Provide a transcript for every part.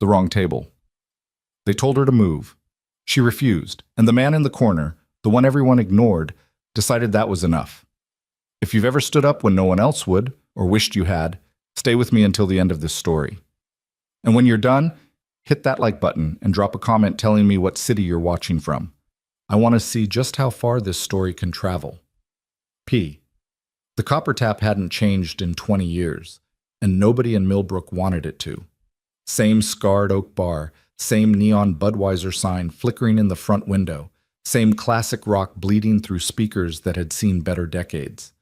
The wrong table. They told her to move. She refused, and the man in the corner, the one everyone ignored, decided that was enough. If you've ever stood up when no one else would, or wished you had, stay with me until the end of this story. And when you're done, hit that like button and drop a comment telling me what city you're watching from. I want to see just how far this story can travel. P. The copper tap hadn't changed in 20 years, and nobody in Millbrook wanted it to. Same scarred oak bar, same neon Budweiser sign flickering in the front window, same classic rock bleeding through speakers that had seen better decades.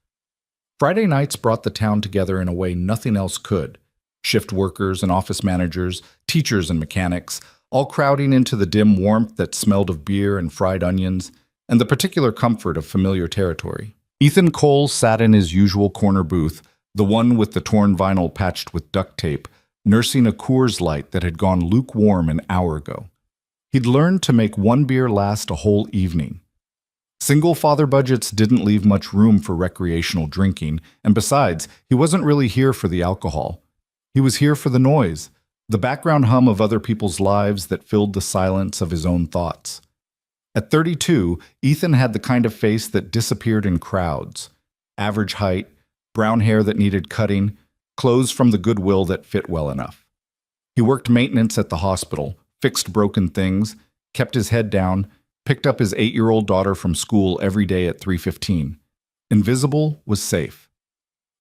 Friday nights brought the town together in a way nothing else could. Shift workers and office managers, teachers and mechanics, all crowding into the dim warmth that smelled of beer and fried onions, and the particular comfort of familiar territory. Ethan Cole sat in his usual corner booth, the one with the torn vinyl patched with duct tape, nursing a Coors Light that had gone lukewarm an hour ago. He'd learned to make one beer last a whole evening. Single-father budgets didn't leave much room for recreational drinking, and besides, he wasn't really here for the alcohol. He was here for the noise, the background hum of other people's lives that filled the silence of his own thoughts. At 32, Ethan had the kind of face that disappeared in crowds. Average height, brown hair that needed cutting, clothes from the Goodwill that fit well enough. He worked maintenance at the hospital, fixed broken things, kept his head down, picked up his 8-year-old daughter from school every day at 3:15. Invisible was safe.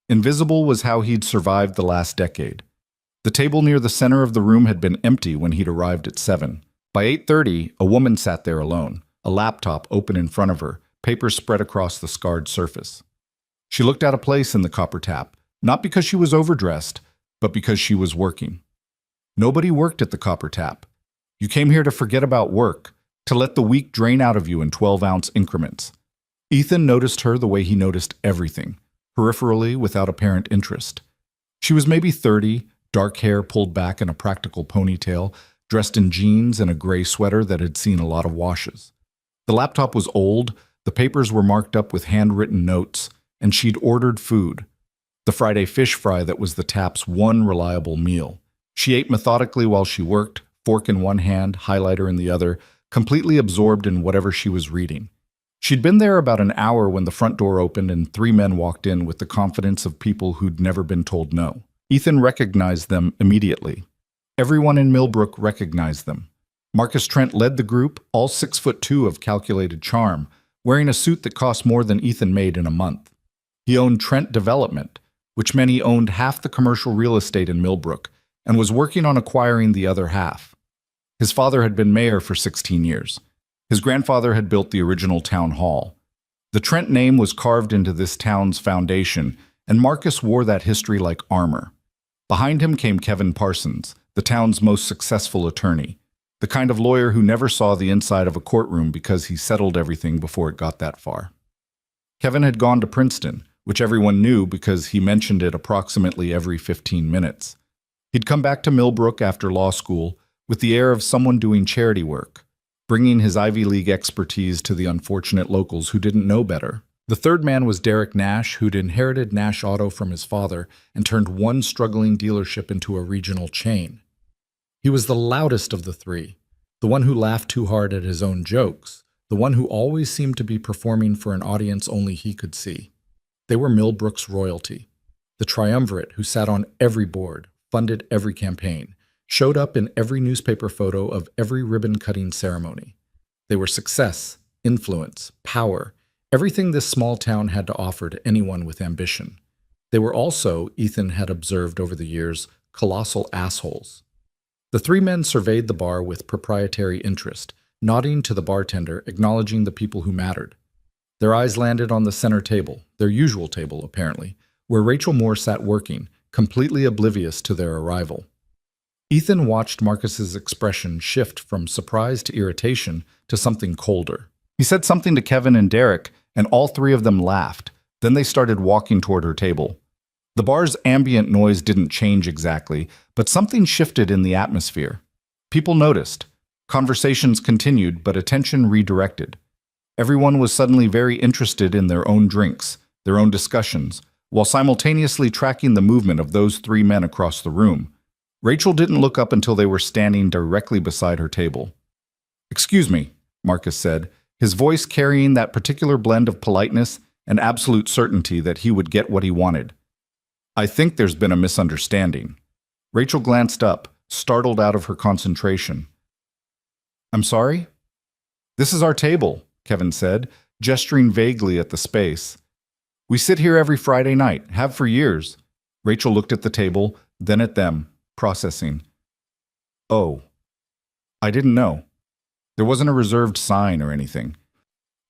Invisible was how he'd survived the last decade. The table near the center of the room had been empty when he'd arrived at 7. By 8:30, a woman sat there alone, a laptop open in front of her, papers spread across the scarred surface. She looked out of place in the copper tap, not because she was overdressed, but because she was working. Nobody worked at the copper tap. You came here to forget about work, to let the week drain out of you in 12-ounce increments. Ethan noticed her the way he noticed everything, peripherally without apparent interest. She was maybe 30, dark hair pulled back in a practical ponytail, dressed in jeans and a gray sweater that had seen a lot of washes. The laptop was old, the papers were marked up with handwritten notes, and she'd ordered food. The Friday fish fry that was the tap's one reliable meal. She ate methodically while she worked, fork in one hand, highlighter in the other, completely absorbed in whatever she was reading. She'd been there about an hour when the front door opened and 3 men walked in with the confidence of people who'd never been told no. Ethan recognized them immediately. Everyone in Millbrook recognized them. Marcus Trent led the group, all 6'2" of calculated charm, wearing a suit that cost more than Ethan made in a month. He owned Trent Development, which meant he owned half the commercial real estate in Millbrook and was working on acquiring the other half. His father had been mayor for 16 years. His grandfather had built the original town hall. The Trent name was carved into this town's foundation, and Marcus wore that history like armor. Behind him came Kevin Parsons, the town's most successful attorney, the kind of lawyer who never saw the inside of a courtroom because he settled everything before it got that far. Kevin had gone to Princeton, which everyone knew because he mentioned it approximately every 15 minutes. He'd come back to Millbrook after law school with the air of someone doing charity work, bringing his Ivy League expertise to the unfortunate locals who didn't know better. The third man was Derek Nash, who'd inherited Nash Auto from his father and turned one struggling dealership into a regional chain. He was the loudest of the three, the one who laughed too hard at his own jokes, the one who always seemed to be performing for an audience only he could see. They were Millbrook's royalty, the triumvirate who sat on every board, funded every campaign, showed up in every newspaper photo of every ribbon-cutting ceremony. They were success, influence, power, everything this small town had to offer to anyone with ambition. They were also, Ethan had observed over the years, colossal assholes. The 3 men surveyed the bar with proprietary interest, nodding to the bartender, acknowledging the people who mattered. Their eyes landed on the center table, their usual table, apparently, where Rachel Moore sat working, completely oblivious to their arrival. Ethan watched Marcus's expression shift from surprise to irritation to something colder. He said something to Kevin and Derek, and all 3 of them laughed. Then they started walking toward her table. The bar's ambient noise didn't change exactly, but something shifted in the atmosphere. People noticed. Conversations continued, but attention redirected. Everyone was suddenly very interested in their own drinks, their own discussions, while simultaneously tracking the movement of those 3 men across the room. Rachel didn't look up until they were standing directly beside her table. "Excuse me," Marcus said, his voice carrying that particular blend of politeness and absolute certainty that he would get what he wanted. "I think there's been a misunderstanding." Rachel glanced up, startled out of her concentration. "I'm sorry?" "This is our table," Kevin said, gesturing vaguely at the space. "We sit here every Friday night, have for years." Rachel looked at the table, then at them, processing. "Oh, I didn't know. There wasn't a reserved sign or anything."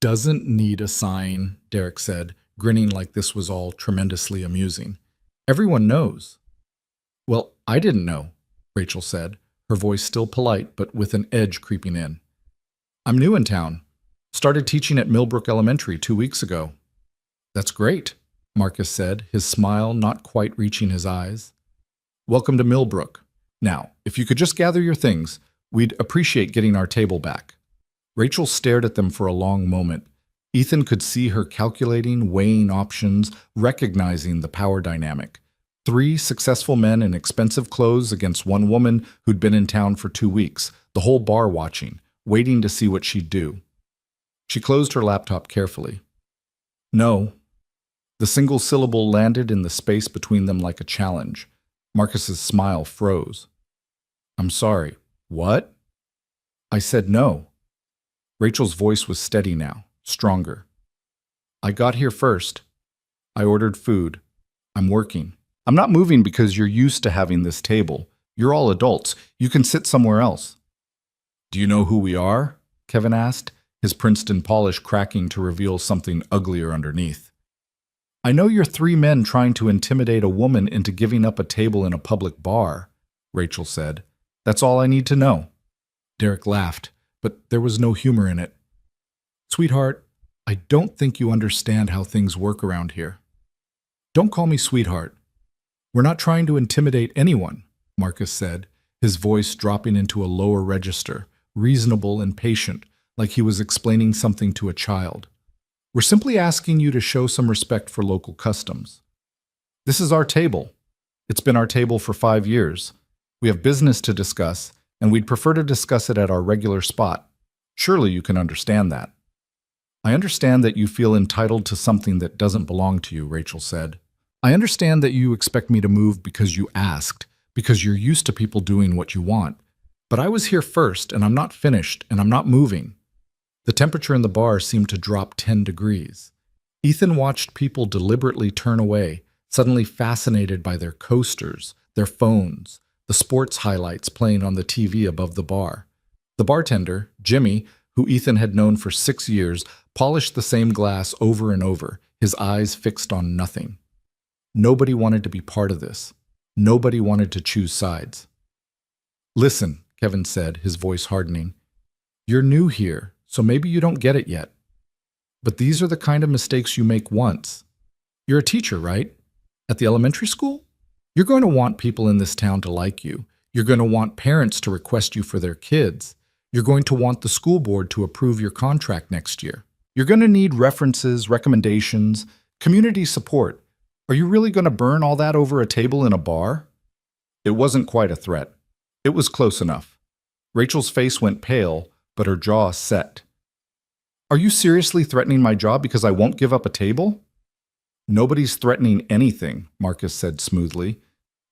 "Doesn't need a sign," Derek said, grinning like this was all tremendously amusing. "Everyone knows." "Well, I didn't know," Rachel said, her voice still polite but with an edge creeping in. "I'm new in town. Started teaching at Millbrook Elementary 2 weeks ago." "That's great," Marcus said, his smile not quite reaching his eyes. "Welcome to Millbrook. Now, if you could just gather your things, we'd appreciate getting our table back." Rachel stared at them for a long moment. Ethan could see her calculating, weighing options, recognizing the power dynamic. 3 successful men in expensive clothes against one woman who'd been in town for 2 weeks, the whole bar watching, waiting to see what she'd do. She closed her laptop carefully. "No." The single syllable landed in the space between them like a challenge. Marcus's smile froze. "I'm sorry. What?" "I said no." Rachel's voice was steady now, stronger. "I got here first. I ordered food. I'm working. I'm not moving because you're used to having this table. You're all adults. You can sit somewhere else." "Do you know who we are?" Kevin asked, his Princeton polish cracking to reveal something uglier underneath. "I know you're 3 men trying to intimidate a woman into giving up a table in a public bar," Rachel said. "That's all I need to know." Derek laughed, but there was no humor in it. "Sweetheart, I don't think you understand how things work around here." "Don't call me sweetheart. We're not trying to intimidate anyone," Marcus said, his voice dropping into a lower register, reasonable and patient, like he was explaining something to a child. "We're simply asking you to show some respect for local customs. This is our table. It's been our table for 5 years. We have business to discuss, and we'd prefer to discuss it at our regular spot. Surely you can understand that." "I understand that you feel entitled to something that doesn't belong to you," Rachel said. "I understand that you expect me to move because you asked, because you're used to people doing what you want. But I was here first, and I'm not finished, and I'm not moving." The temperature in the bar seemed to drop 10 degrees. Ethan watched people deliberately turn away, suddenly fascinated by their coasters, their phones, the sports highlights playing on the TV above the bar. The bartender, Jimmy, who Ethan had known for 6 years, polished the same glass over and over, his eyes fixed on nothing. Nobody wanted to be part of this. Nobody wanted to choose sides. "Listen," Kevin said, his voice hardening. "You're new here, so maybe you don't get it yet. But these are the kind of mistakes you make once. You're a teacher, right? At the elementary school? You're going to want people in this town to like you. You're going to want parents to request you for their kids. You're going to want the school board to approve your contract next year. You're going to need references, recommendations, community support. Are you really going to burn all that over a table in a bar?" It wasn't quite a threat. It was close enough. Rachel's face went pale, but her jaw set. "Are you seriously threatening my job because I won't give up a table?" "Nobody's threatening anything," Marcus said smoothly.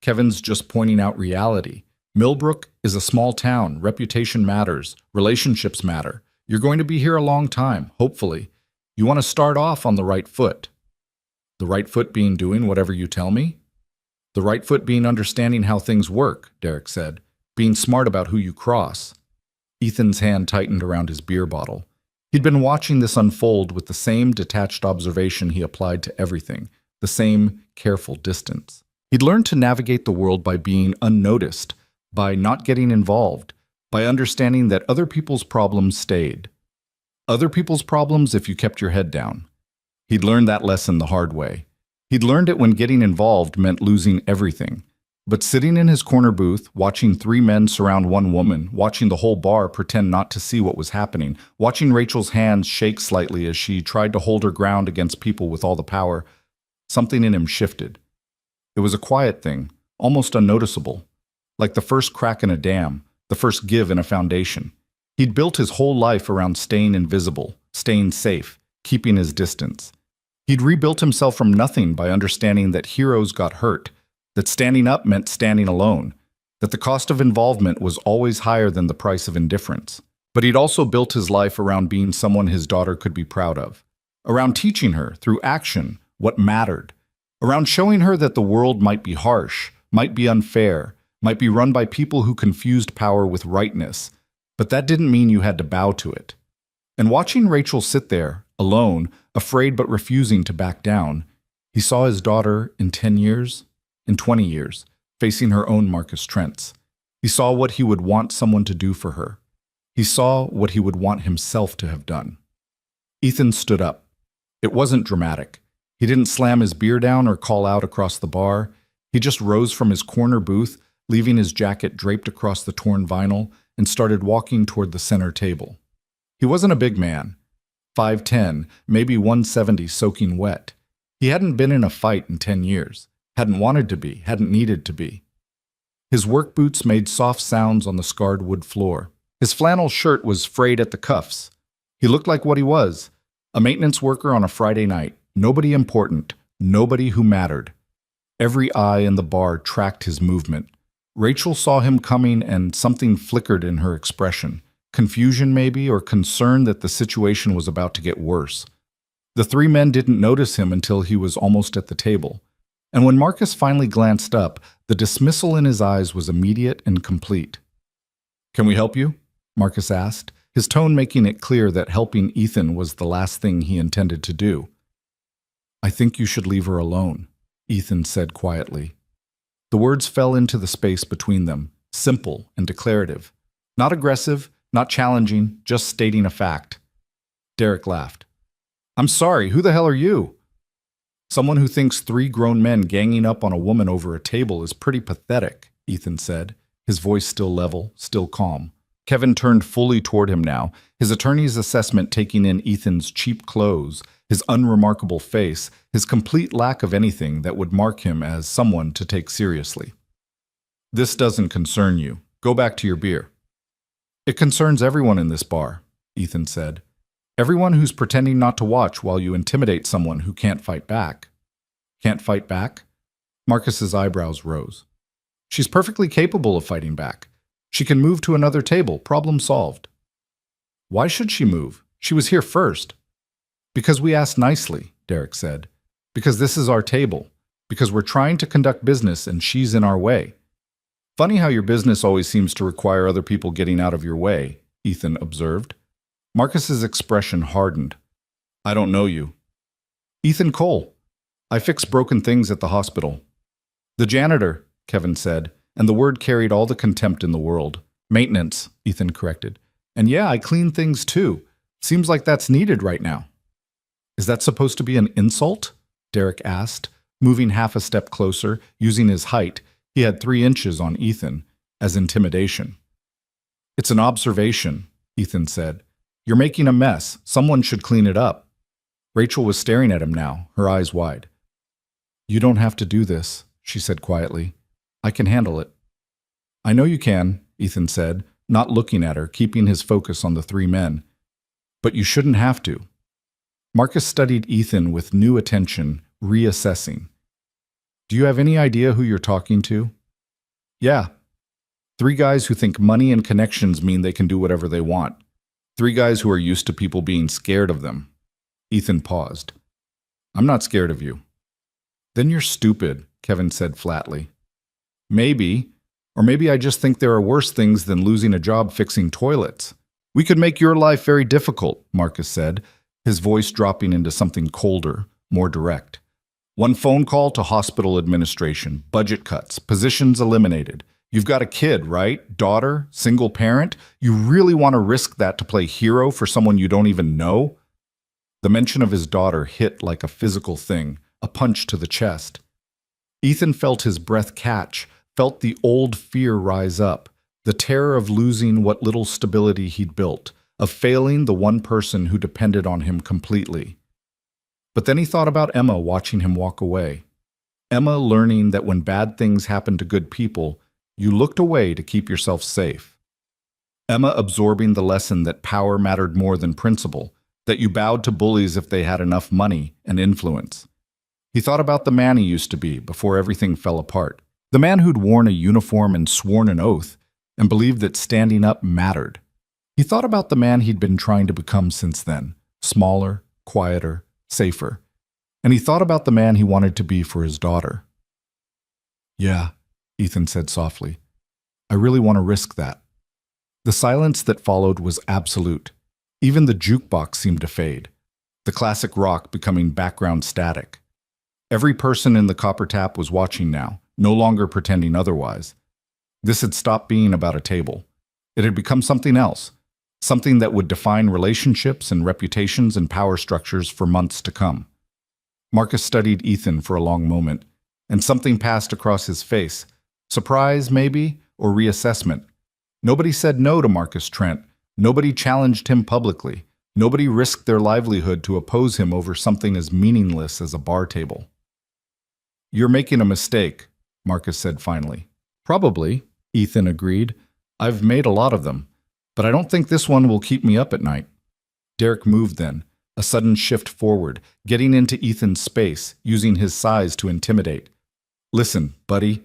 "Kevin's just pointing out reality. Millbrook is a small town. Reputation matters. Relationships matter. You're going to be here a long time, hopefully. You want to start off on the right foot." "The right foot being doing whatever you tell me?" "The right foot being understanding how things work," Derek said. "Being smart about who you cross." Ethan's hand tightened around his beer bottle. He'd been watching this unfold with the same detached observation he applied to everything, the same careful distance. He'd learned to navigate the world by being unnoticed, by not getting involved, by understanding that other people's problems stayed. Other people's problems if you kept your head down. He'd learned that lesson the hard way. He'd learned it when getting involved meant losing everything. But sitting in his corner booth, watching 3 men surround one woman, watching the whole bar pretend not to see what was happening, watching Rachel's hands shake slightly as she tried to hold her ground against people with all the power, something in him shifted. It was a quiet thing, almost unnoticeable. like the first crack in a dam, the first give in a foundation. He'd built his whole life around staying invisible, staying safe, keeping his distance. He'd rebuilt himself from nothing by understanding that heroes got hurt, that standing up meant standing alone, that the cost of involvement was always higher than the price of indifference. But he'd also built his life around being someone his daughter could be proud of, around teaching her, through action, what mattered, around showing her that the world might be harsh, might be unfair, might be run by people who confused power with rightness, but that didn't mean you had to bow to it. And watching Rachel sit there, alone, afraid but refusing to back down, he saw his daughter in 10 years, in 20 years, facing her own Marcus Trents. He saw what he would want someone to do for her. He saw what he would want himself to have done. Ethan stood up. It wasn't dramatic. He didn't slam his beer down or call out across the bar. He just rose from his corner booth, leaving his jacket draped across the torn vinyl, and started walking toward the center table. He wasn't a big man. 5'10", maybe 170 soaking wet. He hadn't been in a fight in 10 years. Hadn't wanted to be, hadn't needed to be. His work boots made soft sounds on the scarred wood floor. His flannel shirt was frayed at the cuffs. He looked like what he was, a maintenance worker on a Friday night. Nobody important, nobody who mattered. Every eye in the bar tracked his movement. Rachel saw him coming and something flickered in her expression. Confusion maybe, or concern that the situation was about to get worse. The three men didn't notice him until he was almost at the table. And when Marcus finally glanced up, the dismissal in his eyes was immediate and complete. "Can we help you?" Marcus asked, his tone making it clear that helping Ethan was the last thing he intended to do. "I think you should leave her alone," Ethan said quietly. The words fell into the space between them, simple and declarative. Not aggressive, not challenging, just stating a fact. Derek laughed. "I'm sorry, who the hell are you?" "Someone who thinks three grown men ganging up on a woman over a table is pretty pathetic," Ethan said, his voice still level, still calm. Kevin turned fully toward him now, his attorney's assessment taking in Ethan's cheap clothes, his unremarkable face, his complete lack of anything that would mark him as someone to take seriously. "This doesn't concern you. Go back to your beer." "It concerns everyone in this bar," Ethan said. "Everyone who's pretending not to watch while you intimidate someone who can't fight back." "Can't fight back?" Marcus's eyebrows rose. "She's perfectly capable of fighting back. She can move to another table, problem solved." "Why should she move? She was here first." "Because we asked nicely," Derek said. "Because this is our table. Because we're trying to conduct business and she's in our way." "Funny how your business always seems to require other people getting out of your way," Ethan observed. Marcus's expression hardened. "I don't know you." "Ethan Cole. I fix broken things at the hospital." "The janitor," Kevin said, and the word carried all the contempt in the world. "Maintenance," Ethan corrected. "And yeah, I clean things too. Seems like that's needed right now." "Is that supposed to be an insult?" Derek asked, moving half a step closer, using his height, he had 3 inches on Ethan, as intimidation. "It's an observation," Ethan said. "You're making a mess. Someone should clean it up." Rachel was staring at him now, her eyes wide. "You don't have to do this," she said quietly. "I can handle it." "I know you can," Ethan said, not looking at her, keeping his focus on the 3 men. "But you shouldn't have to." Marcus studied Ethan with new attention, reassessing. "Do you have any idea who you're talking to?" "Yeah. 3 guys who think money and connections mean they can do whatever they want. 3 guys who are used to people being scared of them." Ethan paused. "I'm not scared of you." "Then you're stupid," Kevin said flatly. "Maybe. Or maybe I just think there are worse things than losing a job fixing toilets." "We could make your life very difficult," Marcus said, his voice dropping into something colder, more direct. "One phone call to hospital administration, budget cuts, positions eliminated. You've got a kid, right? Daughter, single parent? You really want to risk that to play hero for someone you don't even know?" The mention of his daughter hit like a physical thing, a punch to the chest. Ethan felt his breath catch, felt the old fear rise up, the terror of losing what little stability he'd built, of failing the one person who depended on him completely. But then he thought about Emma watching him walk away. Emma learning that when bad things happen to good people, You looked away to keep yourself safe. Emma absorbing the lesson that power mattered more than principle, that you bowed to bullies if they had enough money and influence. He thought about the man he used to be before everything fell apart. The man who'd worn a uniform and sworn an oath and believed that standing up mattered. He thought about the man he'd been trying to become since then, smaller, quieter, safer. And he thought about the man he wanted to be for his daughter. "Yeah," Ethan said softly. "I really want to risk that." The silence that followed was absolute. Even the jukebox seemed to fade, the classic rock becoming background static. Every person in the copper tap was watching now, no longer pretending otherwise. This had stopped being about a table. It had become something else, something that would define relationships and reputations and power structures for months to come. Marcus studied Ethan for a long moment, and something passed across his face. Surprise, maybe, or reassessment. Nobody said no to Marcus Trent. Nobody challenged him publicly. Nobody risked their livelihood to oppose him over something as meaningless as a bar table. "You're making a mistake," Marcus said finally. "Probably," Ethan agreed. "I've made a lot of them, but I don't think this one will keep me up at night." Derek moved then, a sudden shift forward, getting into Ethan's space, using his size to intimidate. "Listen, buddy."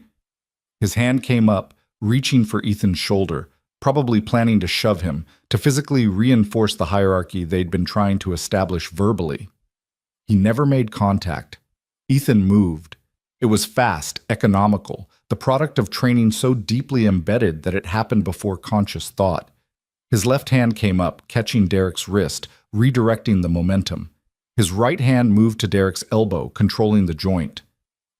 His hand came up, reaching for Ethan's shoulder, probably planning to shove him, to physically reinforce the hierarchy they'd been trying to establish verbally. He never made contact. Ethan moved. It was fast, economical, the product of training so deeply embedded that it happened before conscious thought. His left hand came up, catching Derek's wrist, redirecting the momentum. His right hand moved to Derek's elbow, controlling the joint.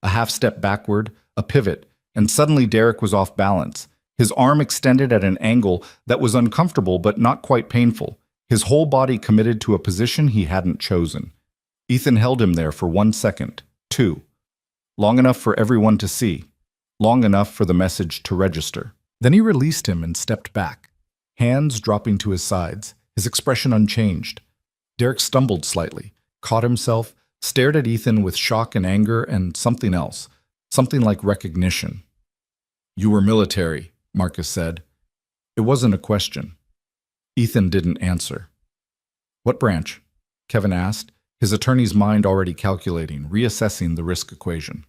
A half step backward, a pivot, and suddenly Derek was off balance. His arm extended at an angle that was uncomfortable but not quite painful, his whole body committed to a position he hadn't chosen. Ethan held him there for 1 second, 2. Long enough for everyone to see, long enough for the message to register. Then he released him and stepped back, hands dropping to his sides, his expression unchanged. Derek stumbled slightly, caught himself, stared at Ethan with shock and anger and something else, something like recognition. "You were military," Marcus said. It wasn't a question. Ethan didn't answer. "What branch?" Kevin asked, his attorney's mind already calculating, reassessing the risk equation.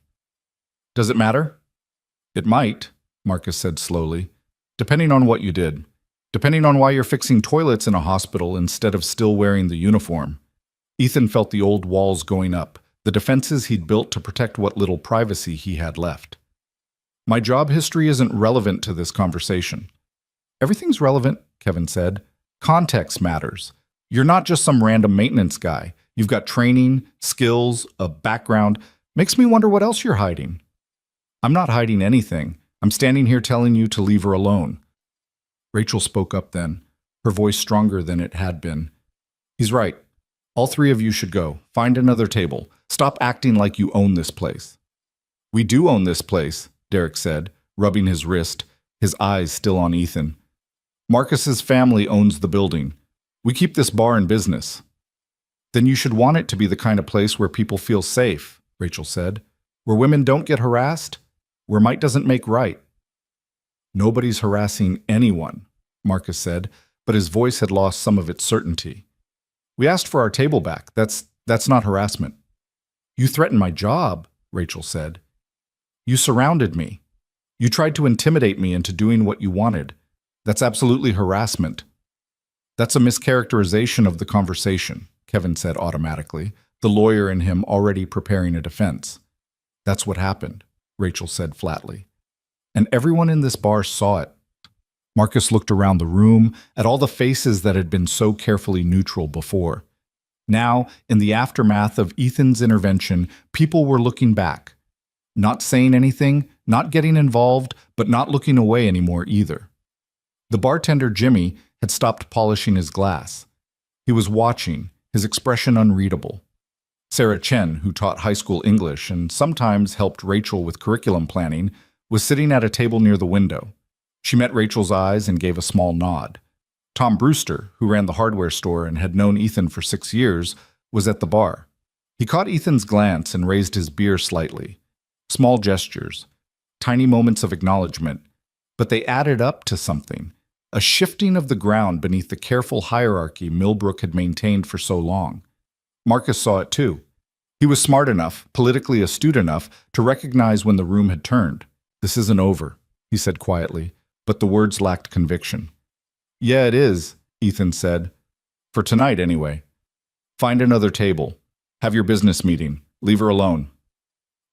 "Does it matter?" "It might," Marcus said slowly, "depending on what you did. Depending on why you're fixing toilets in a hospital instead of still wearing the uniform." Ethan felt the old walls going up, the defenses he'd built to protect what little privacy he had left. "My job history isn't relevant to this conversation." "Everything's relevant," Kevin said. "Context matters. You're not just some random maintenance guy. You've got training, skills, a background. Makes me wonder what else you're hiding." "I'm not hiding anything. I'm standing here telling you to leave her alone." Rachel spoke up then, her voice stronger than it had been. "He's right. All 3 of you should go. Find another table. Stop acting like you own this place." "We do own this place," Derek said, rubbing his wrist, his eyes still on Ethan. "Marcus's family owns the building. We keep this bar in business." "Then you should want it to be the kind of place where people feel safe," Rachel said. "Where women don't get harassed, where might doesn't make right." "Nobody's harassing anyone," Marcus said, but his voice had lost some of its certainty. "We asked for our table back. That's not harassment." "You threatened my job," Rachel said. "You surrounded me. You tried to intimidate me into doing what you wanted. That's absolutely harassment." "That's a mischaracterization of the conversation," Kevin said automatically, the lawyer in him already preparing a defense. "That's what happened," Rachel said flatly. "And everyone in this bar saw it." Marcus looked around the room at all the faces that had been so carefully neutral before. Now, in the aftermath of Ethan's intervention, people were looking back. Not saying anything, not getting involved, but not looking away anymore either. The bartender, Jimmy, had stopped polishing his glass. He was watching, his expression unreadable. Sarah Chen, who taught high school English and sometimes helped Rachel with curriculum planning, was sitting at a table near the window. She met Rachel's eyes and gave a small nod. Tom Brewster, who ran the hardware store and had known Ethan for 6 years, was at the bar. He caught Ethan's glance and raised his beer slightly. Small gestures, tiny moments of acknowledgement, but they added up to something, a shifting of the ground beneath the careful hierarchy Millbrook had maintained for so long. Marcus saw it too. He was smart enough, politically astute enough, to recognize when the room had turned. "This isn't over," he said quietly, but the words lacked conviction. "Yeah, it is," Ethan said. "For tonight, anyway. Find another table. Have your business meeting. Leave her alone."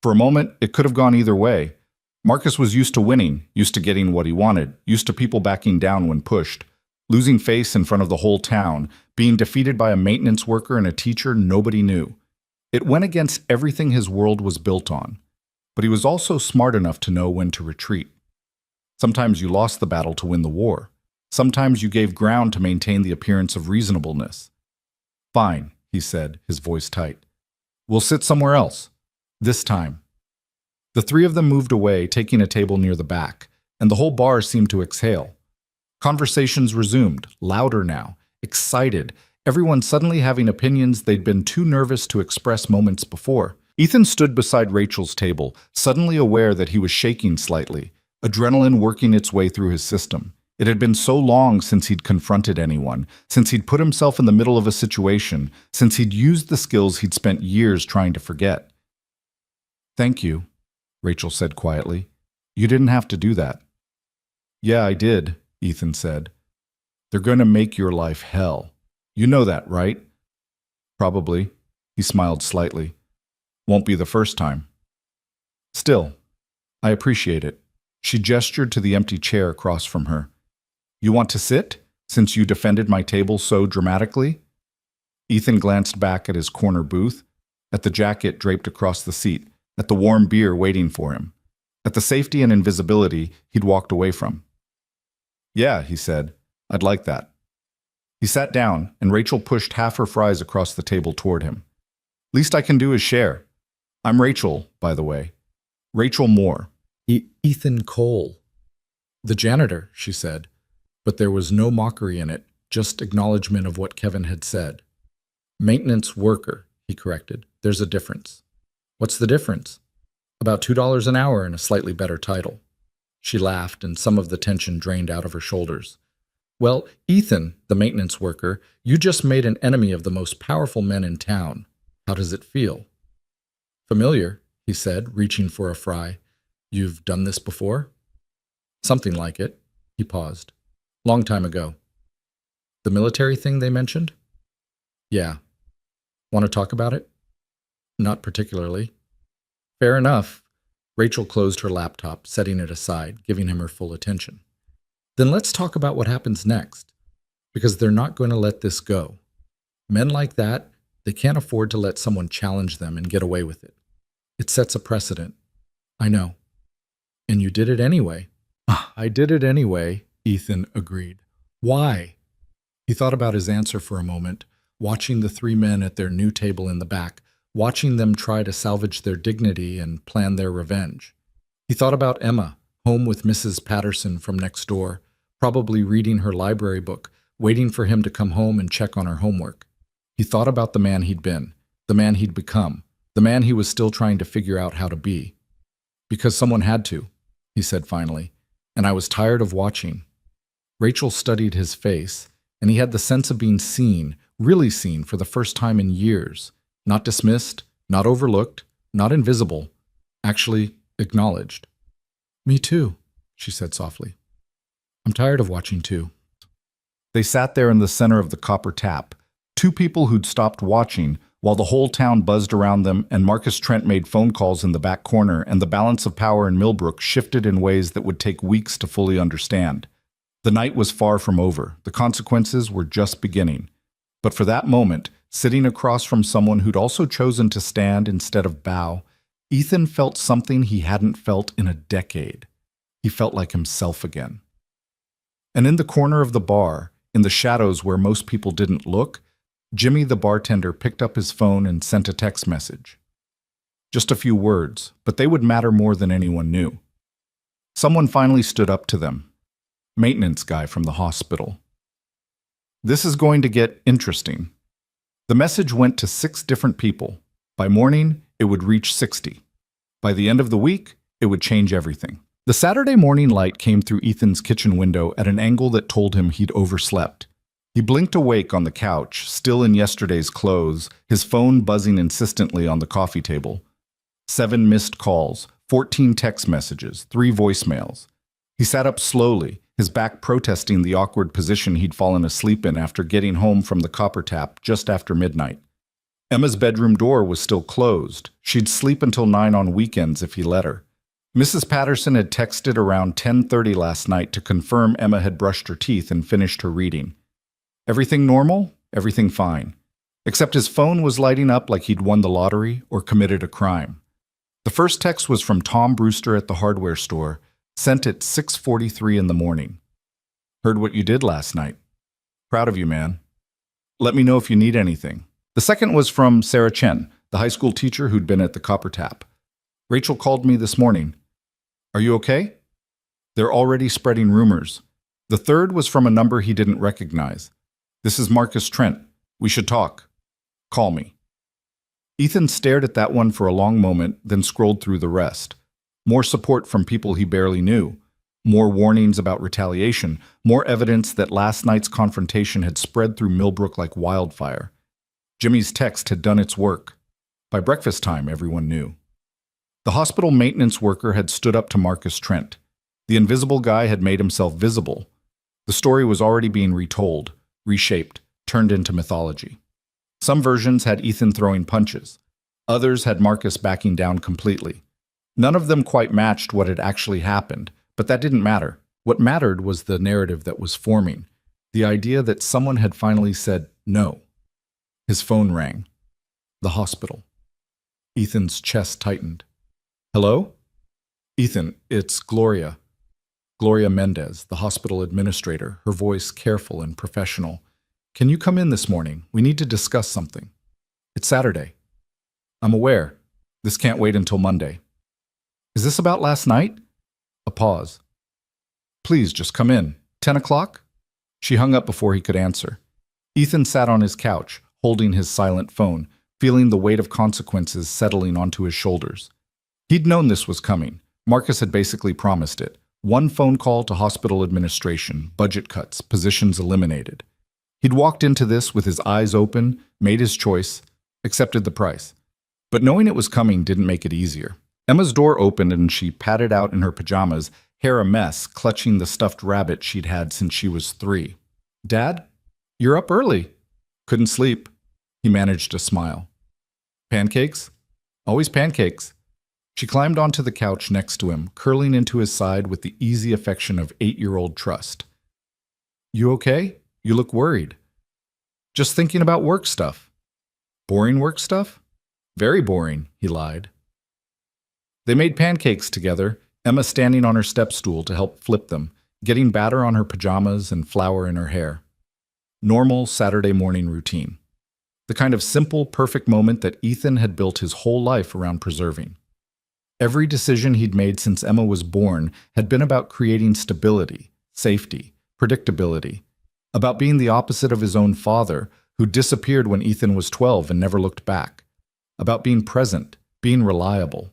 For a moment, it could have gone either way. Marcus was used to winning, used to getting what he wanted, used to people backing down when pushed, losing face in front of the whole town, being defeated by a maintenance worker and a teacher nobody knew. It went against everything his world was built on. But he was also smart enough to know when to retreat. Sometimes you lost the battle to win the war. Sometimes you gave ground to maintain the appearance of reasonableness. "Fine," he said, his voice tight. "We'll sit somewhere else. This time." The three of them moved away, taking a table near the back, and the whole bar seemed to exhale. Conversations resumed, louder now, excited, everyone suddenly having opinions they'd been too nervous to express moments before. Ethan stood beside Rachel's table, suddenly aware that he was shaking slightly, adrenaline working its way through his system. It had been so long since he'd confronted anyone, since he'd put himself in the middle of a situation, since he'd used the skills he'd spent years trying to forget. "Thank you," Rachel said quietly. "You didn't have to do that." "Yeah, I did," Ethan said. "They're going to make your life hell. You know that, right?" "Probably," he smiled slightly. "Won't be the first time." "Still, I appreciate it." She gestured to the empty chair across from her. "You want to sit, since you defended my table so dramatically?" Ethan glanced back at his corner booth, at the jacket draped across the seat, at the warm beer waiting for him, at the safety and invisibility he'd walked away from. "Yeah," he said, "I'd like that." He sat down, and Rachel pushed half her fries across the table toward him. "Least I can do is share. I'm Rachel, by the way. Rachel Moore." Ethan Cole. "The janitor," she said, but there was no mockery in it, just acknowledgement of what Kevin had said. "Maintenance worker," he corrected. "There's a difference." "What's the difference?" "About $2 an hour and a slightly better title." She laughed, and some of the tension drained out of her shoulders. "Well, Ethan, the maintenance worker, you just made an enemy of the most powerful men in town. How does it feel?" "Familiar," he said, reaching for a fry. "You've done this before?" "Something like it." He paused. "Long time ago." "The military thing they mentioned?" "Yeah." "Want to talk about it?" "Not particularly." "Fair enough." Rachel closed her laptop, setting it aside, giving him her full attention. "Then let's talk about what happens next. Because they're not going to let this go. Men like that, they can't afford to let someone challenge them and get away with it. It sets a precedent." "I know." "And you did it anyway." "I did it anyway," Ethan agreed. "Why?" He thought about his answer for a moment, watching the three men at their new table in the back, watching them try to salvage their dignity and plan their revenge. He thought about Emma, home with Mrs. Patterson from next door, probably reading her library book, waiting for him to come home and check on her homework. He thought about the man he'd been, the man he'd become, the man he was still trying to figure out how to be. "Because someone had to," he said finally, "and I was tired of watching." Rachel studied his face, and he had the sense of being seen, really seen for the first time in years, not dismissed, not overlooked, not invisible, actually acknowledged. "Me too," she said softly. "I'm tired of watching too." They sat there in the center of the copper tap, two people who'd stopped watching, while the whole town buzzed around them and Marcus Trent made phone calls in the back corner and the balance of power in Millbrook shifted in ways that would take weeks to fully understand. The night was far from over. The consequences were just beginning. But for that moment, sitting across from someone who'd also chosen to stand instead of bow, Ethan felt something he hadn't felt in a decade. He felt like himself again. And in the corner of the bar, in the shadows where most people didn't look, Jimmy the bartender picked up his phone and sent a text message. Just a few words, but they would matter more than anyone knew. Someone finally stood up to them. Maintenance guy from the hospital. "This is going to get interesting." The message went to 6 different people. By morning, it would reach 60. By the end of the week, it would change everything. The Saturday morning light came through Ethan's kitchen window at an angle that told him he'd overslept. He blinked awake on the couch, still in yesterday's clothes, his phone buzzing insistently on the coffee table. 7 missed calls, 14 text messages, 3 voicemails. He sat up slowly, his back protesting the awkward position he'd fallen asleep in after getting home from the copper tap just after midnight. Emma's bedroom door was still closed. She'd sleep until 9 on weekends if he let her. Mrs. Patterson had texted around 10:30 last night to confirm Emma had brushed her teeth and finished her reading. Everything normal? Everything fine. Except his phone was lighting up like he'd won the lottery or committed a crime. The first text was from Tom Brewster at the hardware store, sent at 6:43 in the morning. Heard what you did last night. Proud of you, man. Let me know if you need anything. The second was from Sarah Chen, the high school teacher who'd been at the copper tap. Rachel called me this morning. Are you okay? They're already spreading rumors. The third was from a number he didn't recognize. This is Marcus Trent. We should talk. Call me. Ethan stared at that one for a long moment, then scrolled through the rest. More support from people he barely knew. More warnings about retaliation. More evidence that last night's confrontation had spread through Millbrook like wildfire. Jimmy's text had done its work. By breakfast time, everyone knew. The hospital maintenance worker had stood up to Marcus Trent. The invisible guy had made himself visible. The story was already being retold, reshaped, turned into mythology. Some versions had Ethan throwing punches. Others had Marcus backing down completely. None of them quite matched what had actually happened, but that didn't matter. What mattered was the narrative that was forming, the idea that someone had finally said no. His phone rang. The hospital. Ethan's chest tightened. Hello? Ethan, it's Gloria. Gloria Mendez, the hospital administrator, her voice careful and professional. Can you come in this morning? We need to discuss something. It's Saturday. I'm aware. This can't wait until Monday. Is this about last night? A pause. Please, just come in. 10 o'clock? She hung up before he could answer. Ethan sat on his couch, holding his silent phone, feeling the weight of consequences settling onto his shoulders. He'd known this was coming. Marcus had basically promised it. One phone call to hospital administration, budget cuts, positions eliminated. He'd walked into this with his eyes open, made his choice, accepted the price. But knowing it was coming didn't make it easier. Emma's door opened and she padded out in her pajamas, hair a mess, clutching the stuffed rabbit she'd had since she was 3. Dad? You're up early. Couldn't sleep. He managed to smile. Pancakes? Always pancakes. She climbed onto the couch next to him, curling into his side with the easy affection of 8-year-old trust. You okay? You look worried. Just thinking about work stuff. Boring work stuff? Very boring, he lied. They made pancakes together, Emma standing on her step stool to help flip them, getting batter on her pajamas and flour in her hair. Normal Saturday morning routine. The kind of simple, perfect moment that Ethan had built his whole life around preserving. Every decision he'd made since Emma was born had been about creating stability, safety, predictability, about being the opposite of his own father, who disappeared when Ethan was 12 and never looked back, about being present, being reliable,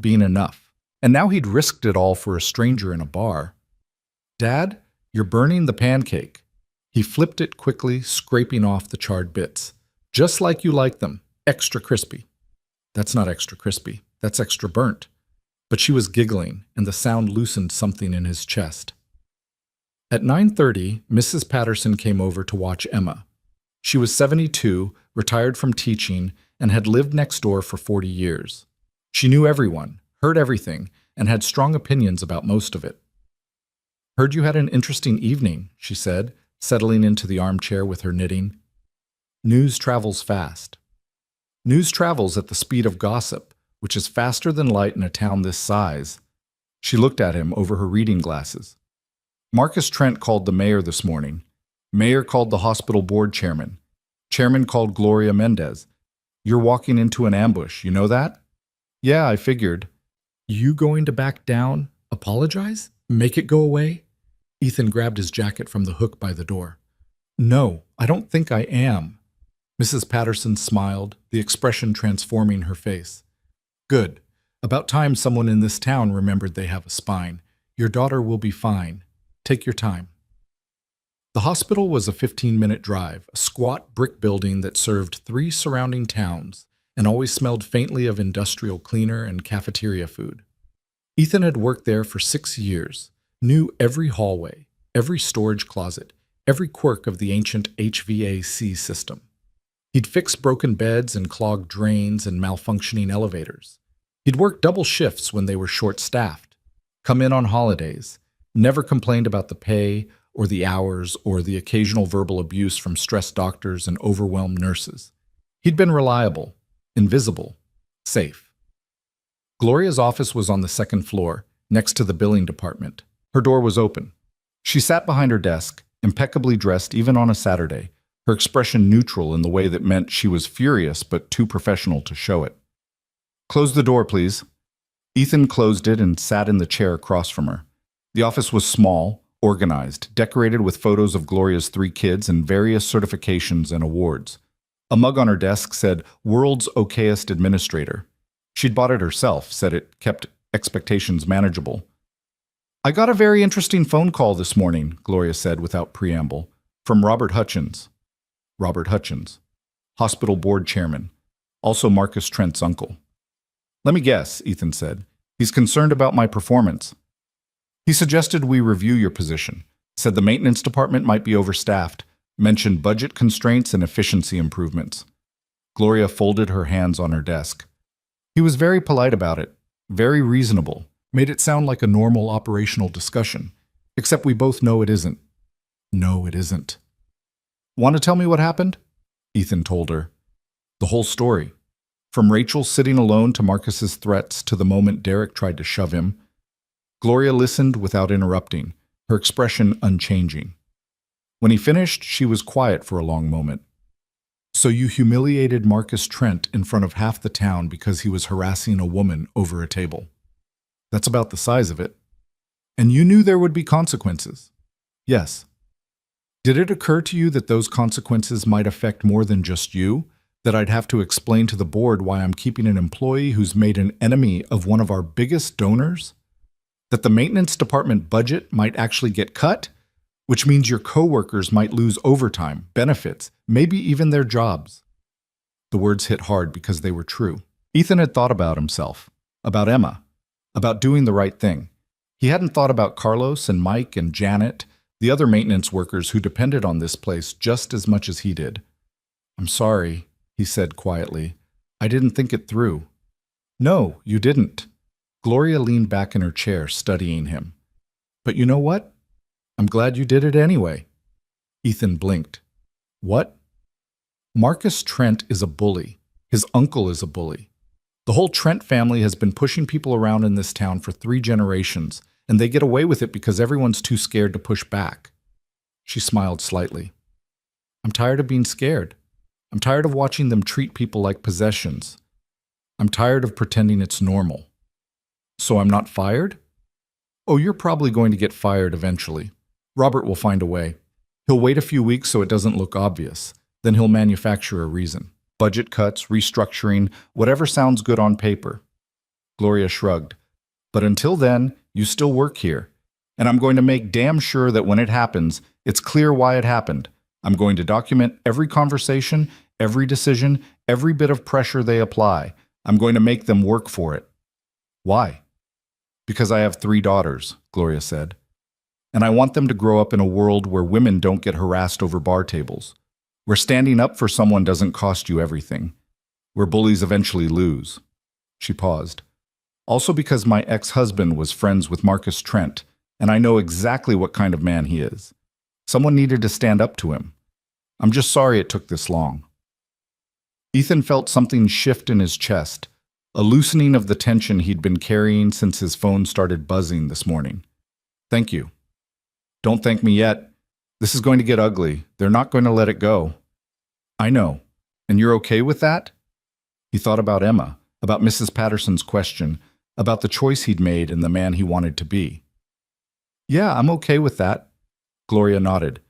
being enough. And now he'd risked it all for a stranger in a bar. Dad, you're burning the pancake. He flipped it quickly, scraping off the charred bits. Just like you like them, extra crispy. That's not extra crispy. That's extra burnt. But she was giggling, and the sound loosened something in his chest. At 9:30, Mrs. Patterson came over to watch Emma. She was 72, retired from teaching, and had lived next door for 40 years. She knew everyone, heard everything, and had strong opinions about most of it. Heard you had an interesting evening, she said, settling into the armchair with her knitting. News travels fast. News travels at the speed of gossip, which is faster than light in a town this size. She looked at him over her reading glasses. Marcus Trent called the mayor this morning. Mayor called the hospital board chairman. Chairman called Gloria Mendez. You're walking into an ambush, you know that? Yeah, I figured. You going to back down? Apologize? Make it go away? Ethan grabbed his jacket from the hook by the door. No, I don't think I am. Mrs. Patterson smiled, the expression transforming her face. Good. About time someone in this town remembered they have a spine. Your daughter will be fine. Take your time. The hospital was a 15-minute drive, a squat brick building that served 3 surrounding towns and always smelled faintly of industrial cleaner and cafeteria food. Ethan had worked there for 6 years, knew every hallway, every storage closet, every quirk of the ancient HVAC system. He'd fixed broken beds and clogged drains and malfunctioning elevators. He'd worked double shifts when they were short-staffed, come in on holidays, never complained about the pay or the hours or the occasional verbal abuse from stressed doctors and overwhelmed nurses. He'd been reliable, invisible, safe. Gloria's office was on the 2nd floor, next to the billing department. Her door was open. She sat behind her desk, impeccably dressed even on a Saturday, her expression neutral in the way that meant she was furious but too professional to show it. "Close the door, please." Ethan closed it and sat in the chair across from her. The office was small, organized, decorated with photos of Gloria's 3 kids and various certifications and awards. A mug on her desk said, "World's Okayest Administrator." She'd bought it herself, said it kept expectations manageable. "I got a very interesting phone call this morning," Gloria said without preamble, "from Robert Hutchins." Robert Hutchins, hospital board chairman, also Marcus Trent's uncle. "Let me guess," Ethan said. "He's concerned about my performance. He suggested we review your position, said the maintenance department might be overstaffed, mentioned budget constraints and efficiency improvements." Gloria folded her hands on her desk. "He was very polite about it, very reasonable, made it sound like a normal operational discussion, except we both know it isn't." "No, it isn't." "Want to tell me what happened?" Ethan told her. The whole story. From Rachel sitting alone to Marcus's threats to the moment Derek tried to shove him. Gloria listened without interrupting, her expression unchanging. When he finished, she was quiet for a long moment. "So you humiliated Marcus Trent in front of half the town because he was harassing a woman over a table. That's about the size of it. And you knew there would be consequences." "Yes." "Did it occur to you that those consequences might affect more than just you? That I'd have to explain to the board why I'm keeping an employee who's made an enemy of one of our biggest donors? That the maintenance department budget might actually get cut? Which means your coworkers might lose overtime, benefits, maybe even their jobs." The words hit hard because they were true. Ethan had thought about himself, about Emma, about doing the right thing. He hadn't thought about Carlos and Mike and Janet, the other maintenance workers who depended on this place just as much as he did. "I'm sorry," he said quietly. "I didn't think it through." "No, you didn't." Gloria leaned back in her chair, studying him. "But you know what? I'm glad you did it anyway." Ethan blinked. "What?" "Marcus Trent is a bully. His uncle is a bully. The whole Trent family has been pushing people around in this town for 3 generations, and they get away with it because everyone's too scared to push back." She smiled slightly. "I'm tired of being scared. I'm tired of watching them treat people like possessions. I'm tired of pretending it's normal." "So I'm not fired?" "Oh, you're probably going to get fired eventually. Robert will find a way. He'll wait a few weeks so it doesn't look obvious. Then he'll manufacture a reason. Budget cuts, restructuring, whatever sounds good on paper." Gloria shrugged. "But until then, you still work here. And I'm going to make damn sure that when it happens, it's clear why it happened. I'm going to document every conversation, every decision, every bit of pressure they apply. I'm going to make them work for it." "Why?" "Because I have 3 daughters," Gloria said. "And I want them to grow up in a world where women don't get harassed over bar tables, where standing up for someone doesn't cost you everything, where bullies eventually lose." She paused. "Also because my ex-husband was friends with Marcus Trent, and I know exactly what kind of man he is. Someone needed to stand up to him. I'm just sorry it took this long." Ethan felt something shift in his chest, a loosening of the tension he'd been carrying since his phone started buzzing this morning. "Thank you." "Don't thank me yet. This is going to get ugly. They're not going to let it go." "I know. And you're okay with that?" He thought about Emma, about Mrs. Patterson's question, about the choice he'd made and the man he wanted to be. "Yeah, I'm okay with that." Gloria nodded.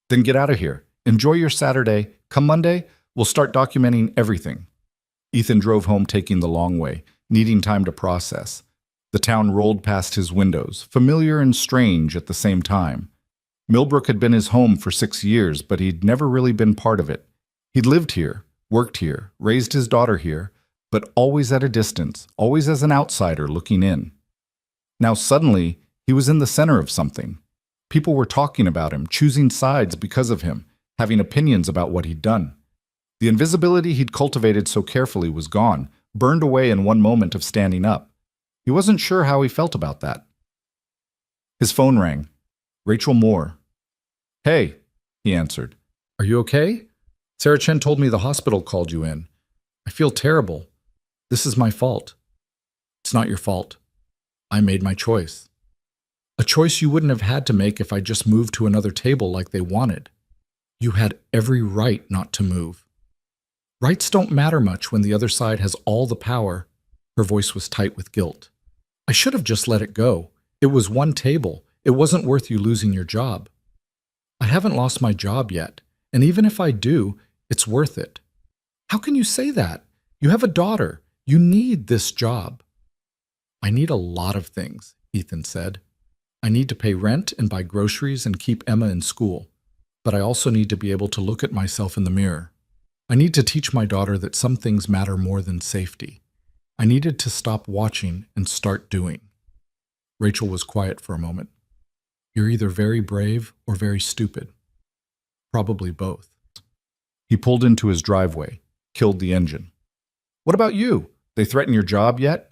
"Then get out of here. Enjoy your Saturday. Come Monday, we'll start documenting everything." Ethan drove home taking the long way, needing time to process. The town rolled past his windows, familiar and strange at the same time. Millbrook had been his home for 6 years, but he'd never really been part of it. He'd lived here, worked here, raised his daughter here, but always at a distance, always as an outsider looking in. Now suddenly, he was in the center of something. People were talking about him, choosing sides because of him, having opinions about what he'd done. The invisibility he'd cultivated so carefully was gone, burned away in one moment of standing up. He wasn't sure how he felt about that. His phone rang. Rachel Moore. "Hey," he answered. "Are you okay? Sarah Chen told me the hospital called you in. I feel terrible. This is my fault." "It's not your fault. I made my choice. A choice you wouldn't have had to make if I just moved to another table like they wanted. You had every right not to move. Rights don't matter much when the other side has all the power." Her voice was tight with guilt. "I should have just let it go. It was one table. It wasn't worth you losing your job." "I haven't lost my job yet, and even if I do, it's worth it." "How can you say that? You have a daughter. You need this job." "I need a lot of things," Ethan said. "I need to pay rent and buy groceries and keep Emma in school. But I also need to be able to look at myself in the mirror. I need to teach my daughter that some things matter more than safety. I needed to stop watching and start doing." Rachel was quiet for a moment. "You're either very brave or very stupid." "Probably both." He pulled into his driveway, killed the engine. "What about you? They threaten your job yet?"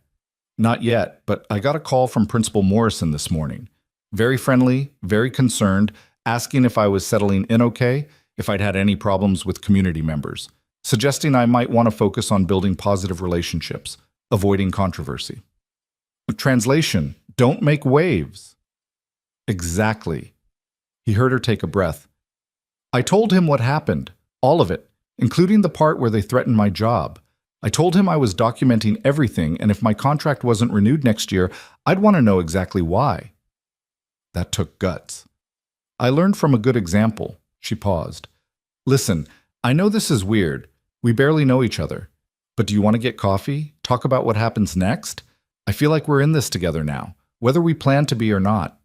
"Not yet, but I got a call from Principal Morrison this morning. Very friendly, very concerned, asking if I was settling in okay, if I'd had any problems with community members, suggesting I might want to focus on building positive relationships, avoiding controversy." Translation: don't make waves. Exactly. He heard her take a breath. "I told him what happened, all of it, including the part where they threatened my job. I told him I was documenting everything, and if my contract wasn't renewed next year, I'd want to know exactly why." That took guts. "I learned from a good example." She paused. "Listen, I know this is weird. We barely know each other. But do you want to get coffee? Talk about what happens next? I feel like we're in this together now, whether we plan to be or not."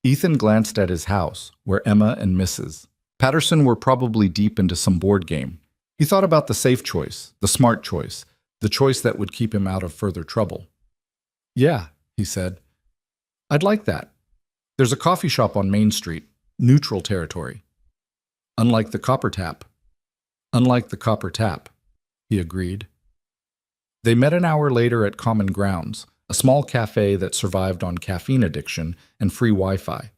Ethan glanced at his house, where Emma and Mrs. Patterson were probably deep into some board game. He thought about the safe choice, the smart choice, the choice that would keep him out of further trouble. "Yeah," he said. "I'd like that. There's a coffee shop on Main Street, neutral territory." "Unlike the Copper Tap." "Unlike the Copper Tap," he agreed. They met an hour later at Common Grounds, a small cafe that survived on caffeine addiction and free Wi-Fi.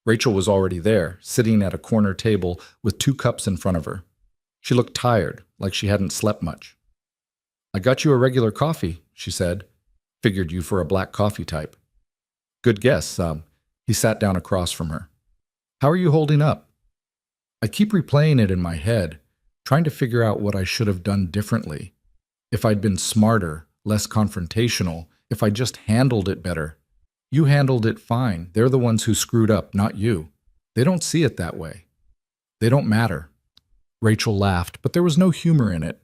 Rachel was already there, sitting at a corner table with 2 cups in front of her. She looked tired, like she hadn't slept much. "I got you a regular coffee," she said. "Figured you for a black coffee type." "Good guess." He sat down across from her. "How are you holding up?" "I keep replaying it in my head, trying to figure out what I should have done differently. If I'd been smarter, less confrontational, if I just handled it better." "You handled it fine. They're the ones who screwed up, not you. They don't see it that way. They don't matter." Rachel laughed, but there was no humor in it.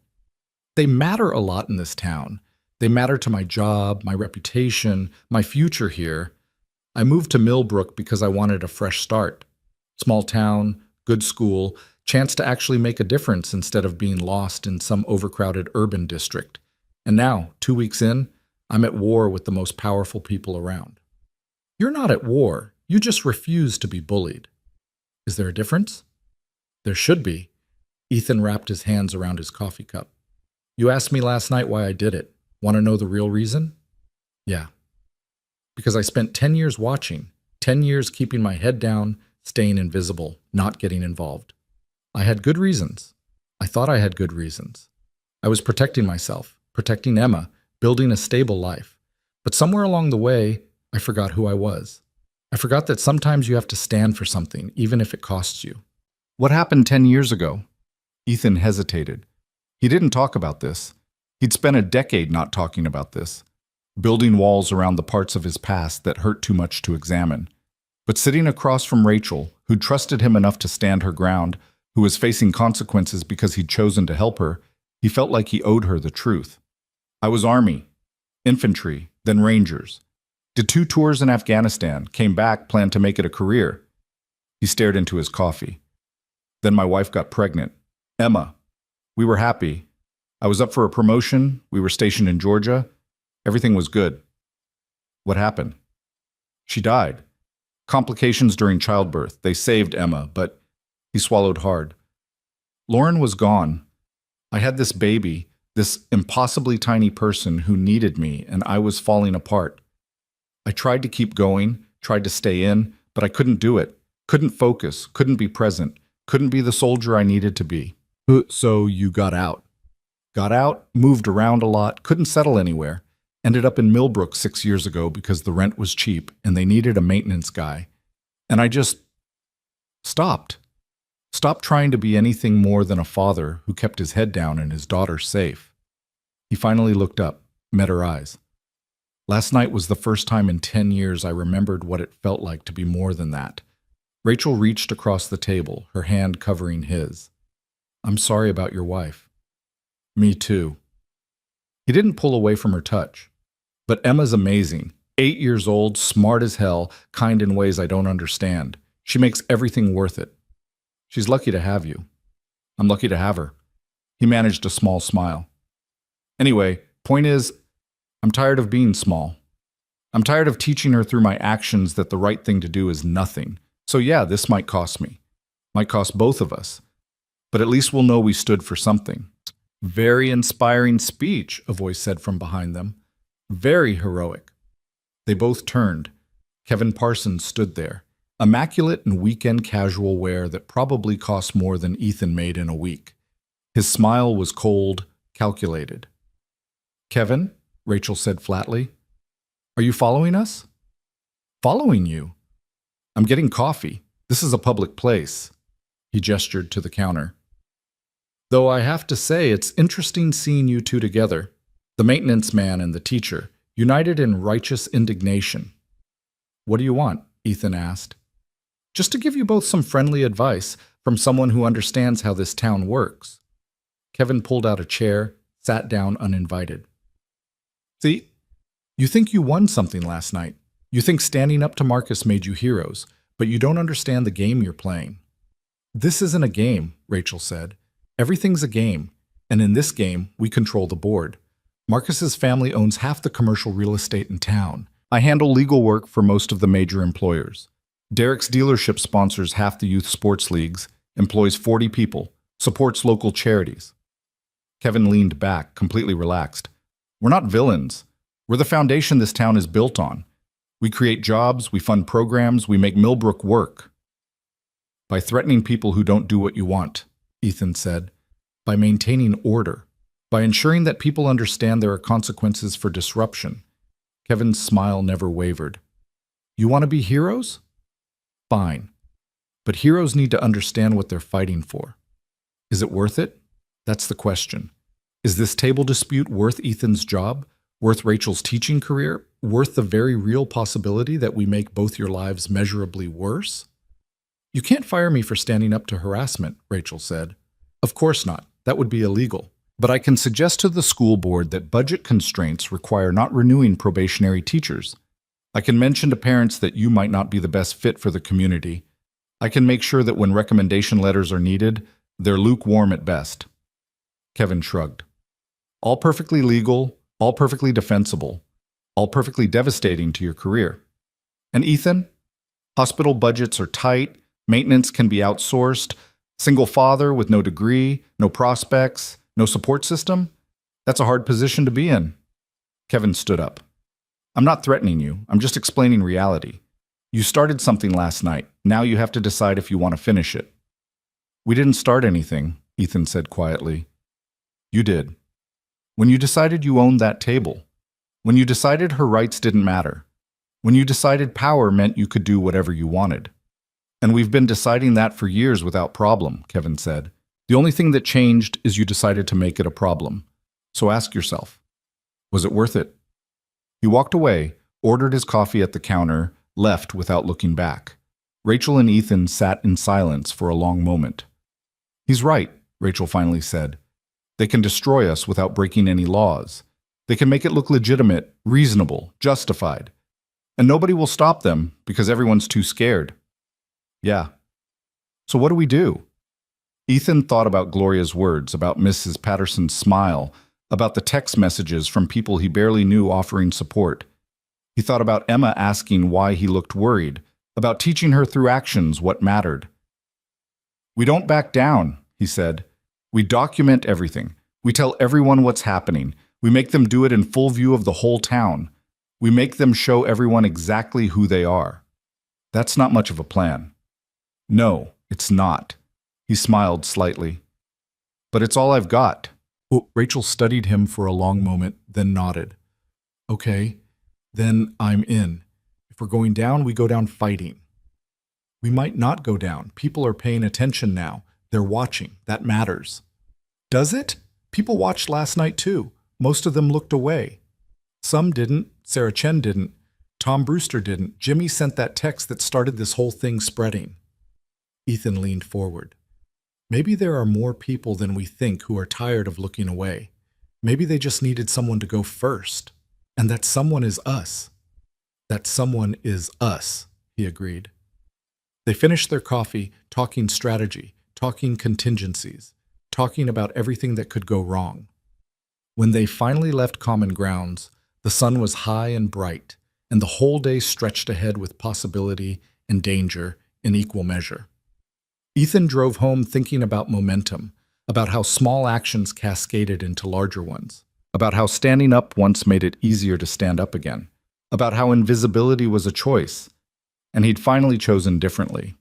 "They matter a lot in this town. They matter to my job, my reputation, my future here. I moved to Millbrook because I wanted a fresh start. Small town, good school, chance to actually make a difference instead of being lost in some overcrowded urban district. And now, 2 weeks in, I'm at war with the most powerful people around." "You're not at war. You just refuse to be bullied." "Is there a difference?" "There should be." Ethan wrapped his hands around his coffee cup. "You asked me last night why I did it. Want to know the real reason?" "Yeah." "Because I spent 10 years watching, 10 years keeping my head down, staying invisible, not getting involved. I had good reasons. I thought I had good reasons. I was protecting myself, protecting Emma, building a stable life. But somewhere along the way, I forgot who I was. I forgot that sometimes you have to stand for something, even if it costs you." "What happened 10 years ago?" Ethan hesitated. He didn't talk about this. He'd spent a decade not talking about this, building walls around the parts of his past that hurt too much to examine. But sitting across from Rachel, who'd trusted him enough to stand her ground, who was facing consequences because he'd chosen to help her, he felt like he owed her the truth. "I was Army, infantry, then Rangers. Did 2 tours in Afghanistan, came back, planned to make it a career. He stared into his coffee. Then my wife got pregnant. Emma. We were happy. I was up for a promotion. We were stationed in Georgia. Everything was good. What happened? She died. Complications during childbirth. They saved Emma, but he swallowed hard. Lauren was gone. I had this baby, this impossibly tiny person who needed me, and I was falling apart. I tried to keep going, tried to stay in, but I couldn't do it. Couldn't focus, couldn't be present, couldn't be the soldier I needed to be. So you got out. Got out, moved around a lot, couldn't settle anywhere. Ended up in Millbrook 6 years ago because the rent was cheap and they needed a maintenance guy. And I just stopped. Stopped trying to be anything more than a father who kept his head down and his daughter safe. He finally looked up, met her eyes. Last night was the first time in 10 years I remembered what it felt like to be more than that. Rachel reached across the table, her hand covering his. I'm sorry about your wife. Me too. He didn't pull away from her touch. But Emma's amazing. 8 years old, smart as hell, kind in ways I don't understand. She makes everything worth it. She's lucky to have you. I'm lucky to have her. He managed a small smile. Anyway, point is, I'm tired of being small. I'm tired of teaching her through my actions that the right thing to do is nothing. So yeah, this might cost me. Might cost both of us. But at least we'll know we stood for something. Very inspiring speech, a voice said from behind them. Very heroic. They both turned. Kevin Parsons stood there, immaculate in weekend casual wear that probably cost more than Ethan made in a week. His smile was cold, calculated. Kevin, Rachel said flatly, are you following us? Following you? I'm getting coffee. This is a public place. He gestured to the counter. Though I have to say it's interesting seeing you two together. The maintenance man and the teacher, united in righteous indignation. What do you want? Ethan asked. Just to give you both some friendly advice from someone who understands how this town works. Kevin pulled out a chair, sat down uninvited. See, you think you won something last night. You think standing up to Marcus made you heroes, but you don't understand the game you're playing. This isn't a game, Rachel said. Everything's a game, and in this game, we control the board. Marcus's family owns half the commercial real estate in town. I handle legal work for most of the major employers. Derek's dealership sponsors half the youth sports leagues, employs 40 people, supports local charities. Kevin leaned back, completely relaxed. We're not villains. We're the foundation this town is built on. We create jobs, we fund programs, we make Millbrook work. By threatening people who don't do what you want, Ethan said. By maintaining order. By ensuring that people understand there are consequences for disruption. Kevin's smile never wavered. You want to be heroes? Fine. But heroes need to understand what they're fighting for. Is it worth it? That's the question. Is this table dispute worth Ethan's job? Worth Rachel's teaching career? Worth the very real possibility that we make both your lives measurably worse? You can't fire me for standing up to harassment, Rachel said. Of course not. That would be illegal. But I can suggest to the school board that budget constraints require not renewing probationary teachers. I can mention to parents that you might not be the best fit for the community. I can make sure that when recommendation letters are needed, they're lukewarm at best. Kevin shrugged. All perfectly legal, all perfectly defensible, all perfectly devastating to your career. And Ethan? Hospital budgets are tight, maintenance can be outsourced, single father with no degree, no prospects, no support system? That's a hard position to be in. Kevin stood up. I'm not threatening you. I'm just explaining reality. You started something last night. Now you have to decide if you want to finish it. We didn't start anything, Ethan said quietly. You did. When you decided you owned that table. When you decided her rights didn't matter. When you decided power meant you could do whatever you wanted. And we've been deciding that for years without problem, Kevin said. The only thing that changed is you decided to make it a problem. So ask yourself, was it worth it? He walked away, ordered his coffee at the counter, left without looking back. Rachel and Ethan sat in silence for a long moment. He's right, Rachel finally said. They can destroy us without breaking any laws. They can make it look legitimate, reasonable, justified. And nobody will stop them because everyone's too scared. Yeah. So what do we do? Ethan thought about Gloria's words, about Mrs. Patterson's smile, about the text messages from people he barely knew offering support. He thought about Emma asking why he looked worried, about teaching her through actions what mattered. We don't back down, he said. We document everything. We tell everyone what's happening. We make them do it in full view of the whole town. We make them show everyone exactly who they are. That's not much of a plan. No, it's not. He smiled slightly. But it's all I've got. Oh, Rachel studied him for a long moment, then nodded. Okay, then I'm in. If we're going down, we go down fighting. We might not go down. People are paying attention now. They're watching. That matters. Does it? People watched last night too. Most of them looked away. Some didn't. Sarah Chen didn't. Tom Brewster didn't. Jimmy sent that text that started this whole thing spreading. Ethan leaned forward. Maybe there are more people than we think who are tired of looking away. Maybe they just needed someone to go first. And that someone is us. That someone is us, he agreed. They finished their coffee, talking strategy, talking contingencies, talking about everything that could go wrong. When they finally left Common Grounds, the sun was high and bright, and the whole day stretched ahead with possibility and danger in equal measure. Ethan drove home thinking about momentum, about how small actions cascaded into larger ones, about how standing up once made it easier to stand up again, about how invisibility was a choice, and he'd finally chosen differently.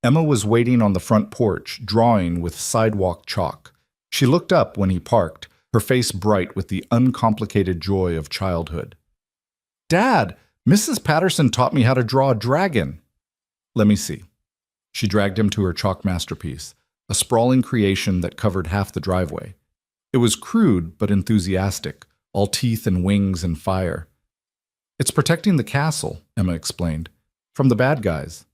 Emma was waiting on the front porch, drawing with sidewalk chalk. She looked up when he parked, her face bright with the uncomplicated joy of childhood. Dad, Mrs. Patterson taught me how to draw a dragon. Let me see. She dragged him to her chalk masterpiece, a sprawling creation that covered half the driveway. It was crude but enthusiastic, all teeth and wings and fire. It's protecting the castle, Emma explained, from the bad guys.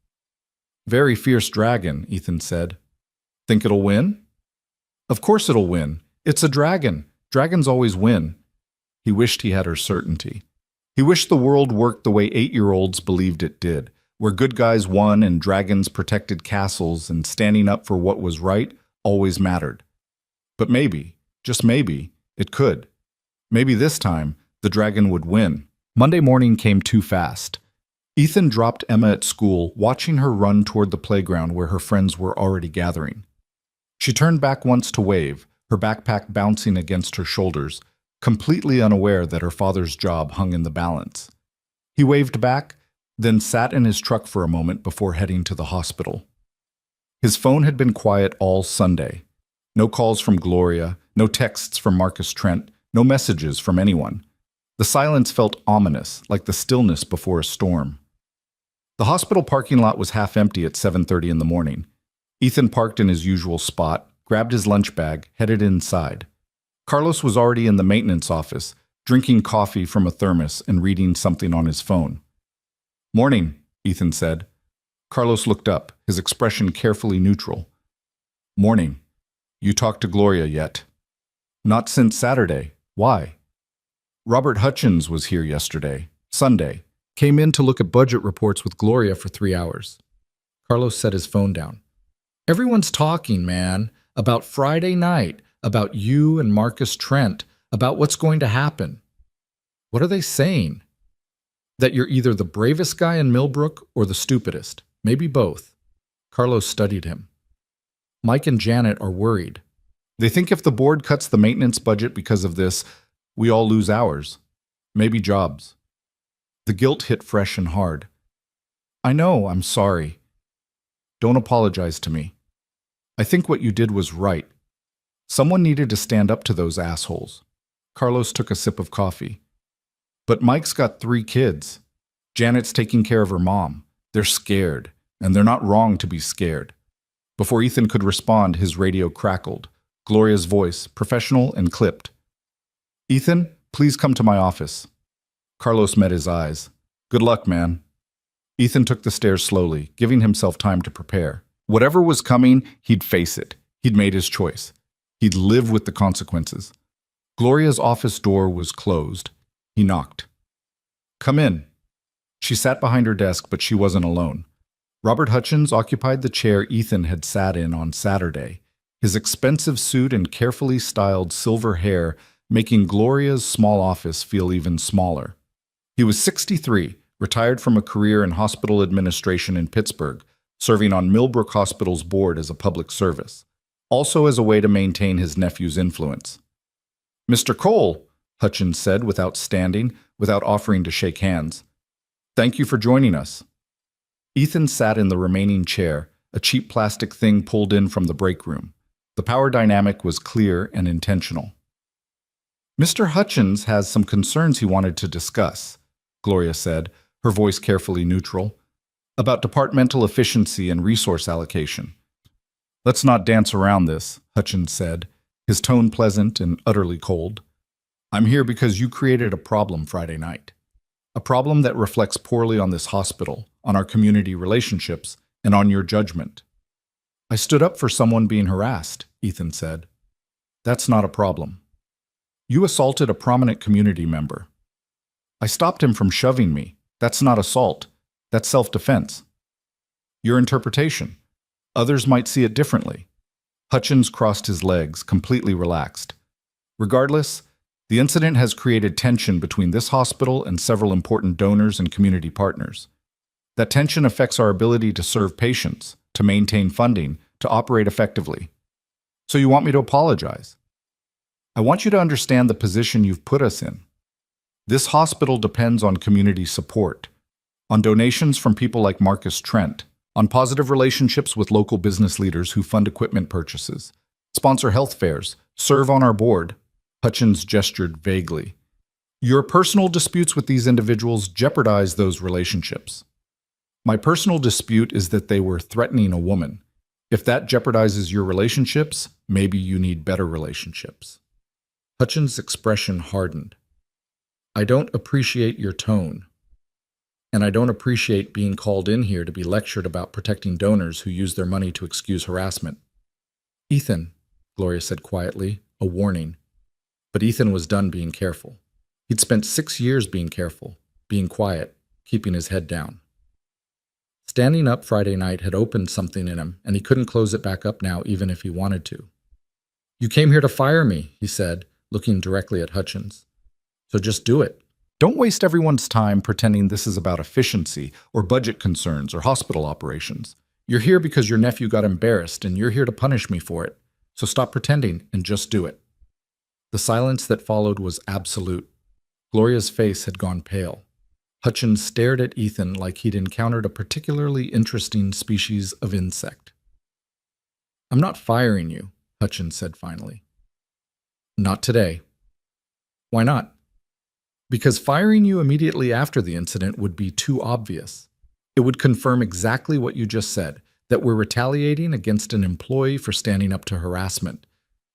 Very fierce dragon, Ethan said. Think it'll win? Of course it'll win. It's a dragon. Dragons always win. He wished he had her certainty. He wished the world worked the way 8-year-olds believed it did, where good guys won and dragons protected castles and standing up for what was right always mattered. But maybe, just maybe, it could. Maybe this time, the dragon would win. Monday morning came too fast. Ethan dropped Emma at school, watching her run toward the playground where her friends were already gathering. She turned back once to wave, her backpack bouncing against her shoulders, completely unaware that her father's job hung in the balance. He waved back, then sat in his truck for a moment before heading to the hospital. His phone had been quiet all Sunday. No calls from Gloria, no texts from Marcus Trent, no messages from anyone. The silence felt ominous, like the stillness before a storm. The hospital parking lot was half empty at 7:30 in the morning. Ethan parked in his usual spot, grabbed his lunch bag, headed inside. Carlos was already in the maintenance office, drinking coffee from a thermos and reading something on his phone. Morning, Ethan said. Carlos looked up, his expression carefully neutral. Morning. You talked to Gloria yet? Not since Saturday. Why? Robert Hutchins was here yesterday, Sunday. Came in to look at budget reports with Gloria for 3 hours. Carlos set his phone down. Everyone's talking, man, about Friday night, about you and Marcus Trent, about what's going to happen. What are they saying? That you're either the bravest guy in Millbrook or the stupidest, maybe both. Carlos studied him. Mike and Janet are worried. They think if the board cuts the maintenance budget because of this, we all lose hours, maybe jobs. The guilt hit fresh and hard. I know, I'm sorry. Don't apologize to me. I think what you did was right. Someone needed to stand up to those assholes. Carlos took a sip of coffee. But Mike's got 3 kids. Janet's taking care of her mom. They're scared, and they're not wrong to be scared. Before Ethan could respond, his radio crackled. Gloria's voice, professional and clipped. Ethan, please come to my office. Carlos met his eyes. Good luck, man. Ethan took the stairs slowly, giving himself time to prepare. Whatever was coming, he'd face it. He'd made his choice. He'd live with the consequences. Gloria's office door was closed. He knocked. Come in. She sat behind her desk, but she wasn't alone. Robert Hutchins occupied the chair Ethan had sat in on Saturday, his expensive suit and carefully styled silver hair making Gloria's small office feel even smaller. He was 63, retired from a career in hospital administration in Pittsburgh, serving on Millbrook Hospital's board as a public service, also as a way to maintain his nephew's influence. "Mr. Cole," Hutchins said without standing, without offering to shake hands. "Thank you for joining us." Ethan sat in the remaining chair, a cheap plastic thing pulled in from the break room. The power dynamic was clear and intentional. "Mr. Hutchins has some concerns he wanted to discuss," Gloria said, her voice carefully neutral, "about departmental efficiency and resource allocation." "Let's not dance around this," Hutchins said, his tone pleasant and utterly cold. "I'm here because you created a problem Friday night. A problem that reflects poorly on this hospital, on our community relationships, and on your judgment." "I stood up for someone being harassed," Ethan said. "That's not a problem." "You assaulted a prominent community member." "I stopped him from shoving me. That's not assault. That's self-defense." "Your interpretation. Others might see it differently." Hutchins crossed his legs, completely relaxed. "Regardless, the incident has created tension between this hospital and several important donors and community partners. That tension affects our ability to serve patients, to maintain funding, to operate effectively. So you want me to apologize? I want you to understand the position you've put us in. This hospital depends on community support, on donations from people like Marcus Trent, on positive relationships with local business leaders who fund equipment purchases, sponsor health fairs, serve on our board." Hutchins gestured vaguely. "Your personal disputes with these individuals jeopardize those relationships." "My personal dispute is that they were threatening a woman. If that jeopardizes your relationships, maybe you need better relationships." Hutchins' expression hardened. "I don't appreciate your tone. And I don't appreciate being called in here to be lectured about protecting donors who use their money to excuse harassment." "Ethan," Gloria said quietly, a warning. But Ethan was done being careful. He'd spent 6 years being careful, being quiet, keeping his head down. Standing up Friday night had opened something in him, and he couldn't close it back up now even if he wanted to. "You came here to fire me," he said, looking directly at Hutchins. "So just do it. Don't waste everyone's time pretending this is about efficiency or budget concerns or hospital operations. You're here because your nephew got embarrassed, and you're here to punish me for it. So stop pretending and just do it." The silence that followed was absolute. Gloria's face had gone pale. Hutchins stared at Ethan like he'd encountered a particularly interesting species of insect. "I'm not firing you," Hutchins said finally. "Not today." "Why not?" "Because firing you immediately after the incident would be too obvious. It would confirm exactly what you just said, that we're retaliating against an employee for standing up to harassment.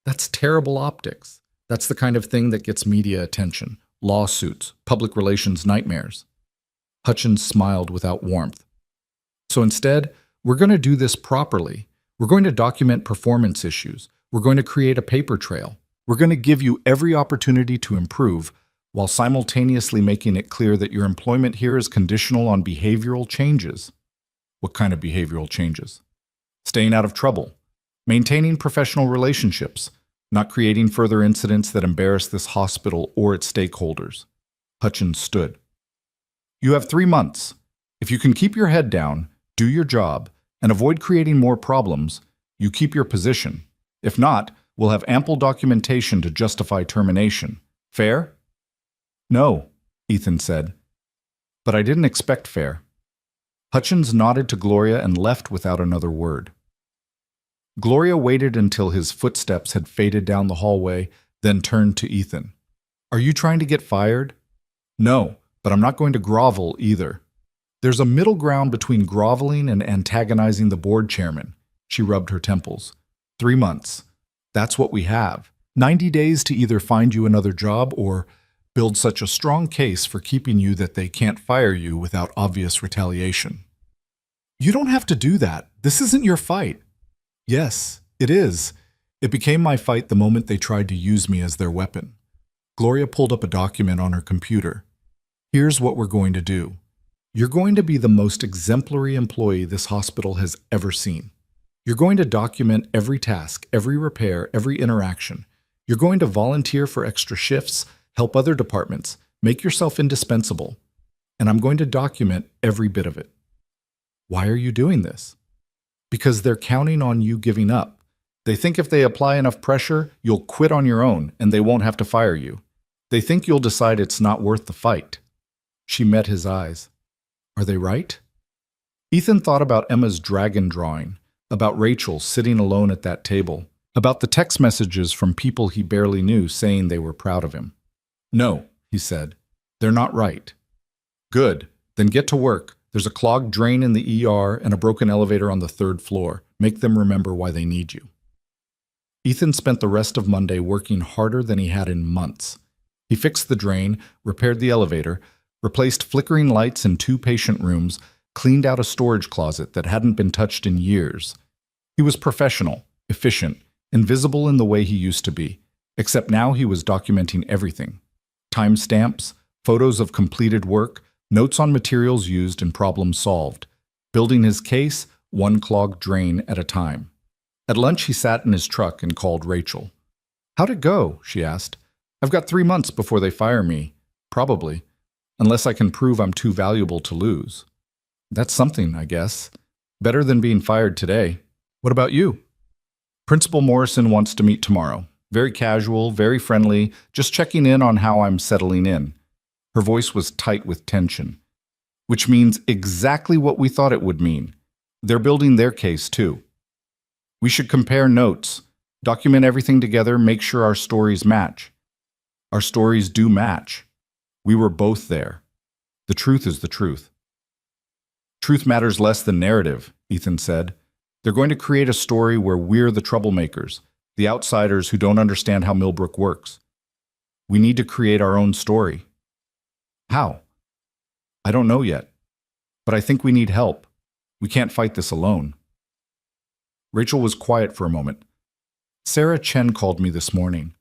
That's terrible optics. That's the kind of thing that gets media attention, lawsuits, public relations nightmares." Hutchins smiled without warmth. "So instead, we're going to do this properly. We're going to document performance issues. We're going to create a paper trail. We're going to give you every opportunity to improve, while simultaneously making it clear that your employment here is conditional on behavioral changes." "What kind of behavioral changes?" "Staying out of trouble, maintaining professional relationships, not creating further incidents that embarrass this hospital or its stakeholders." Hutchins stood. "You have 3 months. If you can keep your head down, do your job, and avoid creating more problems, you keep your position. If not, we'll have ample documentation to justify termination. Fair?" "No," Ethan said. "But I didn't expect fair." Hutchins nodded to Gloria and left without another word. Gloria waited until his footsteps had faded down the hallway, then turned to Ethan. "Are you trying to get fired?" "No, but I'm not going to grovel either." "There's a middle ground between groveling and antagonizing the board chairman." She rubbed her temples. 3 months. That's what we have. 90 days to either find you another job or build such a strong case for keeping you that they can't fire you without obvious retaliation." "You don't have to do that. This isn't your fight." "Yes, it is. It became my fight the moment they tried to use me as their weapon." Gloria pulled up a document on her computer. "Here's what we're going to do. You're going to be the most exemplary employee this hospital has ever seen. You're going to document every task, every repair, every interaction. You're going to volunteer for extra shifts, help other departments, make yourself indispensable. And I'm going to document every bit of it. Why are you doing this? Because they're counting on you giving up. They think if they apply enough pressure, you'll quit on your own and they won't have to fire you. They think you'll decide it's not worth the fight. She met his eyes. Are they right? Ethan thought about Emma's dragon drawing, about Rachel sitting alone at that table, about the text messages from people he barely knew saying they were proud of him. No, he said, they're not right. Good, then get to work. There's a clogged drain in the ER and a broken elevator on the 3rd floor. Make them remember why they need you. Ethan spent the rest of Monday working harder than he had in months. He fixed the drain, repaired the elevator, replaced flickering lights in 2 patient rooms, cleaned out a storage closet that hadn't been touched in years. He was professional, efficient, invisible in the way he used to be, except now he was documenting everything. Timestamps, photos of completed work, notes on materials used and problems solved, building his case 1 clogged drain at a time. At lunch, he sat in his truck and called Rachel. How'd it go? She asked. I've got 3 months before they fire me. Probably. Unless I can prove I'm too valuable to lose. That's something, I guess. Better than being fired today. What about you? Principal Morrison wants to meet tomorrow. Very casual, very friendly, just checking in on how I'm settling in. Her voice was tight with tension. Which means exactly what we thought it would mean. They're building their case, too. We should compare notes, document everything together, make sure our stories match. Our stories do match. We were both there. The truth is the truth. Truth matters less than narrative, Ethan said. They're going to create a story where we're the troublemakers, the outsiders who don't understand how Millbrook works. We need to create our own story. How? I don't know yet, but I think we need help. We can't fight this alone. Rachel was quiet for a moment. Sarah Chen called me this morning,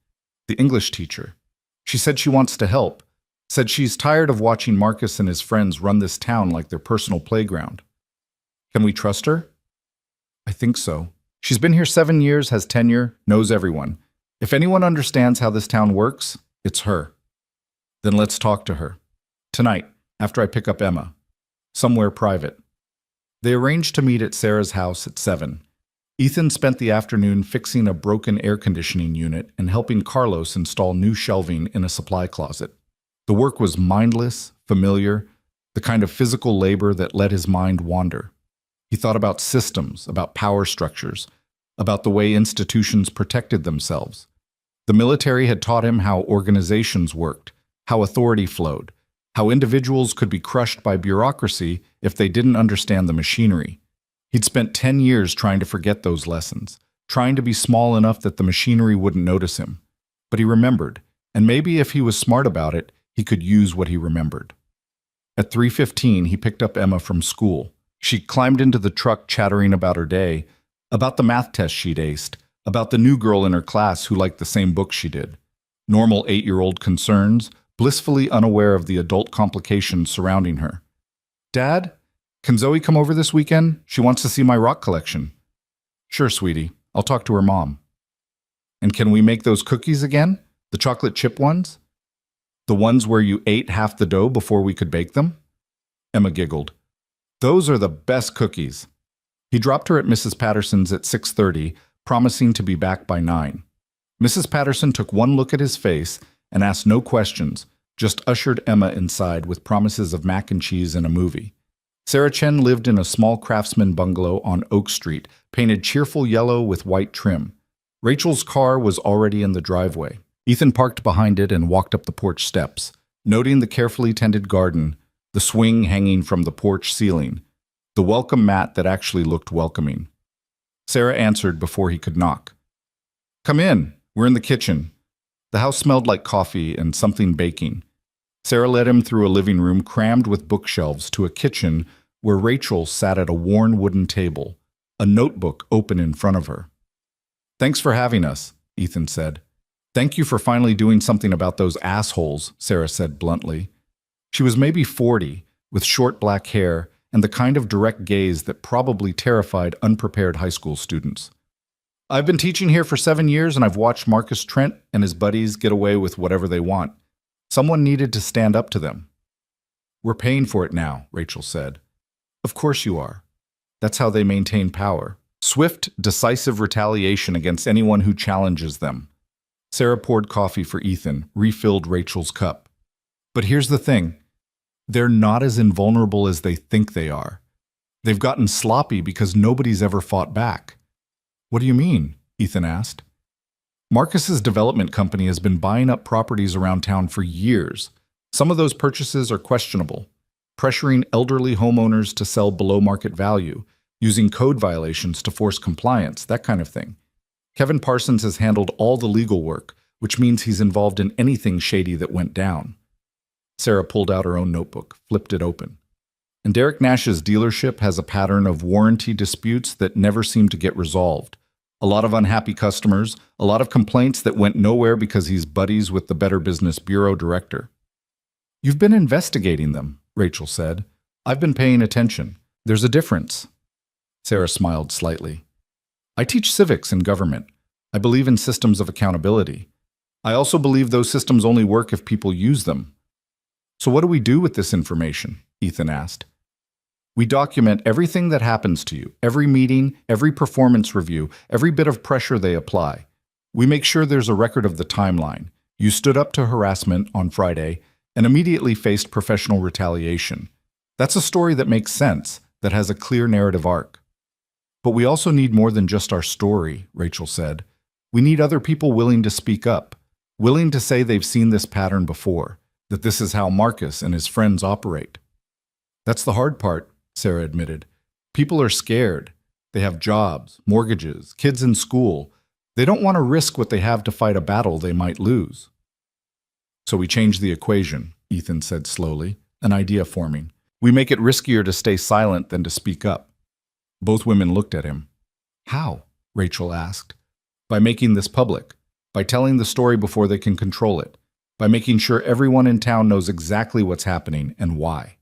the English teacher. She said she wants to help, said she's tired of watching Marcus and his friends run this town like their personal playground. Can we trust her? I think so. She's been here 7 years, has tenure, knows everyone. If anyone understands how this town works, it's her. Then let's talk to her. Tonight, after I pick up Emma. Somewhere private. They arranged to meet at Sarah's house at 7. Ethan spent the afternoon fixing a broken air conditioning unit and helping Carlos install new shelving in a supply closet. The work was mindless, familiar, the kind of physical labor that let his mind wander. He thought about systems, about power structures, about the way institutions protected themselves. The military had taught him how organizations worked, how authority flowed, how individuals could be crushed by bureaucracy if they didn't understand the machinery. He'd spent 10 years trying to forget those lessons, trying to be small enough that the machinery wouldn't notice him. But he remembered, and maybe if he was smart about it, he could use what he remembered. At 3:15, he picked up Emma from school. She climbed into the truck chattering about her day, about the math test she'd aced, about the new girl in her class who liked the same book she did. Normal 8-year-old concerns, blissfully unaware of the adult complications surrounding her. Dad? Can Zoe come over this weekend? She wants to see my rock collection. Sure, sweetie. I'll talk to her mom. And can we make those cookies again? The chocolate chip ones? The ones where you ate half the dough before we could bake them? Emma giggled. Those are the best cookies. He dropped her at Mrs. Patterson's at 6:30, promising to be back by 9. Mrs. Patterson took one look at his face and asked no questions, just ushered Emma inside with promises of mac and cheese and a movie. Sarah Chen lived in a small craftsman bungalow on Oak Street, painted cheerful yellow with white trim. Rachel's car was already in the driveway. Ethan parked behind it and walked up the porch steps, noting the carefully tended garden, the swing hanging from the porch ceiling, the welcome mat that actually looked welcoming. Sarah answered before he could knock. Come in. We're in the kitchen. The house smelled like coffee and something baking. Sarah led him through a living room crammed with bookshelves to a kitchen where Rachel sat at a worn wooden table, a notebook open in front of her. Thanks for having us, Ethan said. Thank you for finally doing something about those assholes, Sarah said bluntly. She was maybe 40, with short black hair and the kind of direct gaze that probably terrified unprepared high school students. I've been teaching here for 7 years, and I've watched Marcus Trent and his buddies get away with whatever they want. Someone needed to stand up to them. We're paying for it now, Rachel said. Of course you are. That's how they maintain power. Swift, decisive retaliation against anyone who challenges them. Sarah poured coffee for Ethan, refilled Rachel's cup. But here's the thing. They're not as invulnerable as they think they are. They've gotten sloppy because nobody's ever fought back. What do you mean? Ethan asked. Marcus's development company has been buying up properties around town for years. Some of those purchases are questionable, pressuring elderly homeowners to sell below market value, using code violations to force compliance, that kind of thing. Kevin Parsons has handled all the legal work, which means he's involved in anything shady that went down. Sarah pulled out her own notebook, flipped it open. And Derek Nash's dealership has a pattern of warranty disputes that never seem to get resolved. A lot of unhappy customers, a lot of complaints that went nowhere because he's buddies with the Better Business Bureau director. You've been investigating them, Rachel said. I've been paying attention. There's a difference. Sarah smiled slightly. I teach civics in government. I believe in systems of accountability. I also believe those systems only work if people use them. So what do we do with this information? Ethan asked. We document everything that happens to you, every meeting, every performance review, every bit of pressure they apply. We make sure there's a record of the timeline. You stood up to harassment on Friday and immediately faced professional retaliation. That's a story that makes sense, that has a clear narrative arc. But we also need more than just our story, Rachel said. We need other people willing to speak up, willing to say they've seen this pattern before, that this is how Marcus and his friends operate. That's the hard part, Sarah admitted. People are scared. They have jobs, mortgages, kids in school. They don't want to risk what they have to fight a battle they might lose. So we change the equation, Ethan said slowly, an idea forming. We make it riskier to stay silent than to speak up. Both women looked at him. How? Rachel asked. By making this public, by telling the story before they can control it, by making sure everyone in town knows exactly what's happening and why.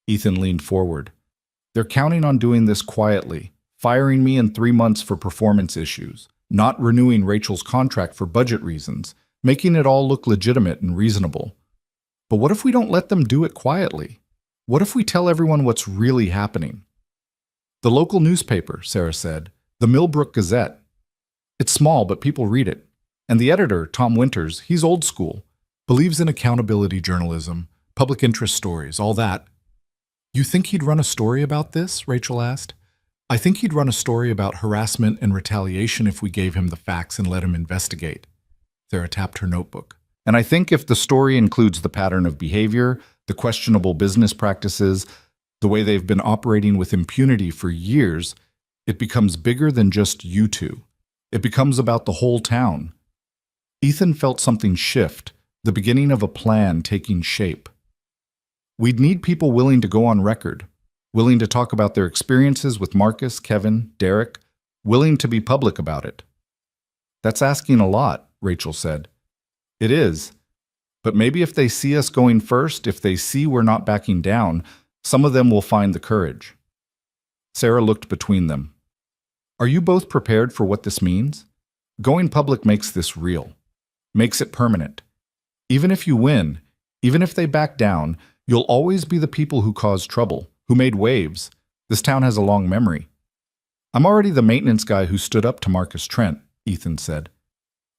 Ethan leaned forward. They're counting on doing this quietly, firing me in 3 months for performance issues, not renewing Rachel's contract for budget reasons, making it all look legitimate and reasonable. But what if we don't let them do it quietly? What if we tell everyone what's really happening? The local newspaper, Sarah said, the Millbrook Gazette. It's small, but people read it. And the editor, Tom Winters, he's old school, believes in accountability journalism, public interest stories, all that. You think he'd run a story about this? Rachel asked. I think he'd run a story about harassment and retaliation if we gave him the facts and let him investigate. Sarah tapped her notebook. And I think if the story includes the pattern of behavior, the questionable business practices, the way they've been operating with impunity for years, it becomes bigger than just you two. It becomes about the whole town. Ethan felt something shift, the beginning of a plan taking shape. We'd need people willing to go on record, willing to talk about their experiences with Marcus, Kevin, Derek, willing to be public about it. That's asking a lot, Rachel said. It is. But maybe if they see us going first, if they see we're not backing down, some of them will find the courage. Sarah looked between them. Are you both prepared for what this means? Going public makes this real, makes it permanent. Even if you win, even if they back down, you'll always be the people who caused trouble, who made waves. This town has a long memory. I'm already the maintenance guy who stood up to Marcus Trent, Ethan said.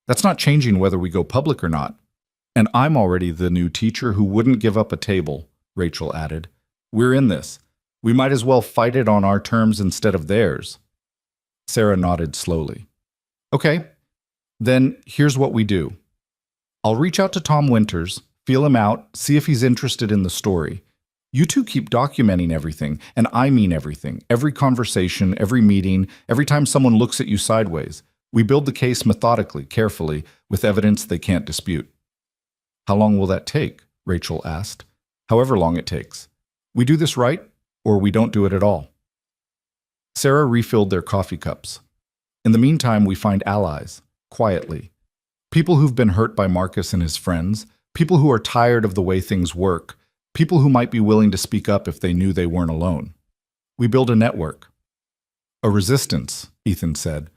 That's not changing whether we go public or not. And I'm already the new teacher who wouldn't give up a table, Rachel added. We're in this. We might as well fight it on our terms instead of theirs. Sarah nodded slowly. Okay, then here's what we do. I'll reach out to Tom Winters, feel him out, see if he's interested in the story. You two keep documenting everything, and I mean everything, every conversation, every meeting, every time someone looks at you sideways. We build the case methodically, carefully, with evidence they can't dispute. How long will that take? Rachel asked. However long it takes. We do this right, or we don't do it at all. Sarah refilled their coffee cups. In the meantime, we find allies, quietly. People who've been hurt by Marcus and his friends, people who are tired of the way things work, People who might be willing to speak up if they knew they weren't alone. We build a network. A resistance, Ethan said.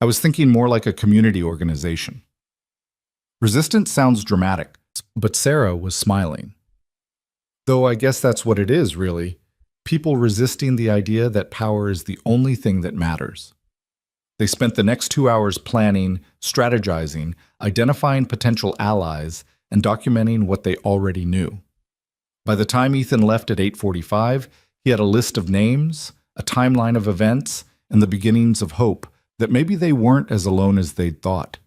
I was thinking more like a community organization. Resistance sounds dramatic, but Sarah was smiling. Though I guess that's what it is, really. People resisting the idea that power is the only thing that matters. They spent the next 2 hours planning, strategizing, identifying potential allies, and documenting what they already knew. By the time Ethan left at 8:45, he had a list of names, a timeline of events, and the beginnings of hope that maybe they weren't as alone as they'd thought.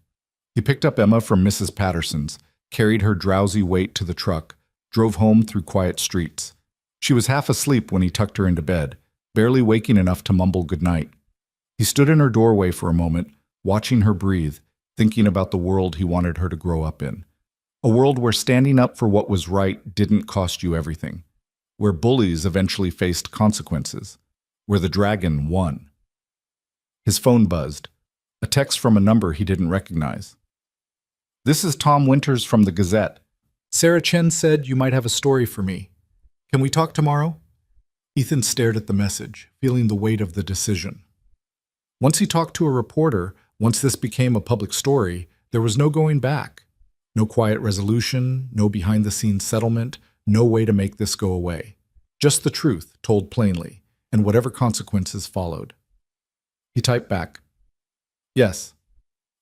He picked up Emma from Mrs. Patterson's, carried her drowsy weight to the truck, drove home through quiet streets. She was half asleep when he tucked her into bed, barely waking enough to mumble goodnight. He stood in her doorway for a moment, watching her breathe, thinking about the world he wanted her to grow up in. A world where standing up for what was right didn't cost you everything. Where bullies eventually faced consequences. Where the dragon won. His phone buzzed. A text from a number he didn't recognize. "This is Tom Winters from the Gazette. Sarah Chen said you might have a story for me. Can we talk tomorrow?" Ethan stared at the message, feeling the weight of the decision. Once he talked to a reporter, once this became a public story, there was no going back. No quiet resolution, no behind-the-scenes settlement, no way to make this go away. Just the truth, told plainly, and whatever consequences followed. He typed back, "Yes.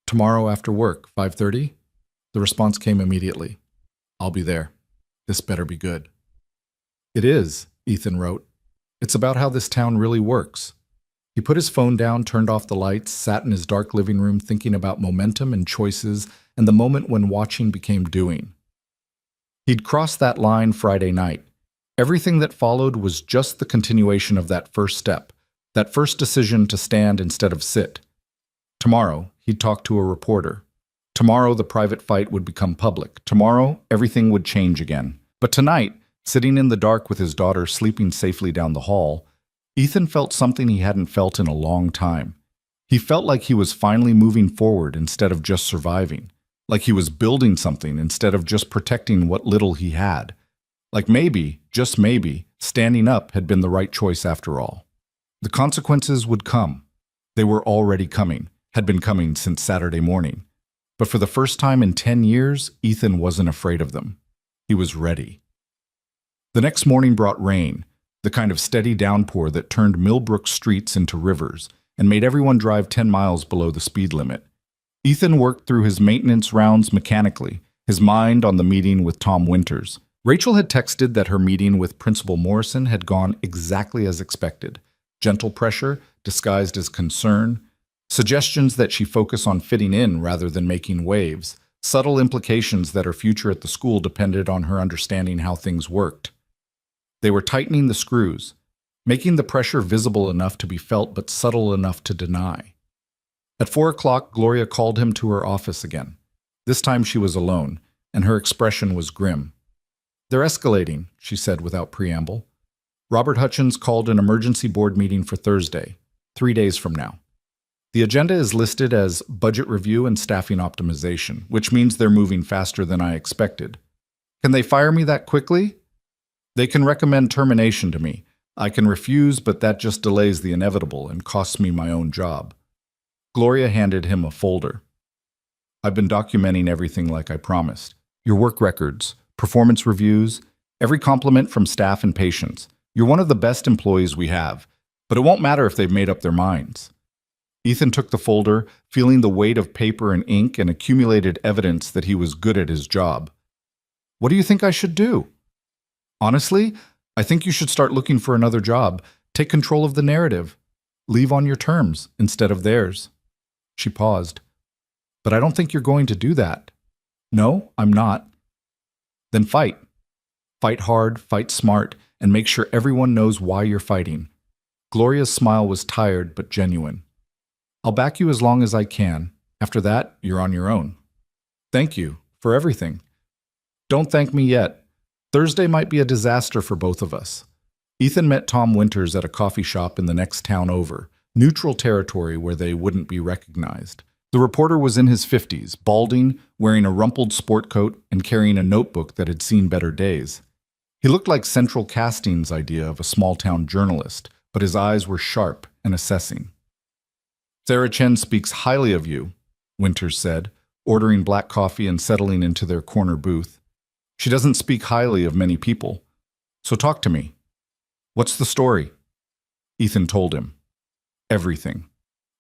Tomorrow after work, 5:30? The response came immediately. "I'll be there. This better be good." "It is," Ethan wrote. "It's about how this town really works." He put his phone down, turned off the lights, sat in his dark living room thinking about momentum and choices and the moment when watching became doing. He'd crossed that line Friday night. Everything that followed was just the continuation of that first step, that first decision to stand instead of sit. Tomorrow, he'd talk to a reporter. Tomorrow, the private fight would become public. Tomorrow, everything would change again. But tonight, sitting in the dark with his daughter sleeping safely down the hall, Ethan felt something he hadn't felt in a long time. He felt like he was finally moving forward instead of just surviving. Like he was building something instead of just protecting what little he had. Like maybe, just maybe, standing up had been the right choice after all. The consequences would come. They were already coming, had been coming since Saturday morning. But for the first time in 10 years, Ethan wasn't afraid of them. He was ready. The next morning brought rain, the kind of steady downpour that turned Millbrook streets into rivers and made everyone drive 10 miles below the speed limit. Ethan worked through his maintenance rounds mechanically, his mind on the meeting with Tom Winters. Rachel had texted that her meeting with Principal Morrison had gone exactly as expected. Gentle pressure, disguised as concern, suggestions that she focus on fitting in rather than making waves, subtle implications that her future at the school depended on her understanding how things worked. They were tightening the screws, making the pressure visible enough to be felt but subtle enough to deny. At 4 o'clock, Gloria called him to her office again. This time she was alone, and her expression was grim. "They're escalating," she said without preamble. "Robert Hutchins called an emergency board meeting for Thursday, 3 days from now. The agenda is listed as budget review and staffing optimization, which means they're moving faster than I expected. Can they fire me that quickly? They can recommend termination to me. I can refuse, but that just delays the inevitable and costs me my own job." Gloria handed him a folder. "I've been documenting everything like I promised. Your work records, performance reviews, every compliment from staff and patients. You're one of the best employees we have, but it won't matter if they've made up their minds." Ethan took the folder, feeling the weight of paper and ink and accumulated evidence that he was good at his job. "What do you think I should do?" "Honestly, I think you should start looking for another job. Take control of the narrative. Leave on your terms instead of theirs." She paused. "But I don't think you're going to do that." "No, I'm not." "Then fight. Fight hard, fight smart, and make sure everyone knows why you're fighting." Gloria's smile was tired but genuine. "I'll back you as long as I can. After that, you're on your own." "Thank you for everything." "Don't thank me yet. Thursday might be a disaster for both of us." Ethan met Tom Winters at a coffee shop in the next town over, neutral territory where they wouldn't be recognized. The reporter was in his 50s, balding, wearing a rumpled sport coat, and carrying a notebook that had seen better days. He looked like Central Casting's idea of a small-town journalist, but his eyes were sharp and assessing. Sarah Chen speaks highly of you, Winters said, ordering black coffee and settling into their corner booth. She doesn't speak highly of many people. So talk to me. What's the story? Ethan told him. Everything.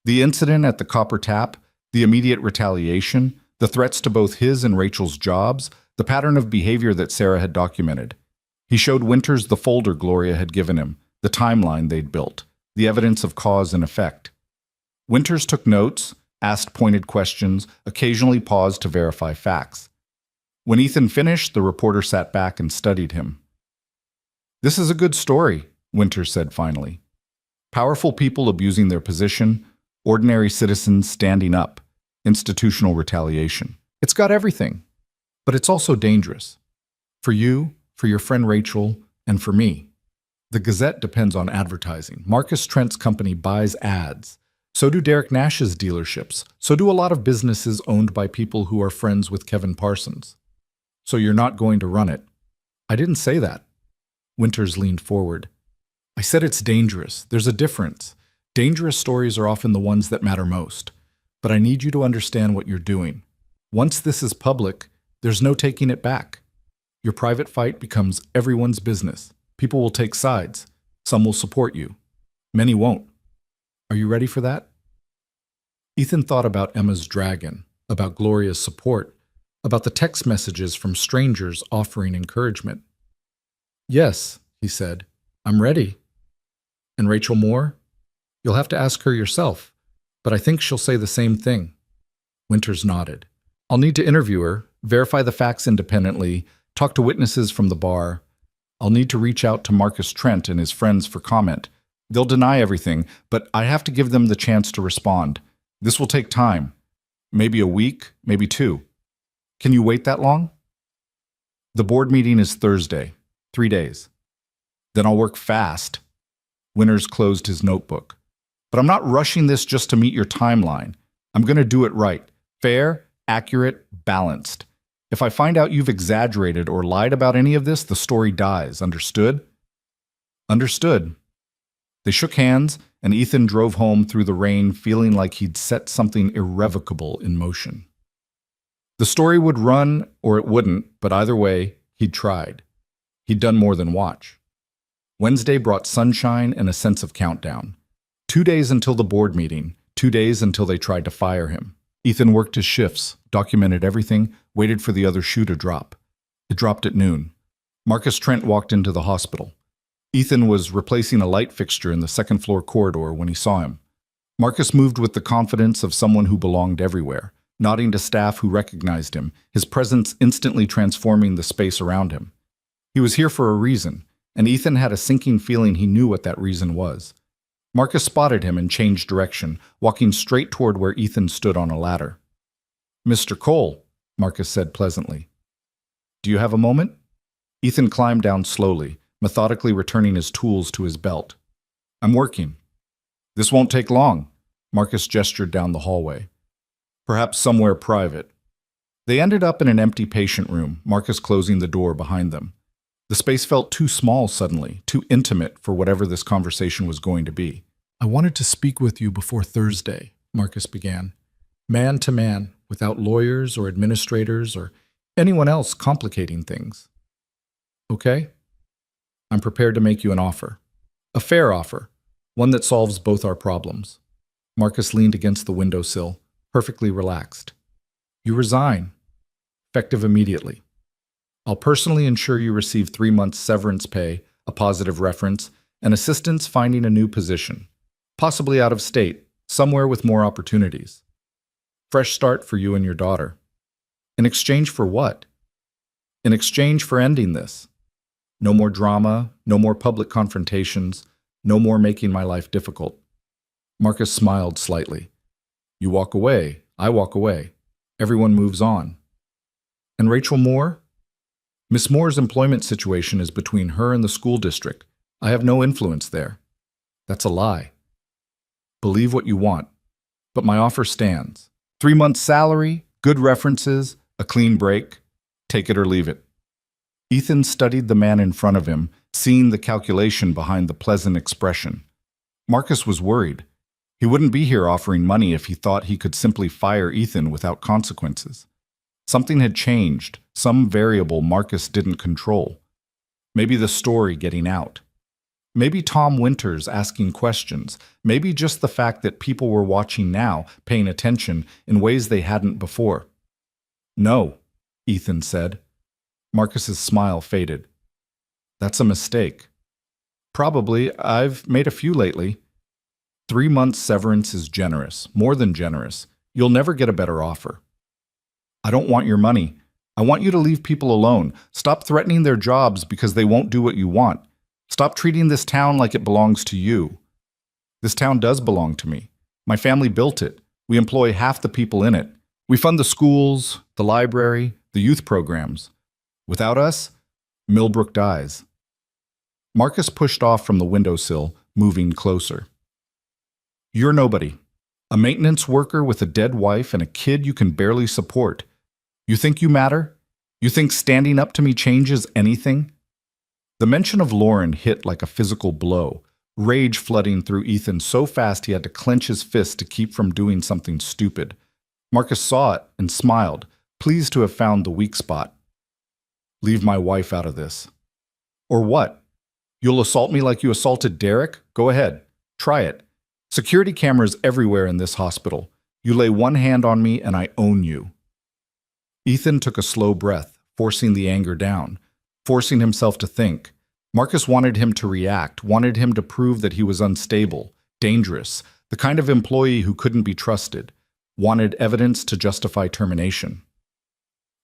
The incident at the Copper Tap, the immediate retaliation, the threats to both his and Rachel's jobs, the pattern of behavior that Sarah had documented. He showed Winters the folder Gloria had given him, the timeline they'd built, the evidence of cause and effect. Winters took notes, asked pointed questions, occasionally paused to verify facts. When Ethan finished, the reporter sat back and studied him. This is a good story, Winters said finally. Powerful people abusing their position, ordinary citizens standing up, institutional retaliation. It's got everything, but it's also dangerous. For you, for your friend Rachel, and for me. The Gazette depends on advertising. Marcus Trent's company buys ads. So do Derek Nash's dealerships. So do a lot of businesses owned by people who are friends with Kevin Parsons. So you're not going to run it. I didn't say that. Winters leaned forward. I said it's dangerous. There's a difference. Dangerous stories are often the ones that matter most. But I need you to understand what you're doing. Once this is public, there's no taking it back. Your private fight becomes everyone's business. People will take sides. Some will support you. Many won't. Are you ready for that? Ethan thought about Emma's dragon, about Gloria's support, about the text messages from strangers offering encouragement. Yes, he said, I'm ready. And Rachel Moore? You'll have to ask her yourself, but I think she'll say the same thing. Winters nodded. I'll need to interview her, verify the facts independently, talk to witnesses from the bar. I'll need to reach out to Marcus Trent and his friends for comment. They'll deny everything, but I have to give them the chance to respond. This will take time. Maybe a week, maybe 2. Can you wait that long? The board meeting is Thursday, 3 days. Then I'll work fast. Winters closed his notebook. But I'm not rushing this just to meet your timeline. I'm going to do it right. Fair, accurate, balanced. If I find out you've exaggerated or lied about any of this, the story dies. Understood? Understood. They shook hands, and Ethan drove home through the rain, feeling like he'd set something irrevocable in motion. The story would run or it wouldn't, but either way, he'd tried. He'd done more than watch. Wednesday brought sunshine and a sense of countdown. 2 days until the board meeting, 2 days until they tried to fire him. Ethan worked his shifts, documented everything, waited for the other shoe to drop. It dropped at noon. Marcus Trent walked into the hospital. Ethan was replacing a light fixture in the second-floor corridor when he saw him. Marcus moved with the confidence of someone who belonged everywhere, nodding to staff who recognized him, his presence instantly transforming the space around him. He was here for a reason, and Ethan had a sinking feeling he knew what that reason was. Marcus spotted him and changed direction, walking straight toward where Ethan stood on a ladder. "Mr. Cole," Marcus said pleasantly. "Do you have a moment?" Ethan climbed down slowly, methodically returning his tools to his belt. "I'm working." "This won't take long," Marcus gestured down the hallway. "Perhaps somewhere private." They ended up in an empty patient room, Marcus closing the door behind them. The space felt too small suddenly, too intimate for whatever this conversation was going to be. "I wanted to speak with you before Thursday," Marcus began. "Man to man, without lawyers or administrators or anyone else complicating things. Okay? I'm prepared to make you an offer. A fair offer, one that solves both our problems." Marcus leaned against the windowsill, perfectly relaxed. "You resign, effective immediately. I'll personally ensure you receive 3 months severance pay, a positive reference, and assistance finding a new position, possibly out of state, somewhere with more opportunities. Fresh start for you and your daughter. In exchange for what? In exchange for ending this. No more drama, no more public confrontations, no more making my life difficult." Marcus smiled slightly. "You walk away, I walk away. Everyone moves on." "And Rachel Moore?" "Miss Moore's employment situation is between her and the school district. I have no influence there." "That's a lie." "Believe what you want, but my offer stands. 3 months salary, good references, a clean break. Take it or leave it." Ethan studied the man in front of him, seeing the calculation behind the pleasant expression. Marcus was worried. He wouldn't be here offering money if he thought he could simply fire Ethan without consequences. Something had changed, some variable Marcus didn't control. Maybe the story getting out. Maybe Tom Winters asking questions. Maybe just the fact that people were watching now, paying attention in ways they hadn't before. "No," Ethan said. Marcus's smile faded. "That's a mistake." "Probably. I've made a few lately." 3 months severance is generous, more than generous. You'll never get a better offer. "I don't want your money. I want you to leave people alone. Stop threatening their jobs because they won't do what you want. Stop treating this town like it belongs to you." "This town does belong to me. My family built it. We employ half the people in it. We fund the schools, the library, the youth programs. Without us, Millbrook dies." Marcus pushed off from the windowsill, moving closer. "You're nobody. A maintenance worker with a dead wife and a kid you can barely support. You think you matter? You think standing up to me changes anything?" The mention of Lauren hit like a physical blow, rage flooding through Ethan so fast he had to clench his fist to keep from doing something stupid. Marcus saw it and smiled, pleased to have found the weak spot. "Leave my wife out of this." "Or what? You'll assault me like you assaulted Derek? Go ahead. Try it. Security cameras everywhere in this hospital. You lay one hand on me and I own you." Ethan took a slow breath, forcing the anger down, forcing himself to think. Marcus wanted him to react, wanted him to prove that he was unstable, dangerous, the kind of employee who couldn't be trusted, wanted evidence to justify termination.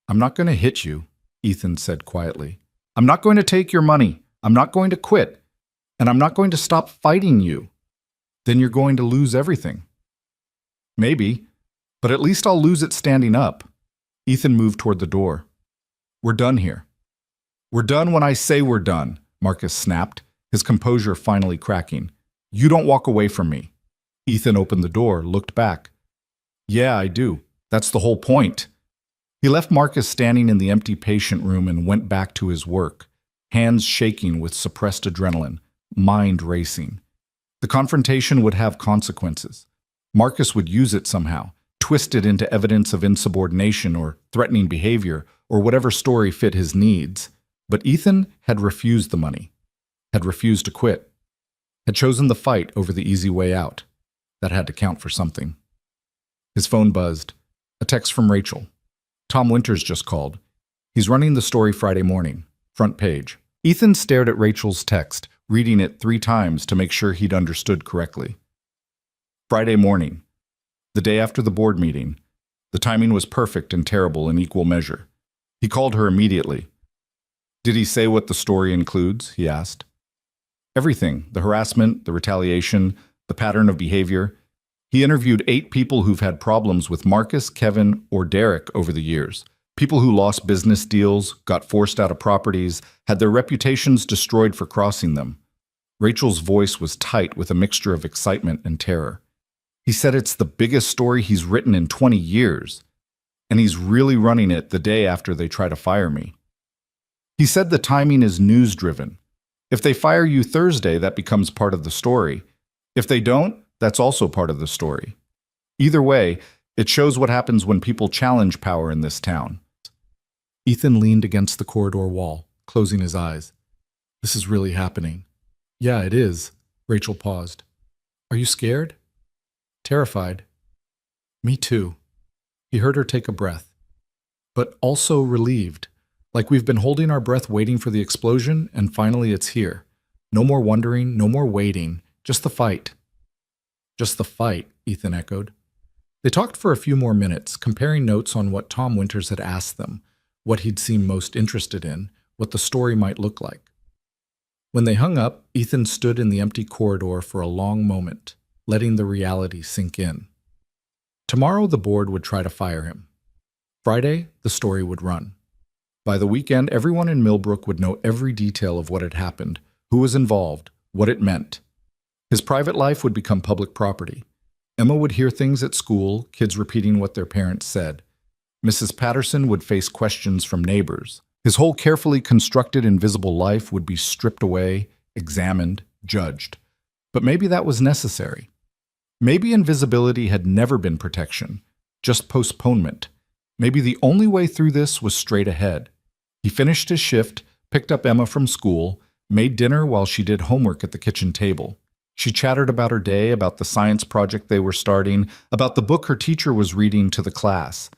"I'm not going to hit you," Ethan said quietly. "I'm not going to take your money. I'm not going to quit. And I'm not going to stop fighting you. Then you're going to lose everything." "Maybe, but at least I'll lose it standing up." Ethan moved toward the door. "We're done here." "We're done when I say we're done," Marcus snapped, his composure finally cracking. "You don't walk away from me." Ethan opened the door, looked back. "Yeah, I do. That's the whole point." He left Marcus standing in the empty patient room and went back to his work, hands shaking with suppressed adrenaline, mind racing. The confrontation would have consequences. Marcus would use it somehow, twist it into evidence of insubordination or threatening behavior or whatever story fit his needs. But Ethan had refused the money, had refused to quit, had chosen the fight over the easy way out. That had to count for something. His phone buzzed. A text from Rachel. "Tom Winters just called. He's running the story Friday morning. Front page." Ethan stared at Rachel's text, reading it 3 times to make sure he'd understood correctly. Friday morning. The day after the board meeting. The timing was perfect and terrible in equal measure. He called her immediately. "Did he say what the story includes?" he asked. "Everything. The harassment, the retaliation, the pattern of behavior. He interviewed 8 people who've had problems with Marcus, Kevin, or Derek over the years. People who lost business deals, got forced out of properties, had their reputations destroyed for crossing them." Rachel's voice was tight with a mixture of excitement and terror. "He said it's the biggest story he's written in 20 years. And he's really running it the day after they try to fire me. He said the timing is news-driven. If they fire you Thursday, that becomes part of the story. If they don't, that's also part of the story. Either way, it shows what happens when people challenge power in this town." Ethan leaned against the corridor wall, closing his eyes. "This is really happening." "Yeah, it is." Rachel paused. "Are you scared?" "Terrified." "Me too." He heard her take a breath. "But also relieved. Like we've been holding our breath waiting for the explosion, and finally it's here. No more wondering, no more waiting, just the fight." "Just the fight," Ethan echoed. They talked for a few more minutes, comparing notes on what Tom Winters had asked them, what he'd seemed most interested in, what the story might look like. When they hung up, Ethan stood in the empty corridor for a long moment, letting the reality sink in. Tomorrow the board would try to fire him. Friday, the story would run. By the weekend, everyone in Millbrook would know every detail of what had happened, who was involved, what it meant. His private life would become public property. Emma would hear things at school, kids repeating what their parents said. Mrs. Patterson would face questions from neighbors. His whole carefully constructed invisible life would be stripped away, examined, judged. But maybe that was necessary. Maybe invisibility had never been protection, just postponement. Maybe the only way through this was straight ahead. He finished his shift, picked up Emma from school, made dinner while she did homework at the kitchen table. She chattered about her day, about the science project they were starting, about the book her teacher was reading to the class.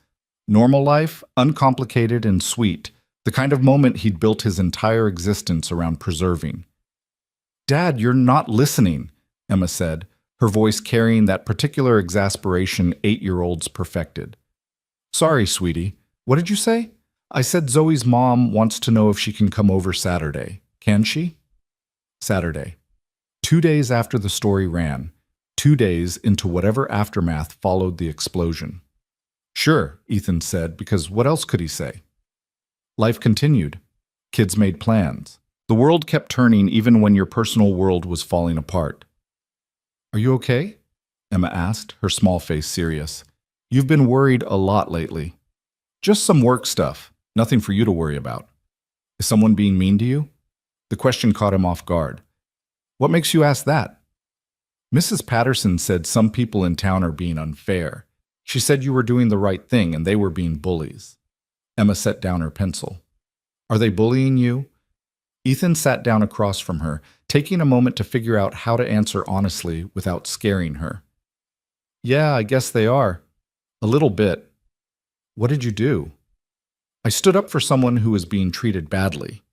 Normal life, uncomplicated and sweet, the kind of moment he'd built his entire existence around preserving. "Dad, you're not listening," Emma said, her voice carrying that particular exasperation 8-year-olds perfected. "Sorry, sweetie. What did you say?" "I said Zoe's mom wants to know if she can come over Saturday. Can she?" Saturday. 2 days after the story ran. 2 days into whatever aftermath followed the explosion. "Sure," Ethan said, because what else could he say? Life continued. Kids made plans. The world kept turning even when your personal world was falling apart. "Are you okay?" Emma asked, her small face serious. "You've been worried a lot lately." "Just some work stuff. Nothing for you to worry about." "Is someone being mean to you?" The question caught him off guard. "What makes you ask that?" "Mrs. Patterson said some people in town are being unfair. She said you were doing the right thing and they were being bullies." Emma set down her pencil. "Are they bullying you?" Ethan sat down across from her, taking a moment to figure out how to answer honestly without scaring her. "Yeah, I guess they are. A little bit." "What did you do?" "I stood up for someone who was being treated badly.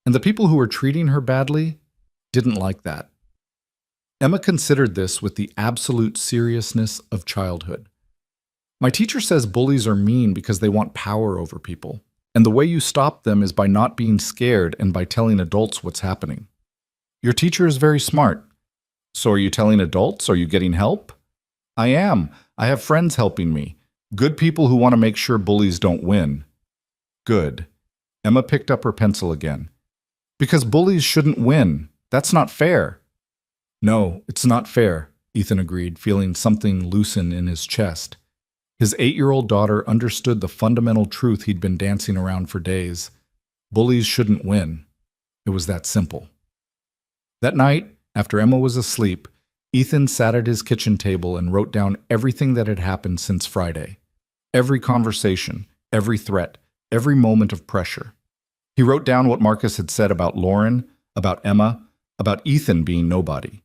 And the people who were treating her badly didn't like that." Emma considered this with the absolute seriousness of childhood. "My teacher says bullies are mean because they want power over people. And the way you stop them is by not being scared and by telling adults what's happening." "Your teacher is very smart." "So are you telling adults? Are you getting help?" "I am. I have friends helping me. Good people who want to make sure bullies don't win." "Good." Emma picked up her pencil again. "Because bullies shouldn't win. That's not fair." "No, it's not fair," Ethan agreed, feeling something loosen in his chest. His 8-year-old daughter understood the fundamental truth he'd been dancing around for days. Bullies shouldn't win. It was that simple. That night, after Emma was asleep, Ethan sat at his kitchen table and wrote down everything that had happened since Friday. Every conversation, every threat, every moment of pressure. He wrote down what Marcus had said about Lauren, about Emma, about Ethan being nobody.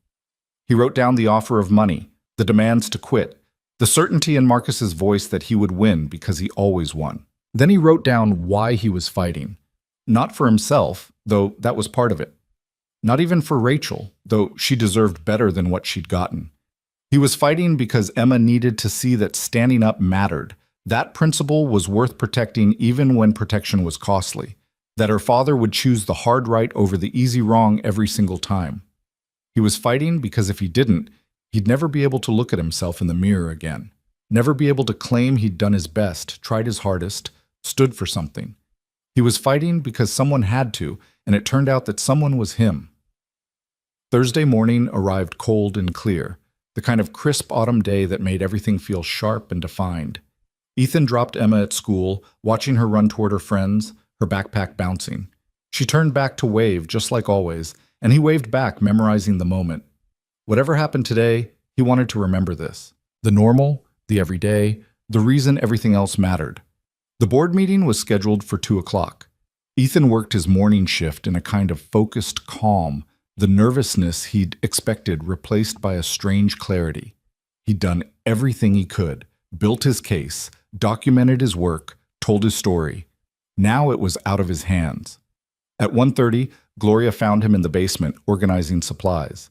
He wrote down the offer of money, the demands to quit, the certainty in Marcus's voice that he would win because he always won. Then he wrote down why he was fighting. Not for himself, though that was part of it. Not even for Rachel, though she deserved better than what she'd gotten. He was fighting because Emma needed to see that standing up mattered. That principle was worth protecting even when protection was costly. That her father would choose the hard right over the easy wrong every single time. He was fighting because if he didn't, he'd never be able to look at himself in the mirror again. Never be able to claim he'd done his best, tried his hardest, stood for something. He was fighting because someone had to, and it turned out that someone was him. Thursday morning arrived cold and clear, the kind of crisp autumn day that made everything feel sharp and defined. Ethan dropped Emma at school, watching her run toward her friends, her backpack bouncing. She turned back to wave, just like always, and he waved back, memorizing the moment. Whatever happened today, he wanted to remember this. The normal, the everyday, the reason everything else mattered. The board meeting was scheduled for 2 o'clock. Ethan worked his morning shift in a kind of focused calm, the nervousness he'd expected replaced by a strange clarity. He'd done everything he could, built his case, documented his work, told his story. Now it was out of his hands. At 1:30, Gloria found him in the basement, organizing supplies.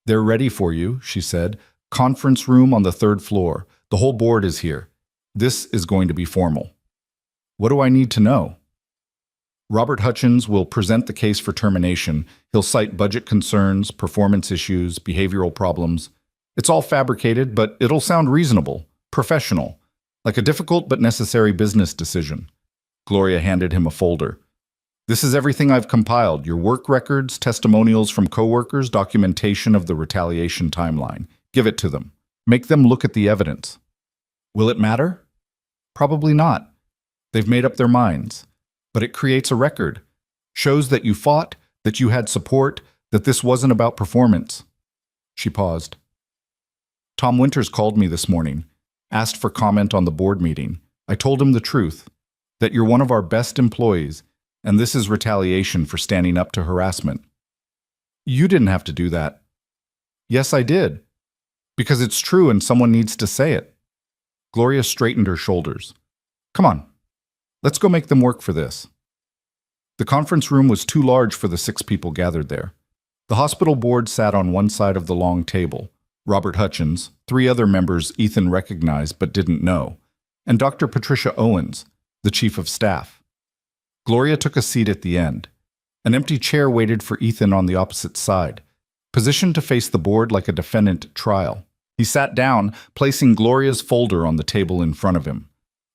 "They're ready for you," she said. "Conference room on the 3rd floor. The whole board is here. This is going to be formal." "What do I need to know?" "Robert Hutchins will present the case for termination. He'll cite budget concerns, performance issues, behavioral problems. It's all fabricated, but it'll sound reasonable, professional, like a difficult but necessary business decision." Gloria handed him a folder. "This is everything I've compiled, your work records, testimonials from coworkers, documentation of the retaliation timeline. Give it to them. Make them look at the evidence." "Will it matter?" "Probably not. They've made up their minds. But it creates a record, shows that you fought, that you had support, that this wasn't about performance. She paused. Tom Winters called me this morning, asked for comment on the board meeting. I told him the truth, that you're one of our best employees, and this is retaliation for standing up to harassment. You didn't have to do that. Yes, I did. Because it's true and someone needs to say it. Gloria straightened her shoulders. Come on, let's go make them work for this. The conference room was too large for the 6 people gathered there. The hospital board sat on one side of the long table. Robert Hutchins, 3 other members Ethan recognized but didn't know, and Dr. Patricia Owens, the chief of staff. Gloria took a seat at the end. An empty chair waited for Ethan on the opposite side, positioned to face the board like a defendant at trial. He sat down, placing Gloria's folder on the table in front of him.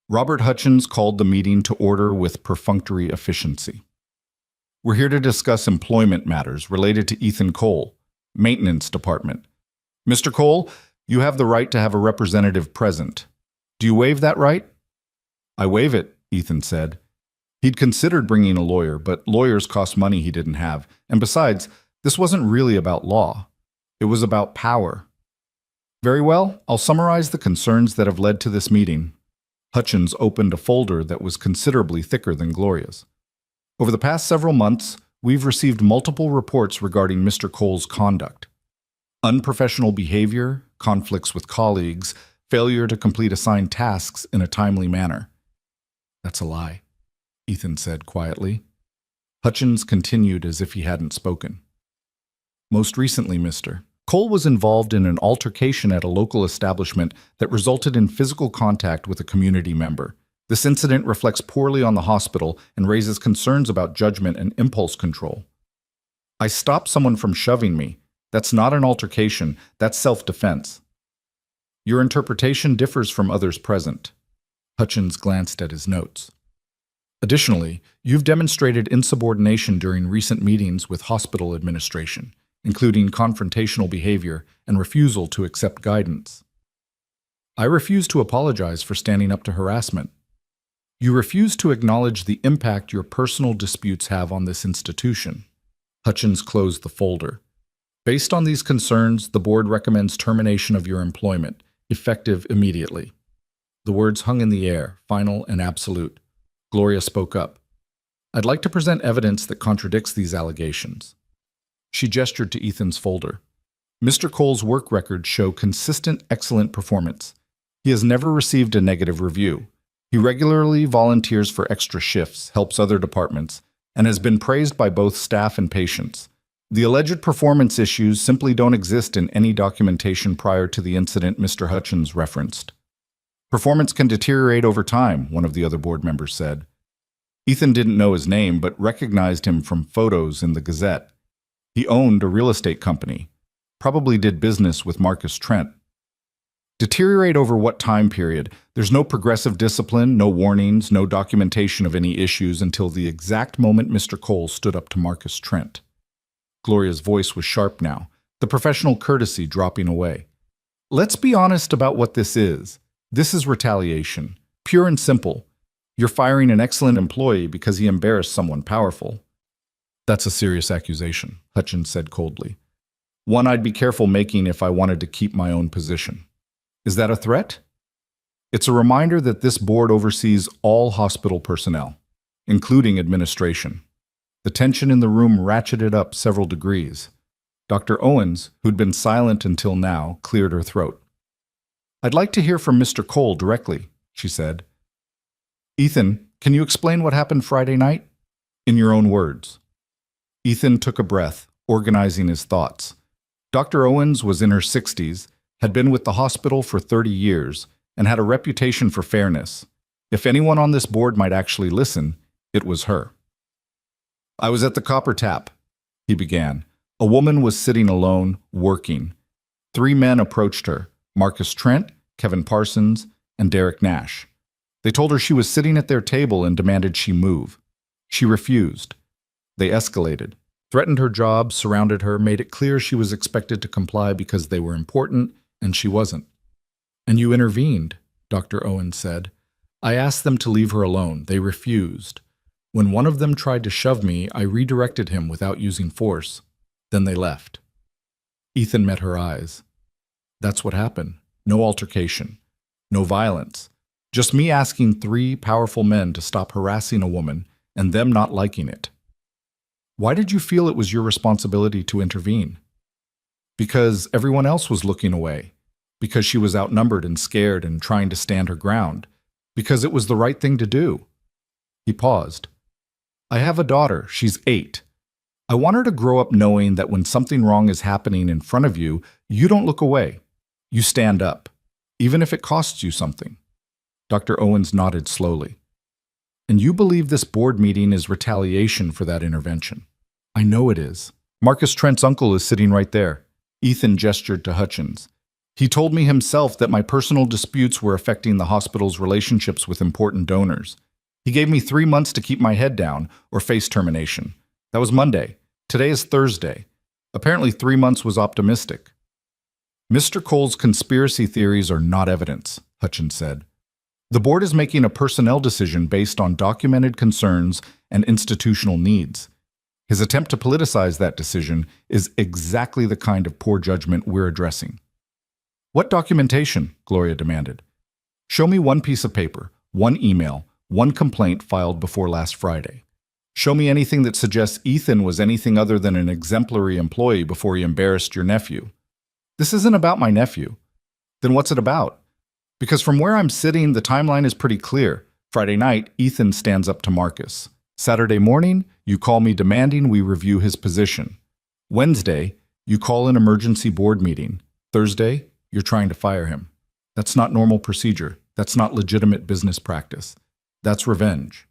Robert Hutchins called the meeting to order with perfunctory efficiency. We're here to discuss employment matters related to Ethan Cole, Maintenance Department. Mr. Cole, you have the right to have a representative present. Do you waive that right? I waive it, Ethan said. He'd considered bringing a lawyer, but lawyers cost money he didn't have. And besides, this wasn't really about law. It was about power. Very well, I'll summarize the concerns that have led to this meeting. Hutchins opened a folder that was considerably thicker than Gloria's. Over the past several months, we've received multiple reports regarding Mr. Cole's conduct. Unprofessional behavior, conflicts with colleagues, failure to complete assigned tasks in a timely manner. That's a lie, Ethan said quietly. Hutchins continued as if he hadn't spoken. Most recently, Mr. Cole was involved in an altercation at a local establishment that resulted in physical contact with a community member. This incident reflects poorly on the hospital and raises concerns about judgment and impulse control. I stopped someone from shoving me. That's not an altercation, that's self-defense. Your interpretation differs from others present. Hutchins glanced at his notes. Additionally, you've demonstrated insubordination during recent meetings with hospital administration, including confrontational behavior and refusal to accept guidance. I refuse to apologize for standing up to harassment. You refuse to acknowledge the impact your personal disputes have on this institution. Hutchins closed the folder. Based on these concerns, the board recommends termination of your employment, effective immediately. The words hung in the air, final and absolute. Gloria spoke up. I'd like to present evidence that contradicts these allegations. She gestured to Ethan's folder. Mr. Cole's work records show consistent, excellent performance. He has never received a negative review. He regularly volunteers for extra shifts, helps other departments, and has been praised by both staff and patients. The alleged performance issues simply don't exist in any documentation prior to the incident Mr. Hutchins referenced. Performance can deteriorate over time, one of the other board members said. Ethan didn't know his name, but recognized him from photos in the Gazette. He owned a real estate company, probably did business with Marcus Trent. Deteriorate over what time period? There's no progressive discipline, no warnings, no documentation of any issues until the exact moment Mr. Cole stood up to Marcus Trent. Gloria's voice was sharp now, the professional courtesy dropping away. Let's be honest about what this is. This is retaliation, pure and simple. You're firing an excellent employee because he embarrassed someone powerful. That's a serious accusation, Hutchins said coldly. One I'd be careful making if I wanted to keep my own position. Is that a threat? It's a reminder that this board oversees all hospital personnel, including administration. The tension in the room ratcheted up several degrees. Dr. Owens, who'd been silent until now, cleared her throat. I'd like to hear from Mr. Cole directly, she said. Ethan, can you explain what happened Friday night? In your own words. Ethan took a breath, organizing his thoughts. Dr. Owens was in her 60s, had been with the hospital for 30 years, and had a reputation for fairness. If anyone on this board might actually listen, it was her. I was at the Copper Tap, he began. A woman was sitting alone, working. 3 men approached her, Marcus Trent, Kevin Parsons, and Derek Nash. They told her she was sitting at their table and demanded she move. She refused. They escalated, threatened her job, surrounded her, made it clear she was expected to comply because they were important, and she wasn't. And you intervened, Dr. Owens said. I asked them to leave her alone. They refused. When one of them tried to shove me, I redirected him without using force. Then they left. Ethan met her eyes. That's what happened. No altercation. No violence. Just me asking 3 powerful men to stop harassing a woman and them not liking it. Why did you feel it was your responsibility to intervene? Because everyone else was looking away. Because she was outnumbered and scared and trying to stand her ground. Because it was the right thing to do. He paused. I have a daughter. She's 8. I want her to grow up knowing that when something wrong is happening in front of you, you don't look away. You stand up, even if it costs you something. Dr. Owens nodded slowly. And you believe this board meeting is retaliation for that intervention? I know it is. Marcus Trent's uncle is sitting right there. Ethan gestured to Hutchins. He told me himself that my personal disputes were affecting the hospital's relationships with important donors. He gave me 3 months to keep my head down or face termination. That was Monday. Today is Thursday. Apparently 3 months was optimistic. Mr. Cole's conspiracy theories are not evidence, Hutchins said. The board is making a personnel decision based on documented concerns and institutional needs. His attempt to politicize that decision is exactly the kind of poor judgment we're addressing. What documentation? Gloria demanded. Show me one piece of paper, one email, one complaint filed before last Friday. Show me anything that suggests Ethan was anything other than an exemplary employee before he embarrassed your nephew. This isn't about my nephew. Then what's it about? Because from where I'm sitting, the timeline is pretty clear. Friday night, Ethan stands up to Marcus. Saturday morning, you call me demanding we review his position. Wednesday, you call an emergency board meeting. Thursday, you're trying to fire him. That's not normal procedure. That's not legitimate business practice. That's revenge.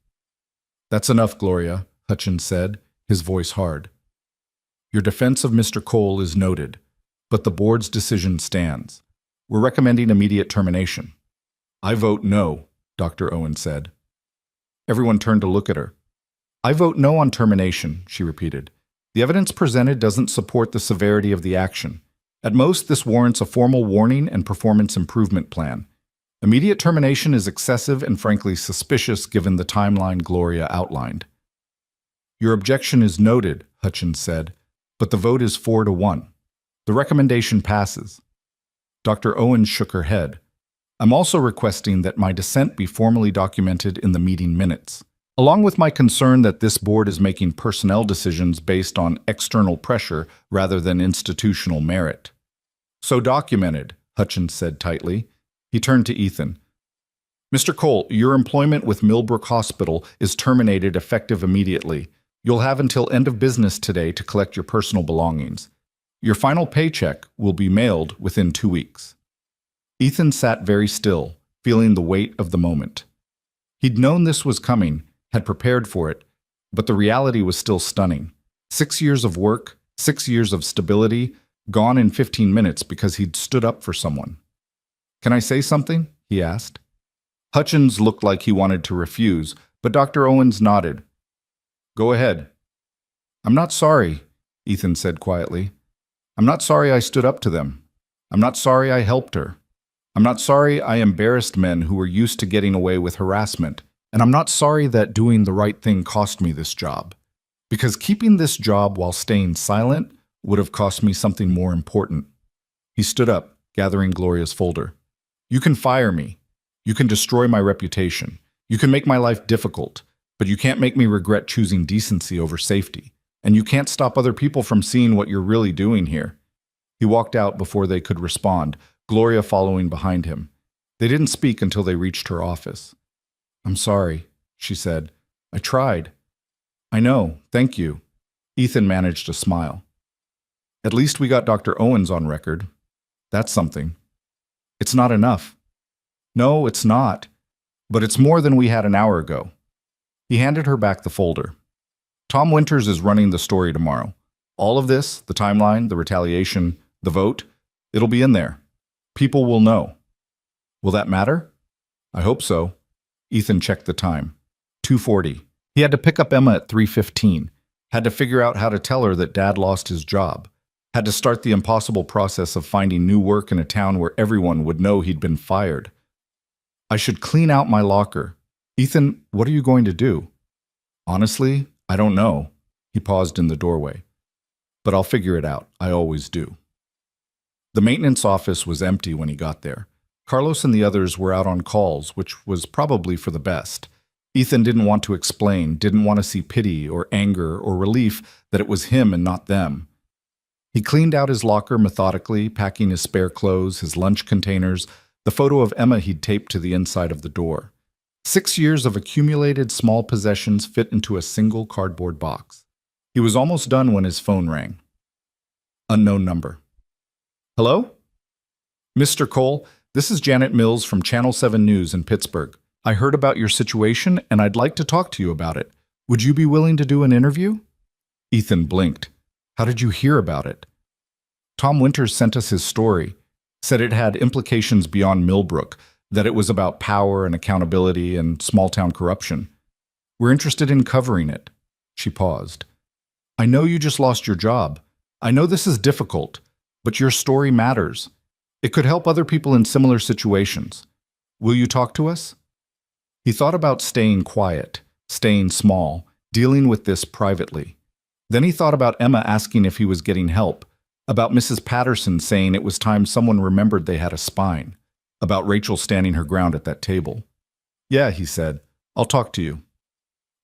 That's enough, Gloria, Hutchins said, his voice hard. Your defense of Mr. Cole is noted, but the board's decision stands. We're recommending immediate termination. I vote no, Dr. Owen said. Everyone turned to look at her. I vote no on termination, she repeated. The evidence presented doesn't support the severity of the action. At most, this warrants a formal warning and performance improvement plan. Immediate termination is excessive and frankly suspicious given the timeline Gloria outlined. Your objection is noted, Hutchins said, but the vote is 4-1. The recommendation passes. Dr. Owens shook her head. I'm also requesting that my dissent be formally documented in the meeting minutes, along with my concern that this board is making personnel decisions based on external pressure rather than institutional merit. So documented, Hutchins said tightly. He turned to Ethan. Mr. Cole, your employment with Millbrook Hospital is terminated effective immediately. You'll have until end of business today to collect your personal belongings. Your final paycheck will be mailed within 2 weeks. Ethan sat very still, feeling the weight of the moment. He'd known this was coming, had prepared for it, but the reality was still stunning. 6 years of work, 6 years of stability, gone in 15 minutes because he'd stood up for someone. Can I say something? He asked. Hutchins looked like he wanted to refuse, but Dr. Owens nodded. Go ahead. I'm not sorry, Ethan said quietly. I'm not sorry I stood up to them. I'm not sorry I helped her. I'm not sorry I embarrassed men who were used to getting away with harassment. And I'm not sorry that doing the right thing cost me this job. Because keeping this job while staying silent would have cost me something more important. He stood up, gathering Gloria's folder. You can fire me. You can destroy my reputation. You can make my life difficult. But you can't make me regret choosing decency over safety. And you can't stop other people from seeing what you're really doing here. He walked out before they could respond, Gloria following behind him. They didn't speak until they reached her office. I'm sorry, she said. I tried. I know, thank you. Ethan managed a smile. At least we got Dr. Owens on record. That's something. It's not enough. No, it's not. But it's more than we had an hour ago. He handed her back the folder. Tom Winters is running the story tomorrow. All of this, the timeline, the retaliation, the vote, it'll be in there. People will know. Will that matter? I hope so. Ethan checked the time. 2:40. He had to pick up Emma at 3:15. Had to figure out how to tell her that Dad lost his job. Had to start the impossible process of finding new work in a town where everyone would know he'd been fired. I should clean out my locker. Ethan, what are you going to do? Honestly, I don't know. He paused in the doorway. But I'll figure it out. I always do. The maintenance office was empty when he got there. Carlos and the others were out on calls, which was probably for the best. Ethan didn't want to explain, didn't want to see pity or anger or relief that it was him and not them. He cleaned out his locker methodically, packing his spare clothes, his lunch containers, the photo of Emma he'd taped to the inside of the door. 6 years of accumulated small possessions fit into a single cardboard box. He was almost done when his phone rang. Unknown number. Hello? Mr. Cole, this is Janet Mills from Channel 7 News in Pittsburgh. I heard about your situation and I'd like to talk to you about it. Would you be willing to do an interview? Ethan blinked. How did you hear about it? Tom Winters sent us his story, said it had implications beyond Millbrook, that it was about power and accountability and small-town corruption. We're interested in covering it. She paused. I know you just lost your job. I know this is difficult, but your story matters. It could help other people in similar situations. Will you talk to us? He thought about staying quiet, staying small, dealing with this privately. Then he thought about Emma asking if he was getting help, about Mrs. Patterson saying it was time someone remembered they had a spine, about Rachel standing her ground at that table. Yeah, he said, I'll talk to you.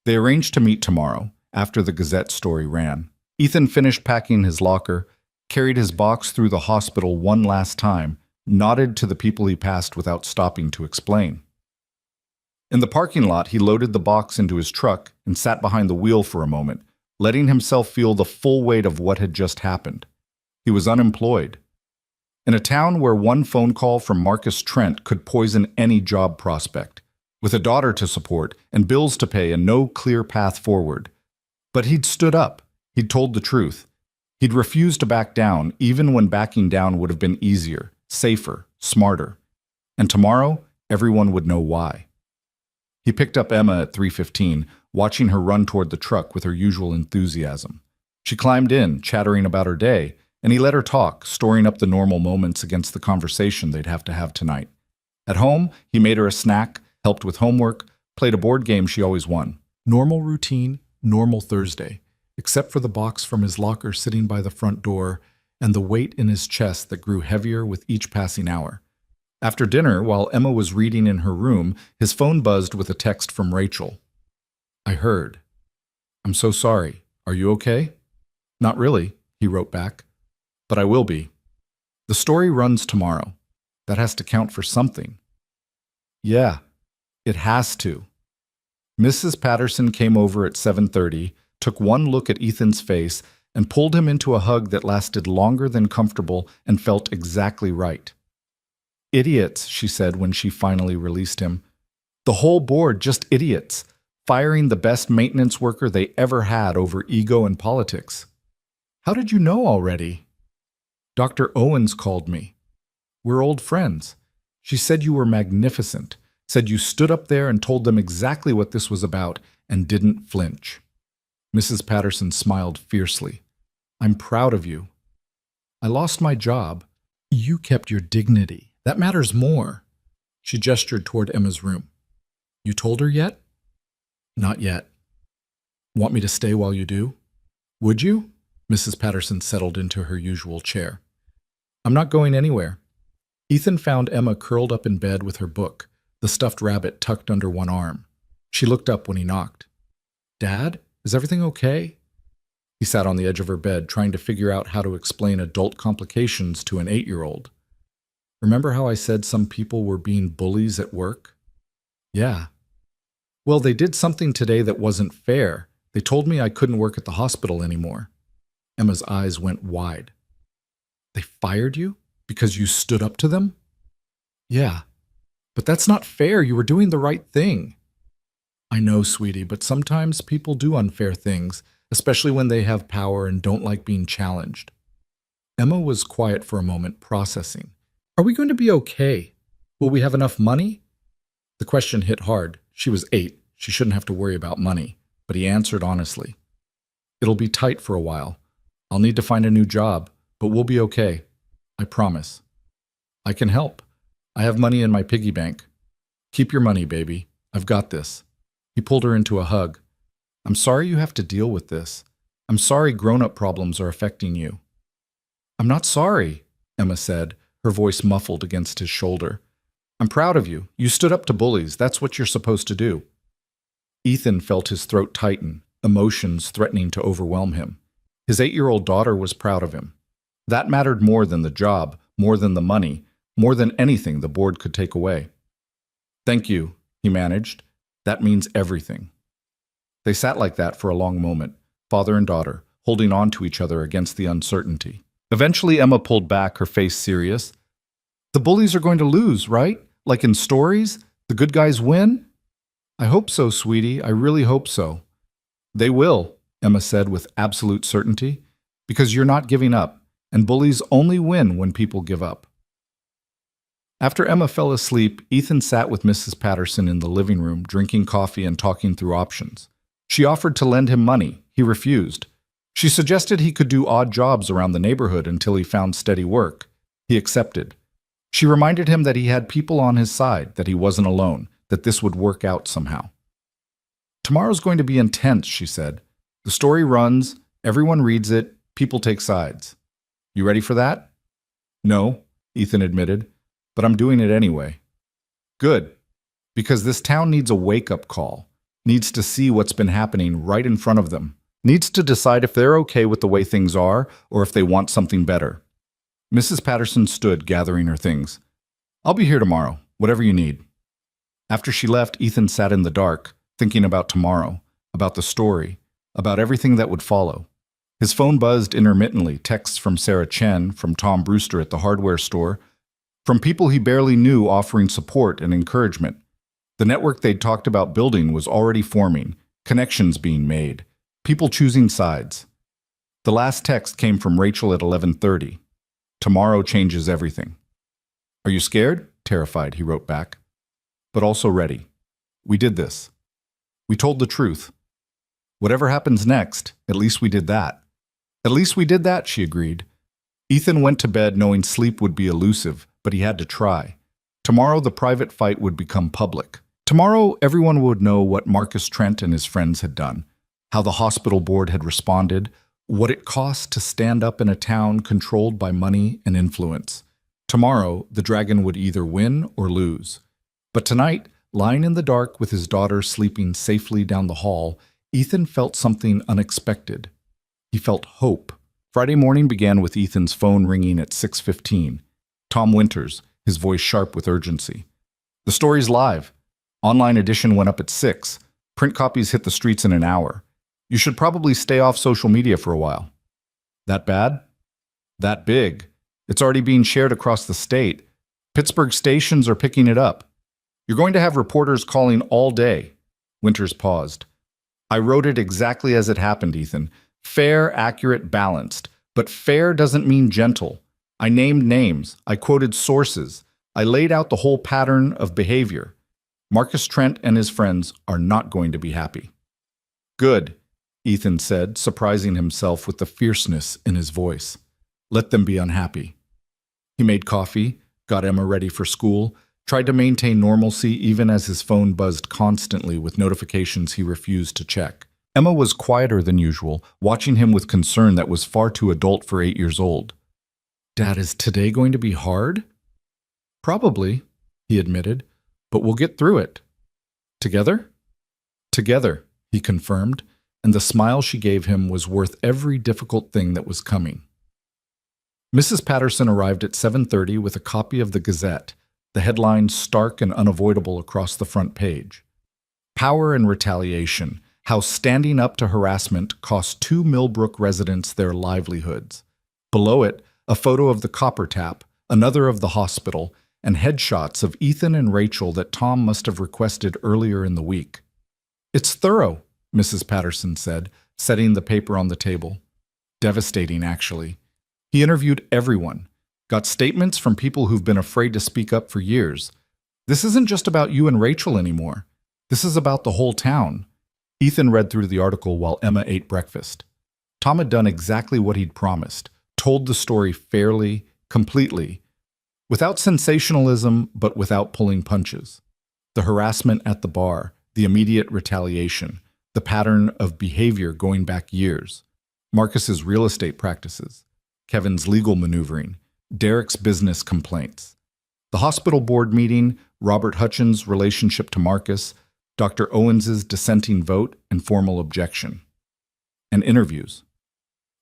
They arranged to meet tomorrow, after the Gazette story ran. Ethan finished packing his locker, carried his box through the hospital one last time, nodded to the people he passed without stopping to explain. In the parking lot, he loaded the box into his truck and sat behind the wheel for a moment, letting himself feel the full weight of what had just happened. He was unemployed. In a town where one phone call from Marcus Trent could poison any job prospect, with a daughter to support and bills to pay and no clear path forward. But he'd stood up. He'd told the truth. He'd refused to back down, even when backing down would have been easier, safer, smarter. And tomorrow, everyone would know why. He picked up Emma at 3:15, watching her run toward the truck with her usual enthusiasm. She climbed in, chattering about her day, and he let her talk, storing up the normal moments against the conversation they'd have to have tonight. At home, he made her a snack, helped with homework, played a board game she always won. Normal routine, normal Thursday, except for the box from his locker sitting by the front door and the weight in his chest that grew heavier with each passing hour. After dinner, while Emma was reading in her room, his phone buzzed with a text from Rachel. I heard. I'm so sorry. Are you okay? Not really, he wrote back. But I will be. The story runs tomorrow. That has to count for something. Yeah, it has to. Mrs. Patterson came over at 7:30, took one look at Ethan's face, and pulled him into a hug that lasted longer than comfortable and felt exactly right. Idiots, she said when she finally released him. The whole board just idiots, firing the best maintenance worker they ever had over ego and politics. How did you know already? Dr. Owens called me. We're old friends. She said you were magnificent, said you stood up there and told them exactly what this was about and didn't flinch. Mrs. Patterson smiled fiercely. I'm proud of you. I lost my job. You kept your dignity. That matters more. She gestured toward Emma's room. You told her yet? Not yet. Want me to stay while you do? Would you? Mrs. Patterson settled into her usual chair. I'm not going anywhere. Ethan found Emma curled up in bed with her book, the stuffed rabbit tucked under one arm. She looked up when he knocked. Dad, is everything okay? He sat on the edge of her bed, trying to figure out how to explain adult complications to an 8-year-old. Remember how I said some people were being bullies at work? Yeah. Well, they did something today that wasn't fair. They told me I couldn't work at the hospital anymore. Emma's eyes went wide. They fired you because you stood up to them? Yeah. But that's not fair. You were doing the right thing. I know, sweetie, but sometimes people do unfair things, especially when they have power and don't like being challenged. Emma was quiet for a moment, processing. Are we going to be okay? Will we have enough money? The question hit hard. She was 8. She shouldn't have to worry about money. But he answered honestly. It'll be tight for a while. I'll need to find a new job, but we'll be okay. I promise. I can help. I have money in my piggy bank. Keep your money, baby. I've got this. He pulled her into a hug. I'm sorry you have to deal with this. I'm sorry grown-up problems are affecting you. I'm not sorry, Emma said, her voice muffled against his shoulder. I'm proud of you. You stood up to bullies. That's what you're supposed to do. Ethan felt his throat tighten, emotions threatening to overwhelm him. His 8-year-old daughter was proud of him. That mattered more than the job, more than the money, more than anything the board could take away. Thank you, he managed. That means everything. They sat like that for a long moment, father and daughter, holding on to each other against the uncertainty. Eventually, Emma pulled back, her face serious. The bullies are going to lose, right? Like in stories? The good guys win? I hope so, sweetie. I really hope so. They will, Emma said with absolute certainty, because you're not giving up, and bullies only win when people give up. After Emma fell asleep, Ethan sat with Mrs. Patterson in the living room, drinking coffee and talking through options. She offered to lend him money. He refused. She suggested he could do odd jobs around the neighborhood until he found steady work. He accepted. She reminded him that he had people on his side, that he wasn't alone, that this would work out somehow. Tomorrow's going to be intense, she said. The story runs, everyone reads it, people take sides. You ready for that? No, Ethan admitted, but I'm doing it anyway. Good, because this town needs a wake-up call, needs to see what's been happening right in front of them, needs to decide if they're okay with the way things are or if they want something better. Mrs. Patterson stood, gathering her things. I'll be here tomorrow, whatever you need. After she left, Ethan sat in the dark, thinking about tomorrow, about the story, about everything that would follow. His phone buzzed intermittently, texts from Sarah Chen, from Tom Brewster at the hardware store, from people he barely knew offering support and encouragement. The network they'd talked about building was already forming, connections being made, people choosing sides. The last text came from Rachel at 11:30. Tomorrow changes everything. Are you scared? Terrified, he wrote back. But also ready. We did this. We told the truth. Whatever happens next, at least we did that. At least we did that, she agreed. Ethan went to bed knowing sleep would be elusive, but he had to try. Tomorrow the private fight would become public. Tomorrow everyone would know what Marcus Trent and his friends had done, how the hospital board had responded, what it cost to stand up in a town controlled by money and influence. Tomorrow, the dragon would either win or lose. But tonight, lying in the dark with his daughter sleeping safely down the hall, Ethan felt something unexpected. He felt hope. Friday morning began with Ethan's phone ringing at 6:15. Tom Winters, his voice sharp with urgency. The story's live. Online edition went up at 6. Print copies hit the streets in an hour. You should probably stay off social media for a while. That bad? That big. It's already being shared across the state. Pittsburgh stations are picking it up. You're going to have reporters calling all day. Winters paused. I wrote it exactly as it happened, Ethan. Fair, accurate, balanced. But fair doesn't mean gentle. I named names. I quoted sources. I laid out the whole pattern of behavior. Marcus Trent and his friends are not going to be happy. Good, Ethan said, surprising himself with the fierceness in his voice. Let them be unhappy. He made coffee, got Emma ready for school, tried to maintain normalcy even as his phone buzzed constantly with notifications he refused to check. Emma was quieter than usual, watching him with concern that was far too adult for 8 years old. Dad, is today going to be hard? Probably, he admitted, but we'll get through it. Together? Together, he confirmed, and the smile she gave him was worth every difficult thing that was coming. Mrs. Patterson arrived at 7:30 with a copy of the Gazette, the headline stark and unavoidable across the front page. Power and retaliation, how standing up to harassment cost 2 Millbrook residents their livelihoods. Below it, a photo of the copper tap, another of the hospital, and headshots of Ethan and Rachel that Tom must have requested earlier in the week. It's thorough, Mrs. Patterson said, setting the paper on the table. Devastating, actually. He interviewed everyone, got statements from people who've been afraid to speak up for years. This isn't just about you and Rachel anymore. This is about the whole town. Ethan read through the article while Emma ate breakfast. Tom had done exactly what he'd promised, told the story fairly, completely, without sensationalism, but without pulling punches. The harassment at the bar, the immediate retaliation, the pattern of behavior going back years, Marcus's real estate practices, Kevin's legal maneuvering, Derek's business complaints. The hospital board meeting, Robert Hutchins' relationship to Marcus, Dr. Owens's dissenting vote and formal objection. And interviews.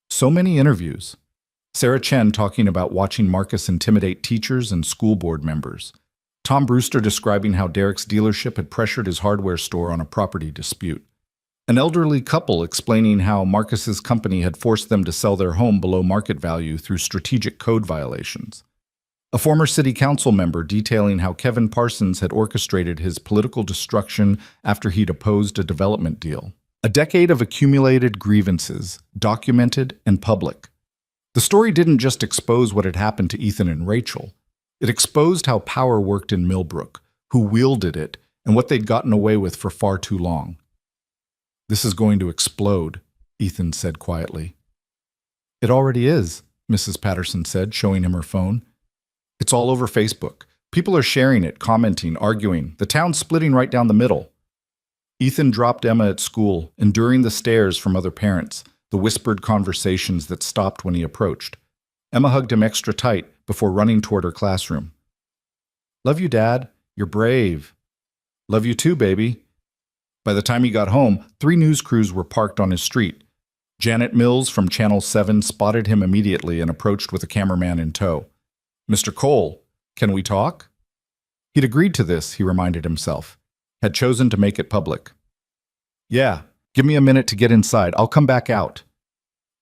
So many interviews. Sarah Chen talking about watching Marcus intimidate teachers and school board members. Tom Brewster describing how Derek's dealership had pressured his hardware store on a property dispute. An elderly couple explaining how Marcus's company had forced them to sell their home below market value through strategic code violations. A former city council member detailing how Kevin Parsons had orchestrated his political destruction after he'd opposed a development deal. A decade of accumulated grievances, documented and public. The story didn't just expose what had happened to Ethan and Rachel. It exposed how power worked in Millbrook, who wielded it, and what they'd gotten away with for far too long. "This is going to explode," Ethan said quietly. "It already is," Mrs. Patterson said, showing him her phone. "It's all over Facebook. People are sharing it, commenting, arguing. The town's splitting right down the middle." Ethan dropped Emma at school, enduring the stares from other parents, the whispered conversations that stopped when he approached. Emma hugged him extra tight before running toward her classroom. "Love you, Dad. You're brave." "Love you too, baby." By the time he got home, 3 news crews were parked on his street. Janet Mills from Channel 7 spotted him immediately and approached with a cameraman in tow. "Mr. Cole, can we talk?" He'd agreed to this, he reminded himself. Had chosen to make it public. "Yeah, give me a minute to get inside. I'll come back out."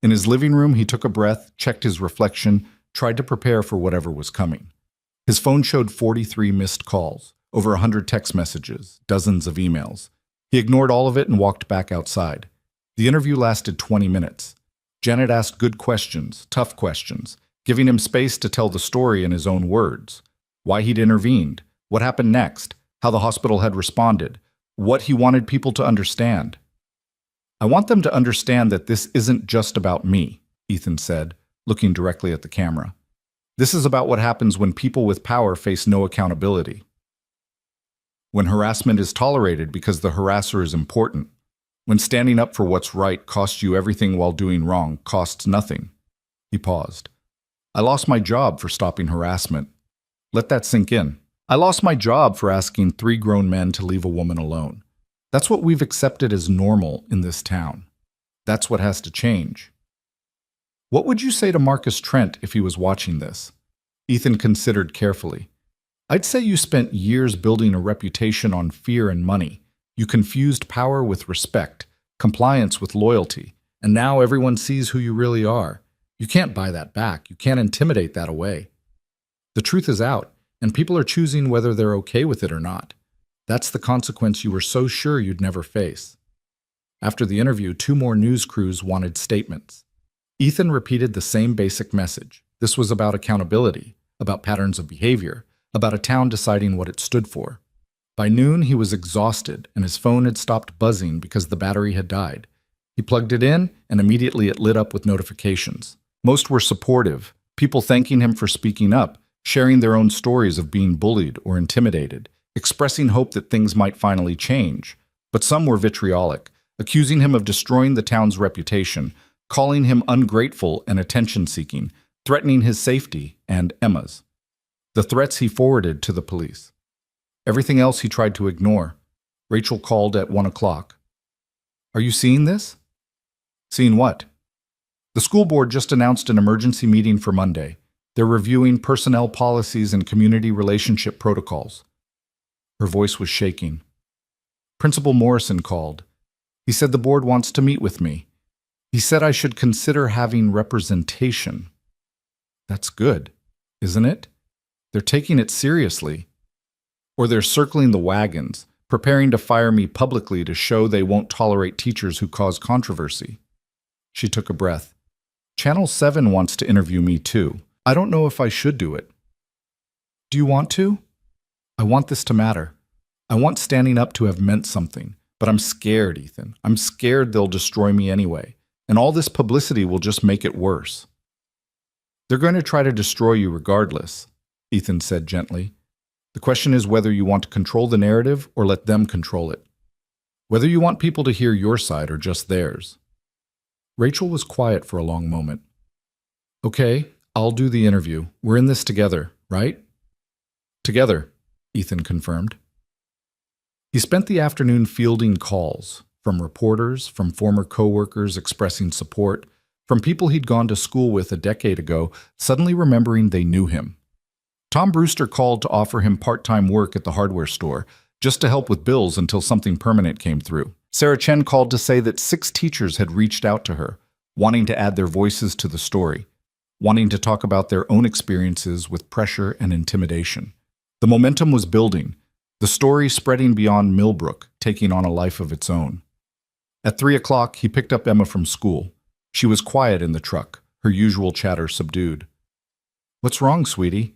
In his living room, he took a breath, checked his reflection, tried to prepare for whatever was coming. His phone showed 43 missed calls, over 100 text messages, dozens of emails. He ignored all of it and walked back outside. The interview lasted 20 minutes. Janet asked good questions, tough questions, giving him space to tell the story in his own words. Why he'd intervened, what happened next, how the hospital had responded, what he wanted people to understand. "I want them to understand that this isn't just about me," Ethan said, looking directly at the camera. "This is about what happens when people with power face no accountability. When harassment is tolerated because the harasser is important. When standing up for what's right costs you everything while doing wrong costs nothing." He paused. "I lost my job for stopping harassment. Let that sink in. I lost my job for asking 3 grown men to leave a woman alone. That's what we've accepted as normal in this town. That's what has to change." What would you say to Marcus Trent if he was watching this? Ethan considered carefully. "I'd say you spent years building a reputation on fear and money. You confused power with respect, compliance with loyalty, and now everyone sees who you really are. You can't buy that back. You can't intimidate that away. The truth is out, and people are choosing whether they're okay with it or not. That's the consequence you were so sure you'd never face." After the interview, 2 more news crews wanted statements. Ethan repeated the same basic message. This was about accountability, about patterns of behavior, about a town deciding what it stood for. By noon, he was exhausted, and his phone had stopped buzzing because the battery had died. He plugged it in, and immediately it lit up with notifications. Most were supportive, people thanking him for speaking up, sharing their own stories of being bullied or intimidated, expressing hope that things might finally change. But some were vitriolic, accusing him of destroying the town's reputation, calling him ungrateful and attention-seeking, threatening his safety and Emma's. The threats he forwarded to the police. Everything else he tried to ignore. Rachel called at 1 o'clock. "Are you seeing this?" "Seeing what?" "The school board just announced an emergency meeting for Monday. They're reviewing personnel policies and community relationship protocols." Her voice was shaking. "Principal Morrison called. He said the board wants to meet with me. He said I should consider having representation." That's good, isn't it? They're taking it seriously. Or they're circling the wagons, preparing to fire me publicly to show they won't tolerate teachers who cause controversy. She took a breath. "Channel 7 wants to interview me too. I don't know if I should do it." "Do you want to?" "I want this to matter. I want standing up to have meant something. But I'm scared, Ethan. I'm scared they'll destroy me anyway. And all this publicity will just make it worse." "They're going to try to destroy you regardless," Ethan said gently. "The question is whether you want to control the narrative or let them control it." whether you want people to hear your side or just theirs. Rachel was quiet for a long moment. Okay, I'll do the interview. We're in this together, right? Together, Ethan confirmed. He spent the afternoon fielding calls from reporters, from former coworkers expressing support, from people he'd gone to school with a decade ago, suddenly remembering they knew him. Tom Brewster called to offer him part-time work at the hardware store, just to help with bills until something permanent came through. Sarah Chen called to say that 6 teachers had reached out to her, wanting to add their voices to the story, wanting to talk about their own experiences with pressure and intimidation. The momentum was building, the story spreading beyond Millbrook, taking on a life of its own. At 3 o'clock, he picked up Emma from school. She was quiet in the truck, her usual chatter subdued. "What's wrong, sweetie?"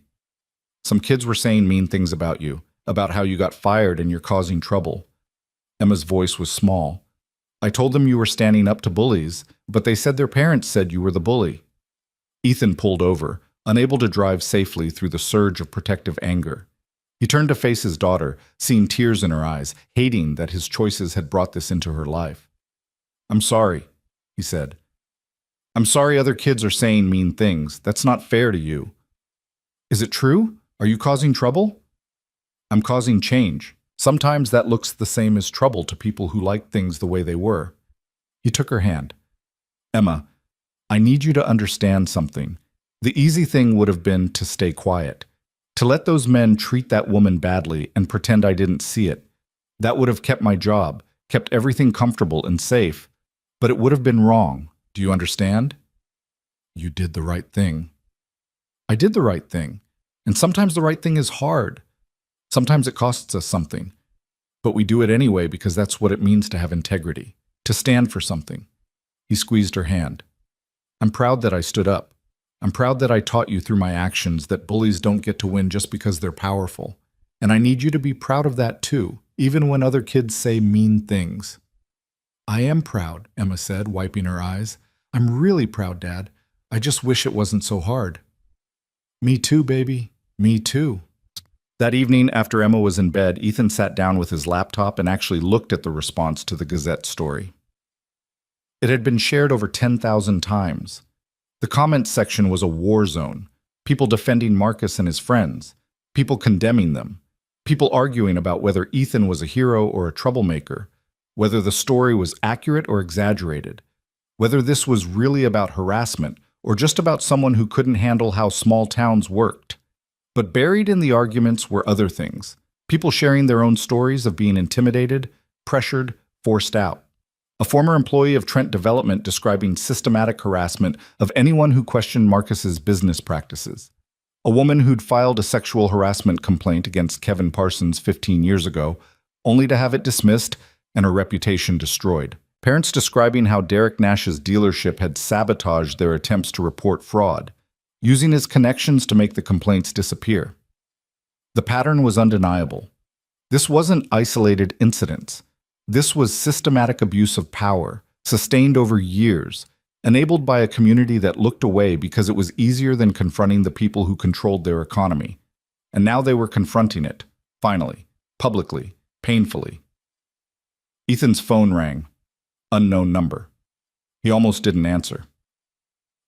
"Some kids were saying mean things about you, about how you got fired and you're causing trouble." Emma's voice was small. "I told them you were standing up to bullies, but they said their parents said you were the bully." Ethan pulled over, unable to drive safely through the surge of protective anger. He turned to face his daughter, seeing tears in her eyes, hating that his choices had brought this into her life. "I'm sorry," he said. "I'm sorry other kids are saying mean things. That's not fair to you." "Is it true? Are you causing trouble?" "I'm causing change. Sometimes that looks the same as trouble to people who like things the way they were." He took her hand. "Emma, I need you to understand something. The easy thing would have been to stay quiet, to let those men treat that woman badly and pretend I didn't see it. That would have kept my job, kept everything comfortable and safe, but it would have been wrong. Do you understand?" "You did the right thing." "I did the right thing, and sometimes the right thing is hard. Sometimes it costs us something, but we do it anyway because that's what it means to have integrity, to stand for something." He squeezed her hand. "I'm proud that I stood up. I'm proud that I taught you through my actions that bullies don't get to win just because they're powerful. And I need you to be proud of that too, even when other kids say mean things." "I am proud," Emma said, wiping her eyes. "I'm really proud, Dad. I just wish it wasn't so hard." "Me too, baby. Me too." That evening, after Emma was in bed, Ethan sat down with his laptop and actually looked at the response to the Gazette story. It had been shared over 10,000 times. The comments section was a war zone. People defending Marcus and his friends. People condemning them. People arguing about whether Ethan was a hero or a troublemaker. Whether the story was accurate or exaggerated. Whether this was really about harassment or just about someone who couldn't handle how small towns worked. But buried in the arguments were other things. People sharing their own stories of being intimidated, pressured, forced out. A former employee of Trent Development describing systematic harassment of anyone who questioned Marcus's business practices. A woman who'd filed a sexual harassment complaint against Kevin Parsons 15 years ago, only to have it dismissed and her reputation destroyed. Parents describing how Derek Nash's dealership had sabotaged their attempts to report fraud, using his connections to make the complaints disappear. The pattern was undeniable. This wasn't isolated incidents. This was systematic abuse of power, sustained over years, enabled by a community that looked away because it was easier than confronting the people who controlled their economy. And now they were confronting it, finally, publicly, painfully. Ethan's phone rang. Unknown number. He almost didn't answer.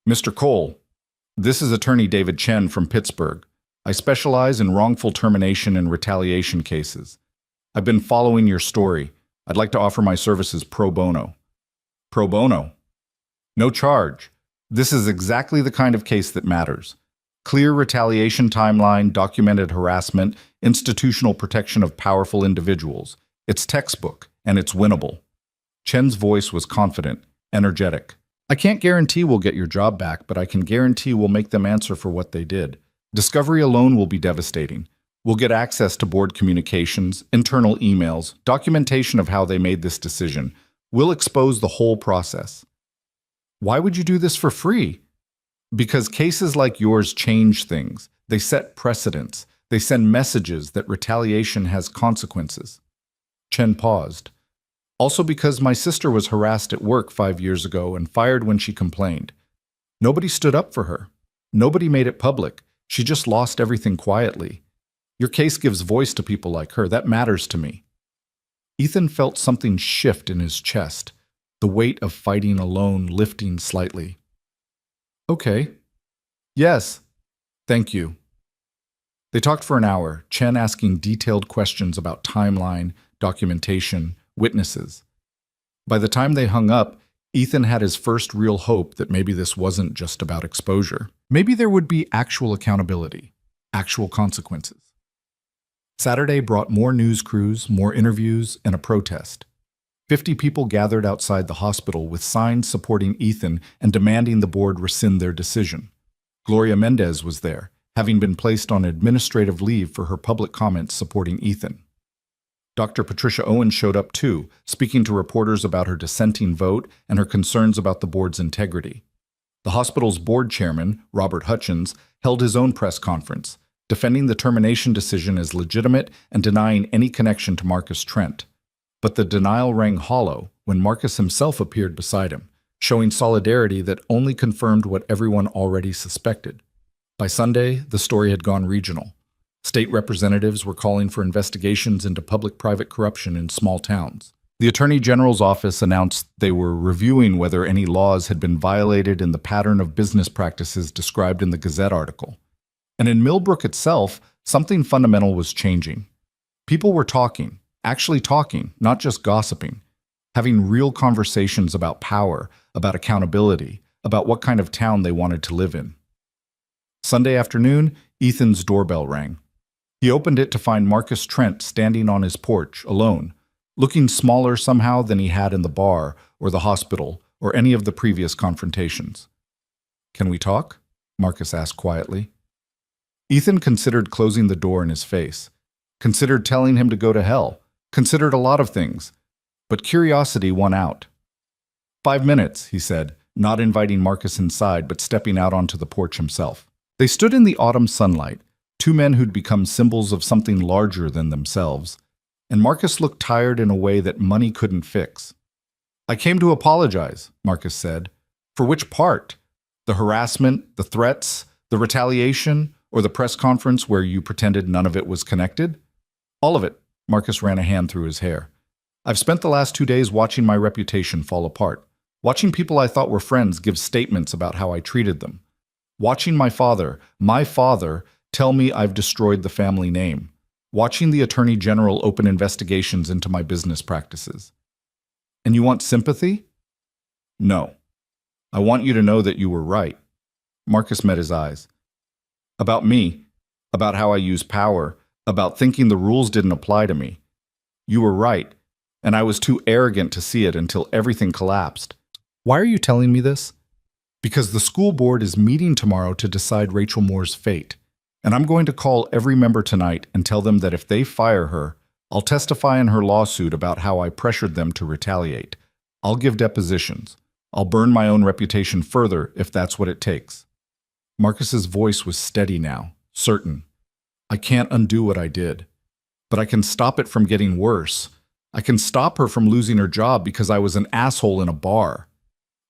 "Mr. Cole, this is attorney David Chen from Pittsburgh. I specialize in wrongful termination and retaliation cases. I've been following your story. I'd like to offer my services pro bono." "Pro bono?" "No charge. This is exactly the kind of case that matters. Clear retaliation timeline, documented harassment, institutional protection of powerful individuals. It's textbook, and it's winnable." Chen's voice was confident, energetic. "I can't guarantee we'll get your job back, but I can guarantee we'll make them answer for what they did. Discovery alone will be devastating. We'll get access to board communications, internal emails, documentation of how they made this decision. We'll expose the whole process." "Why would you do this for free?" "Because cases like yours change things. They set precedents. They send messages that retaliation has consequences." Chen paused. "Also because my sister was harassed at work 5 years ago and fired when she complained. Nobody stood up for her. Nobody made it public. She just lost everything quietly. Your case gives voice to people like her. That matters to me." Ethan felt something shift in his chest, the weight of fighting alone lifting slightly. Okay. Yes. Thank you. They talked for an hour, Chen asking detailed questions about timeline, documentation, witnesses. By the time they hung up, Ethan had his first real hope that maybe this wasn't just about exposure. Maybe there would be actual accountability, actual consequences. Saturday brought more news crews, more interviews, and a protest. 50 people gathered outside the hospital with signs supporting Ethan and demanding the board rescind their decision. Gloria Mendez was there, having been placed on administrative leave for her public comments supporting Ethan. Dr. Patricia Owen showed up too, speaking to reporters about her dissenting vote and her concerns about the board's integrity. The hospital's board chairman, Robert Hutchins, held his own press conference, defending the termination decision as legitimate and denying any connection to Marcus Trent. But the denial rang hollow when Marcus himself appeared beside him, showing solidarity that only confirmed what everyone already suspected. By Sunday, the story had gone regional. State representatives were calling for investigations into public-private corruption in small towns. The Attorney General's office announced they were reviewing whether any laws had been violated in the pattern of business practices described in the Gazette article. And in Millbrook itself, something fundamental was changing. People were talking, actually talking, not just gossiping, having real conversations about power, about accountability, about what kind of town they wanted to live in. Sunday afternoon, Ethan's doorbell rang. He opened it to find Marcus Trent standing on his porch, alone, looking smaller somehow than he had in the bar or the hospital or any of the previous confrontations. "Can we talk?" Marcus asked quietly. Ethan considered closing the door in his face, considered telling him to go to hell, considered a lot of things, but curiosity won out. 5 minutes, he said, not inviting Marcus inside but stepping out onto the porch himself. They stood in the autumn sunlight, two men who'd become symbols of something larger than themselves, and Marcus looked tired in a way that money couldn't fix. "I came to apologize," Marcus said. "For which part? The harassment, the threats, the retaliation, or the press conference where you pretended none of it was connected?" "All of it," Marcus ran a hand through his hair. "I've spent the last 2 days watching my reputation fall apart, watching people I thought were friends give statements about how I treated them, watching my father, tell me I've destroyed the family name, watching the Attorney General open investigations into my business practices. And you want sympathy? No. I want you to know that you were right." Marcus met his eyes. "About me, about how I use power, about thinking the rules didn't apply to me. You were right, and I was too arrogant to see it until everything collapsed." "Why are you telling me this?" "Because the school board is meeting tomorrow to decide Rachel Moore's fate. And I'm going to call every member tonight and tell them that if they fire her, I'll testify in her lawsuit about how I pressured them to retaliate. I'll give depositions. I'll burn my own reputation further if that's what it takes." Marcus's voice was steady now, certain. "I can't undo what I did, but I can stop it from getting worse. I can stop her from losing her job because I was an asshole in a bar."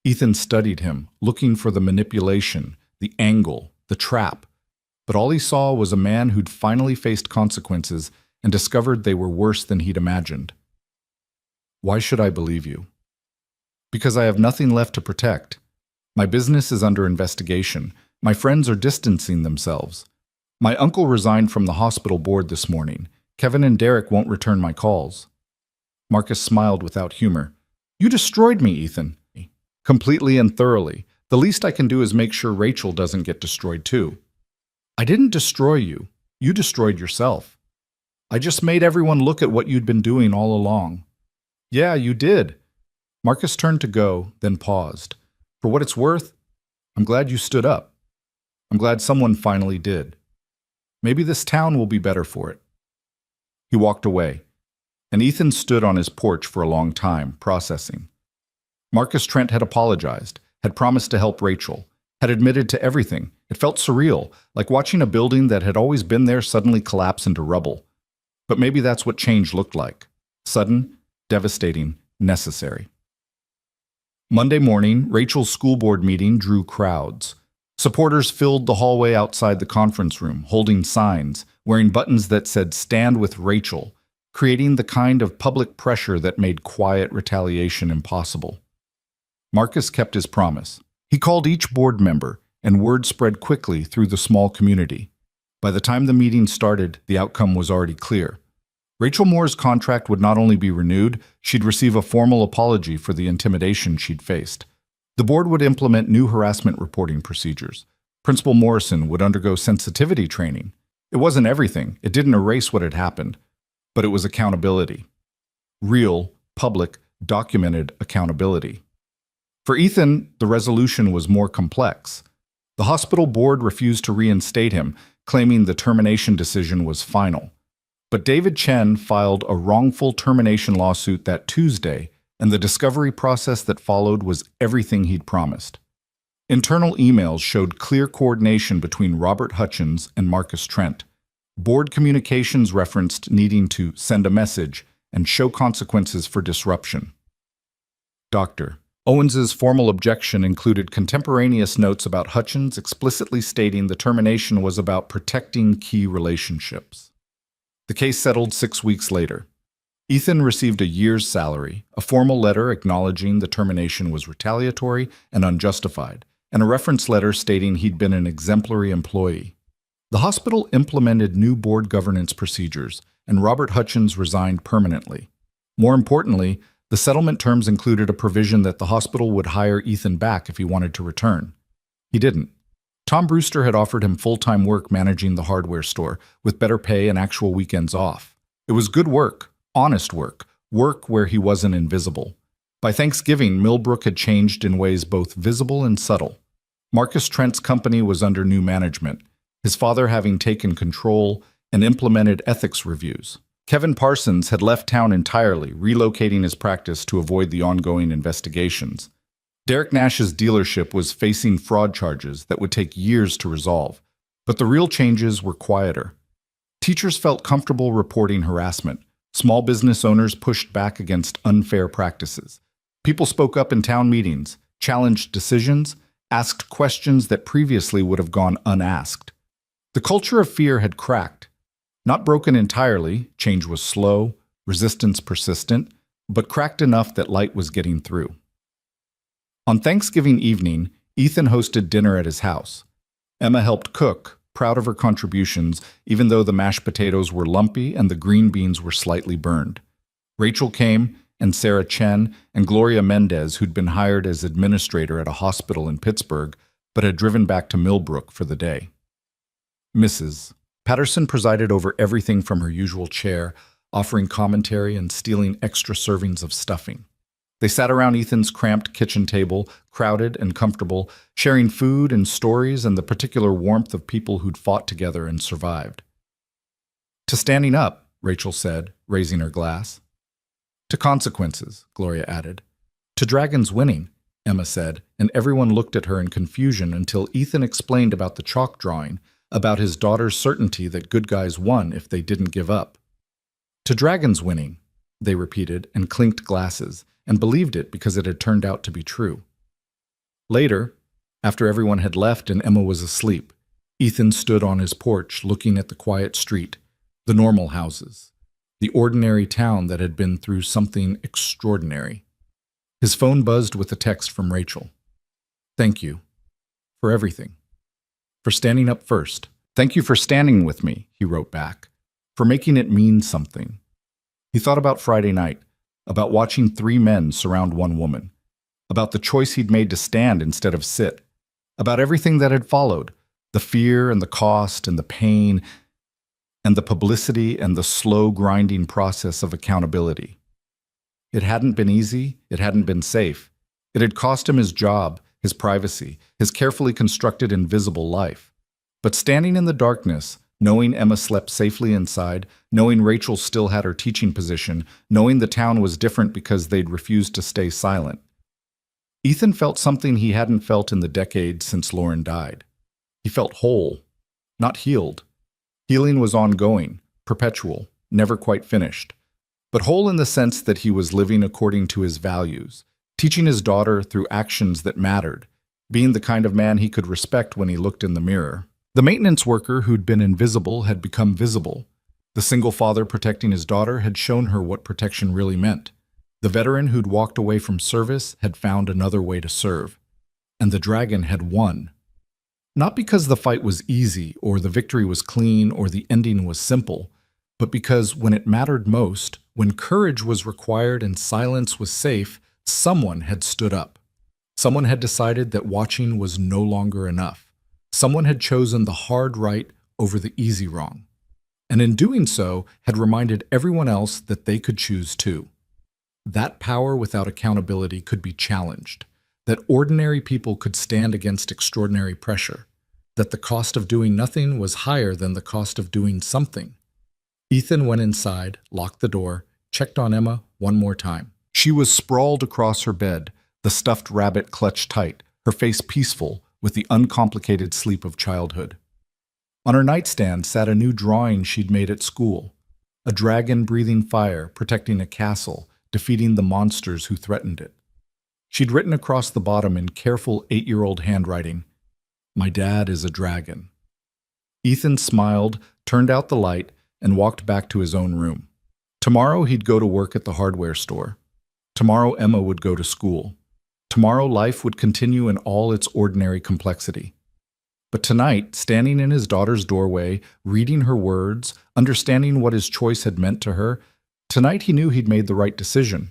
Ethan studied him, looking for the manipulation, the angle, the trap. But all he saw was a man who'd finally faced consequences and discovered they were worse than he'd imagined. "Why should I believe you?" "Because I have nothing left to protect. My business is under investigation. My friends are distancing themselves. My uncle resigned from the hospital board this morning. Kevin and Derek won't return my calls." Marcus smiled without humor. "You destroyed me, Ethan." "Completely and thoroughly. The least I can do is make sure Rachel doesn't get destroyed too." "I didn't destroy you. You destroyed yourself. I just made everyone look at what you'd been doing all along." "Yeah, you did." Marcus turned to go, then paused. "For what it's worth, I'm glad you stood up. I'm glad someone finally did. Maybe this town will be better for it." He walked away, and Ethan stood on his porch for a long time, processing. Marcus Trent had apologized, had promised to help Rachel, had admitted to everything. It felt surreal, like watching a building that had always been there suddenly collapse into rubble. But maybe that's what change looked like. Sudden, devastating, necessary. Monday morning, Rachel's school board meeting drew crowds. Supporters filled the hallway outside the conference room, holding signs, wearing buttons that said "Stand with Rachel," creating the kind of public pressure that made quiet retaliation impossible. Marcus kept his promise. He called each board member, and word spread quickly through the small community. By the time the meeting started, the outcome was already clear. Rachel Moore's contract would not only be renewed, she'd receive a formal apology for the intimidation she'd faced. The board would implement new harassment reporting procedures. Principal Morrison would undergo sensitivity training. It wasn't everything. It didn't erase what had happened, but it was accountability. Real, public, documented accountability. For Ethan, the resolution was more complex. The hospital board refused to reinstate him, claiming the termination decision was final. But David Chen filed a wrongful termination lawsuit that Tuesday, and the discovery process that followed was everything he'd promised. Internal emails showed clear coordination between Robert Hutchins and Marcus Trent. Board communications referenced needing to send a message and show consequences for disruption. Dr. Owens's formal objection included contemporaneous notes about Hutchins explicitly stating the termination was about protecting key relationships. The case settled 6 weeks later. Ethan received a year's salary, a formal letter acknowledging the termination was retaliatory and unjustified, and a reference letter stating he'd been an exemplary employee. The hospital implemented new board governance procedures, and Robert Hutchins resigned permanently. More importantly, the settlement terms included a provision that the hospital would hire Ethan back if he wanted to return. He didn't. Tom Brewster had offered him full-time work managing the hardware store, with better pay and actual weekends off. It was good work, honest work, work where he wasn't invisible. By Thanksgiving, Millbrook had changed in ways both visible and subtle. Marcus Trent's company was under new management, his father having taken control and implemented ethics reviews. Kevin Parsons had left town entirely, relocating his practice to avoid the ongoing investigations. Derek Nash's dealership was facing fraud charges that would take years to resolve, but the real changes were quieter. Teachers felt comfortable reporting harassment. Small business owners pushed back against unfair practices. People spoke up in town meetings, challenged decisions, asked questions that previously would have gone unasked. The culture of fear had cracked. Not broken entirely, change was slow, resistance persistent, but cracked enough that light was getting through. On Thanksgiving evening, Ethan hosted dinner at his house. Emma helped cook, proud of her contributions, even though the mashed potatoes were lumpy and the green beans were slightly burned. Rachel came, and Sarah Chen and Gloria Mendez, who'd been hired as administrator at a hospital in Pittsburgh, but had driven back to Millbrook for the day. Mrs. Patterson presided over everything from her usual chair, offering commentary and stealing extra servings of stuffing. They sat around Ethan's cramped kitchen table, crowded and comfortable, sharing food and stories and the particular warmth of people who'd fought together and survived. "To standing up," Rachel said, raising her glass. "To consequences," Gloria added. "To dragons winning," Emma said, and everyone looked at her in confusion until Ethan explained about the chalk drawing, about his daughter's certainty that good guys won if they didn't give up. "To dragons winning," they repeated and clinked glasses, and believed it because it had turned out to be true. Later, after everyone had left and Emma was asleep, Ethan stood on his porch looking at the quiet street, the normal houses, the ordinary town that had been through something extraordinary. His phone buzzed with a text from Rachel. "Thank you. For everything. For standing up first. Thank you for standing with me," he wrote back. "For making it mean something." He thought about Friday night, about watching 3 men surround 1 woman, about the choice he'd made to stand instead of sit, about everything that had followed, the fear and the cost and the pain and the publicity and the slow grinding process of accountability. It hadn't been easy, it hadn't been safe. It had cost him his job, his privacy, his carefully constructed invisible life. But standing in the darkness, knowing Emma slept safely inside, knowing Rachel still had her teaching position, knowing the town was different because they'd refused to stay silent. Ethan felt something he hadn't felt in the decades since Lauren died. He felt whole, not healed. Healing was ongoing, perpetual, never quite finished. But whole in the sense that he was living according to his values, teaching his daughter through actions that mattered, being the kind of man he could respect when he looked in the mirror. The maintenance worker who'd been invisible had become visible. The single father protecting his daughter had shown her what protection really meant. The veteran who'd walked away from service had found another way to serve. And the dragon had won. Not because the fight was easy, or the victory was clean, or the ending was simple, but because when it mattered most, when courage was required and silence was safe, someone had stood up. Someone had decided that watching was no longer enough. Someone had chosen the hard right over the easy wrong. And in doing so, had reminded everyone else that they could choose too. That power without accountability could be challenged, that ordinary people could stand against extraordinary pressure, that the cost of doing nothing was higher than the cost of doing something. Ethan went inside, locked the door, checked on Emma one more time. She was sprawled across her bed, the stuffed rabbit clutched tight, her face peaceful with the uncomplicated sleep of childhood. On her nightstand sat a new drawing she'd made at school, a dragon breathing fire, protecting a castle, defeating the monsters who threatened it. She'd written across the bottom in careful 8-year-old handwriting, "My dad is a dragon." Ethan smiled, turned out the light, and walked back to his own room. Tomorrow he'd go to work at the hardware store. Tomorrow Emma would go to school. Tomorrow life would continue in all its ordinary complexity. But tonight, standing in his daughter's doorway, reading her words, understanding what his choice had meant to her, tonight he knew he'd made the right decision,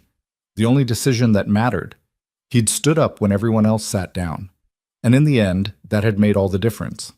the only decision that mattered. He'd stood up when everyone else sat down. And in the end, that had made all the difference.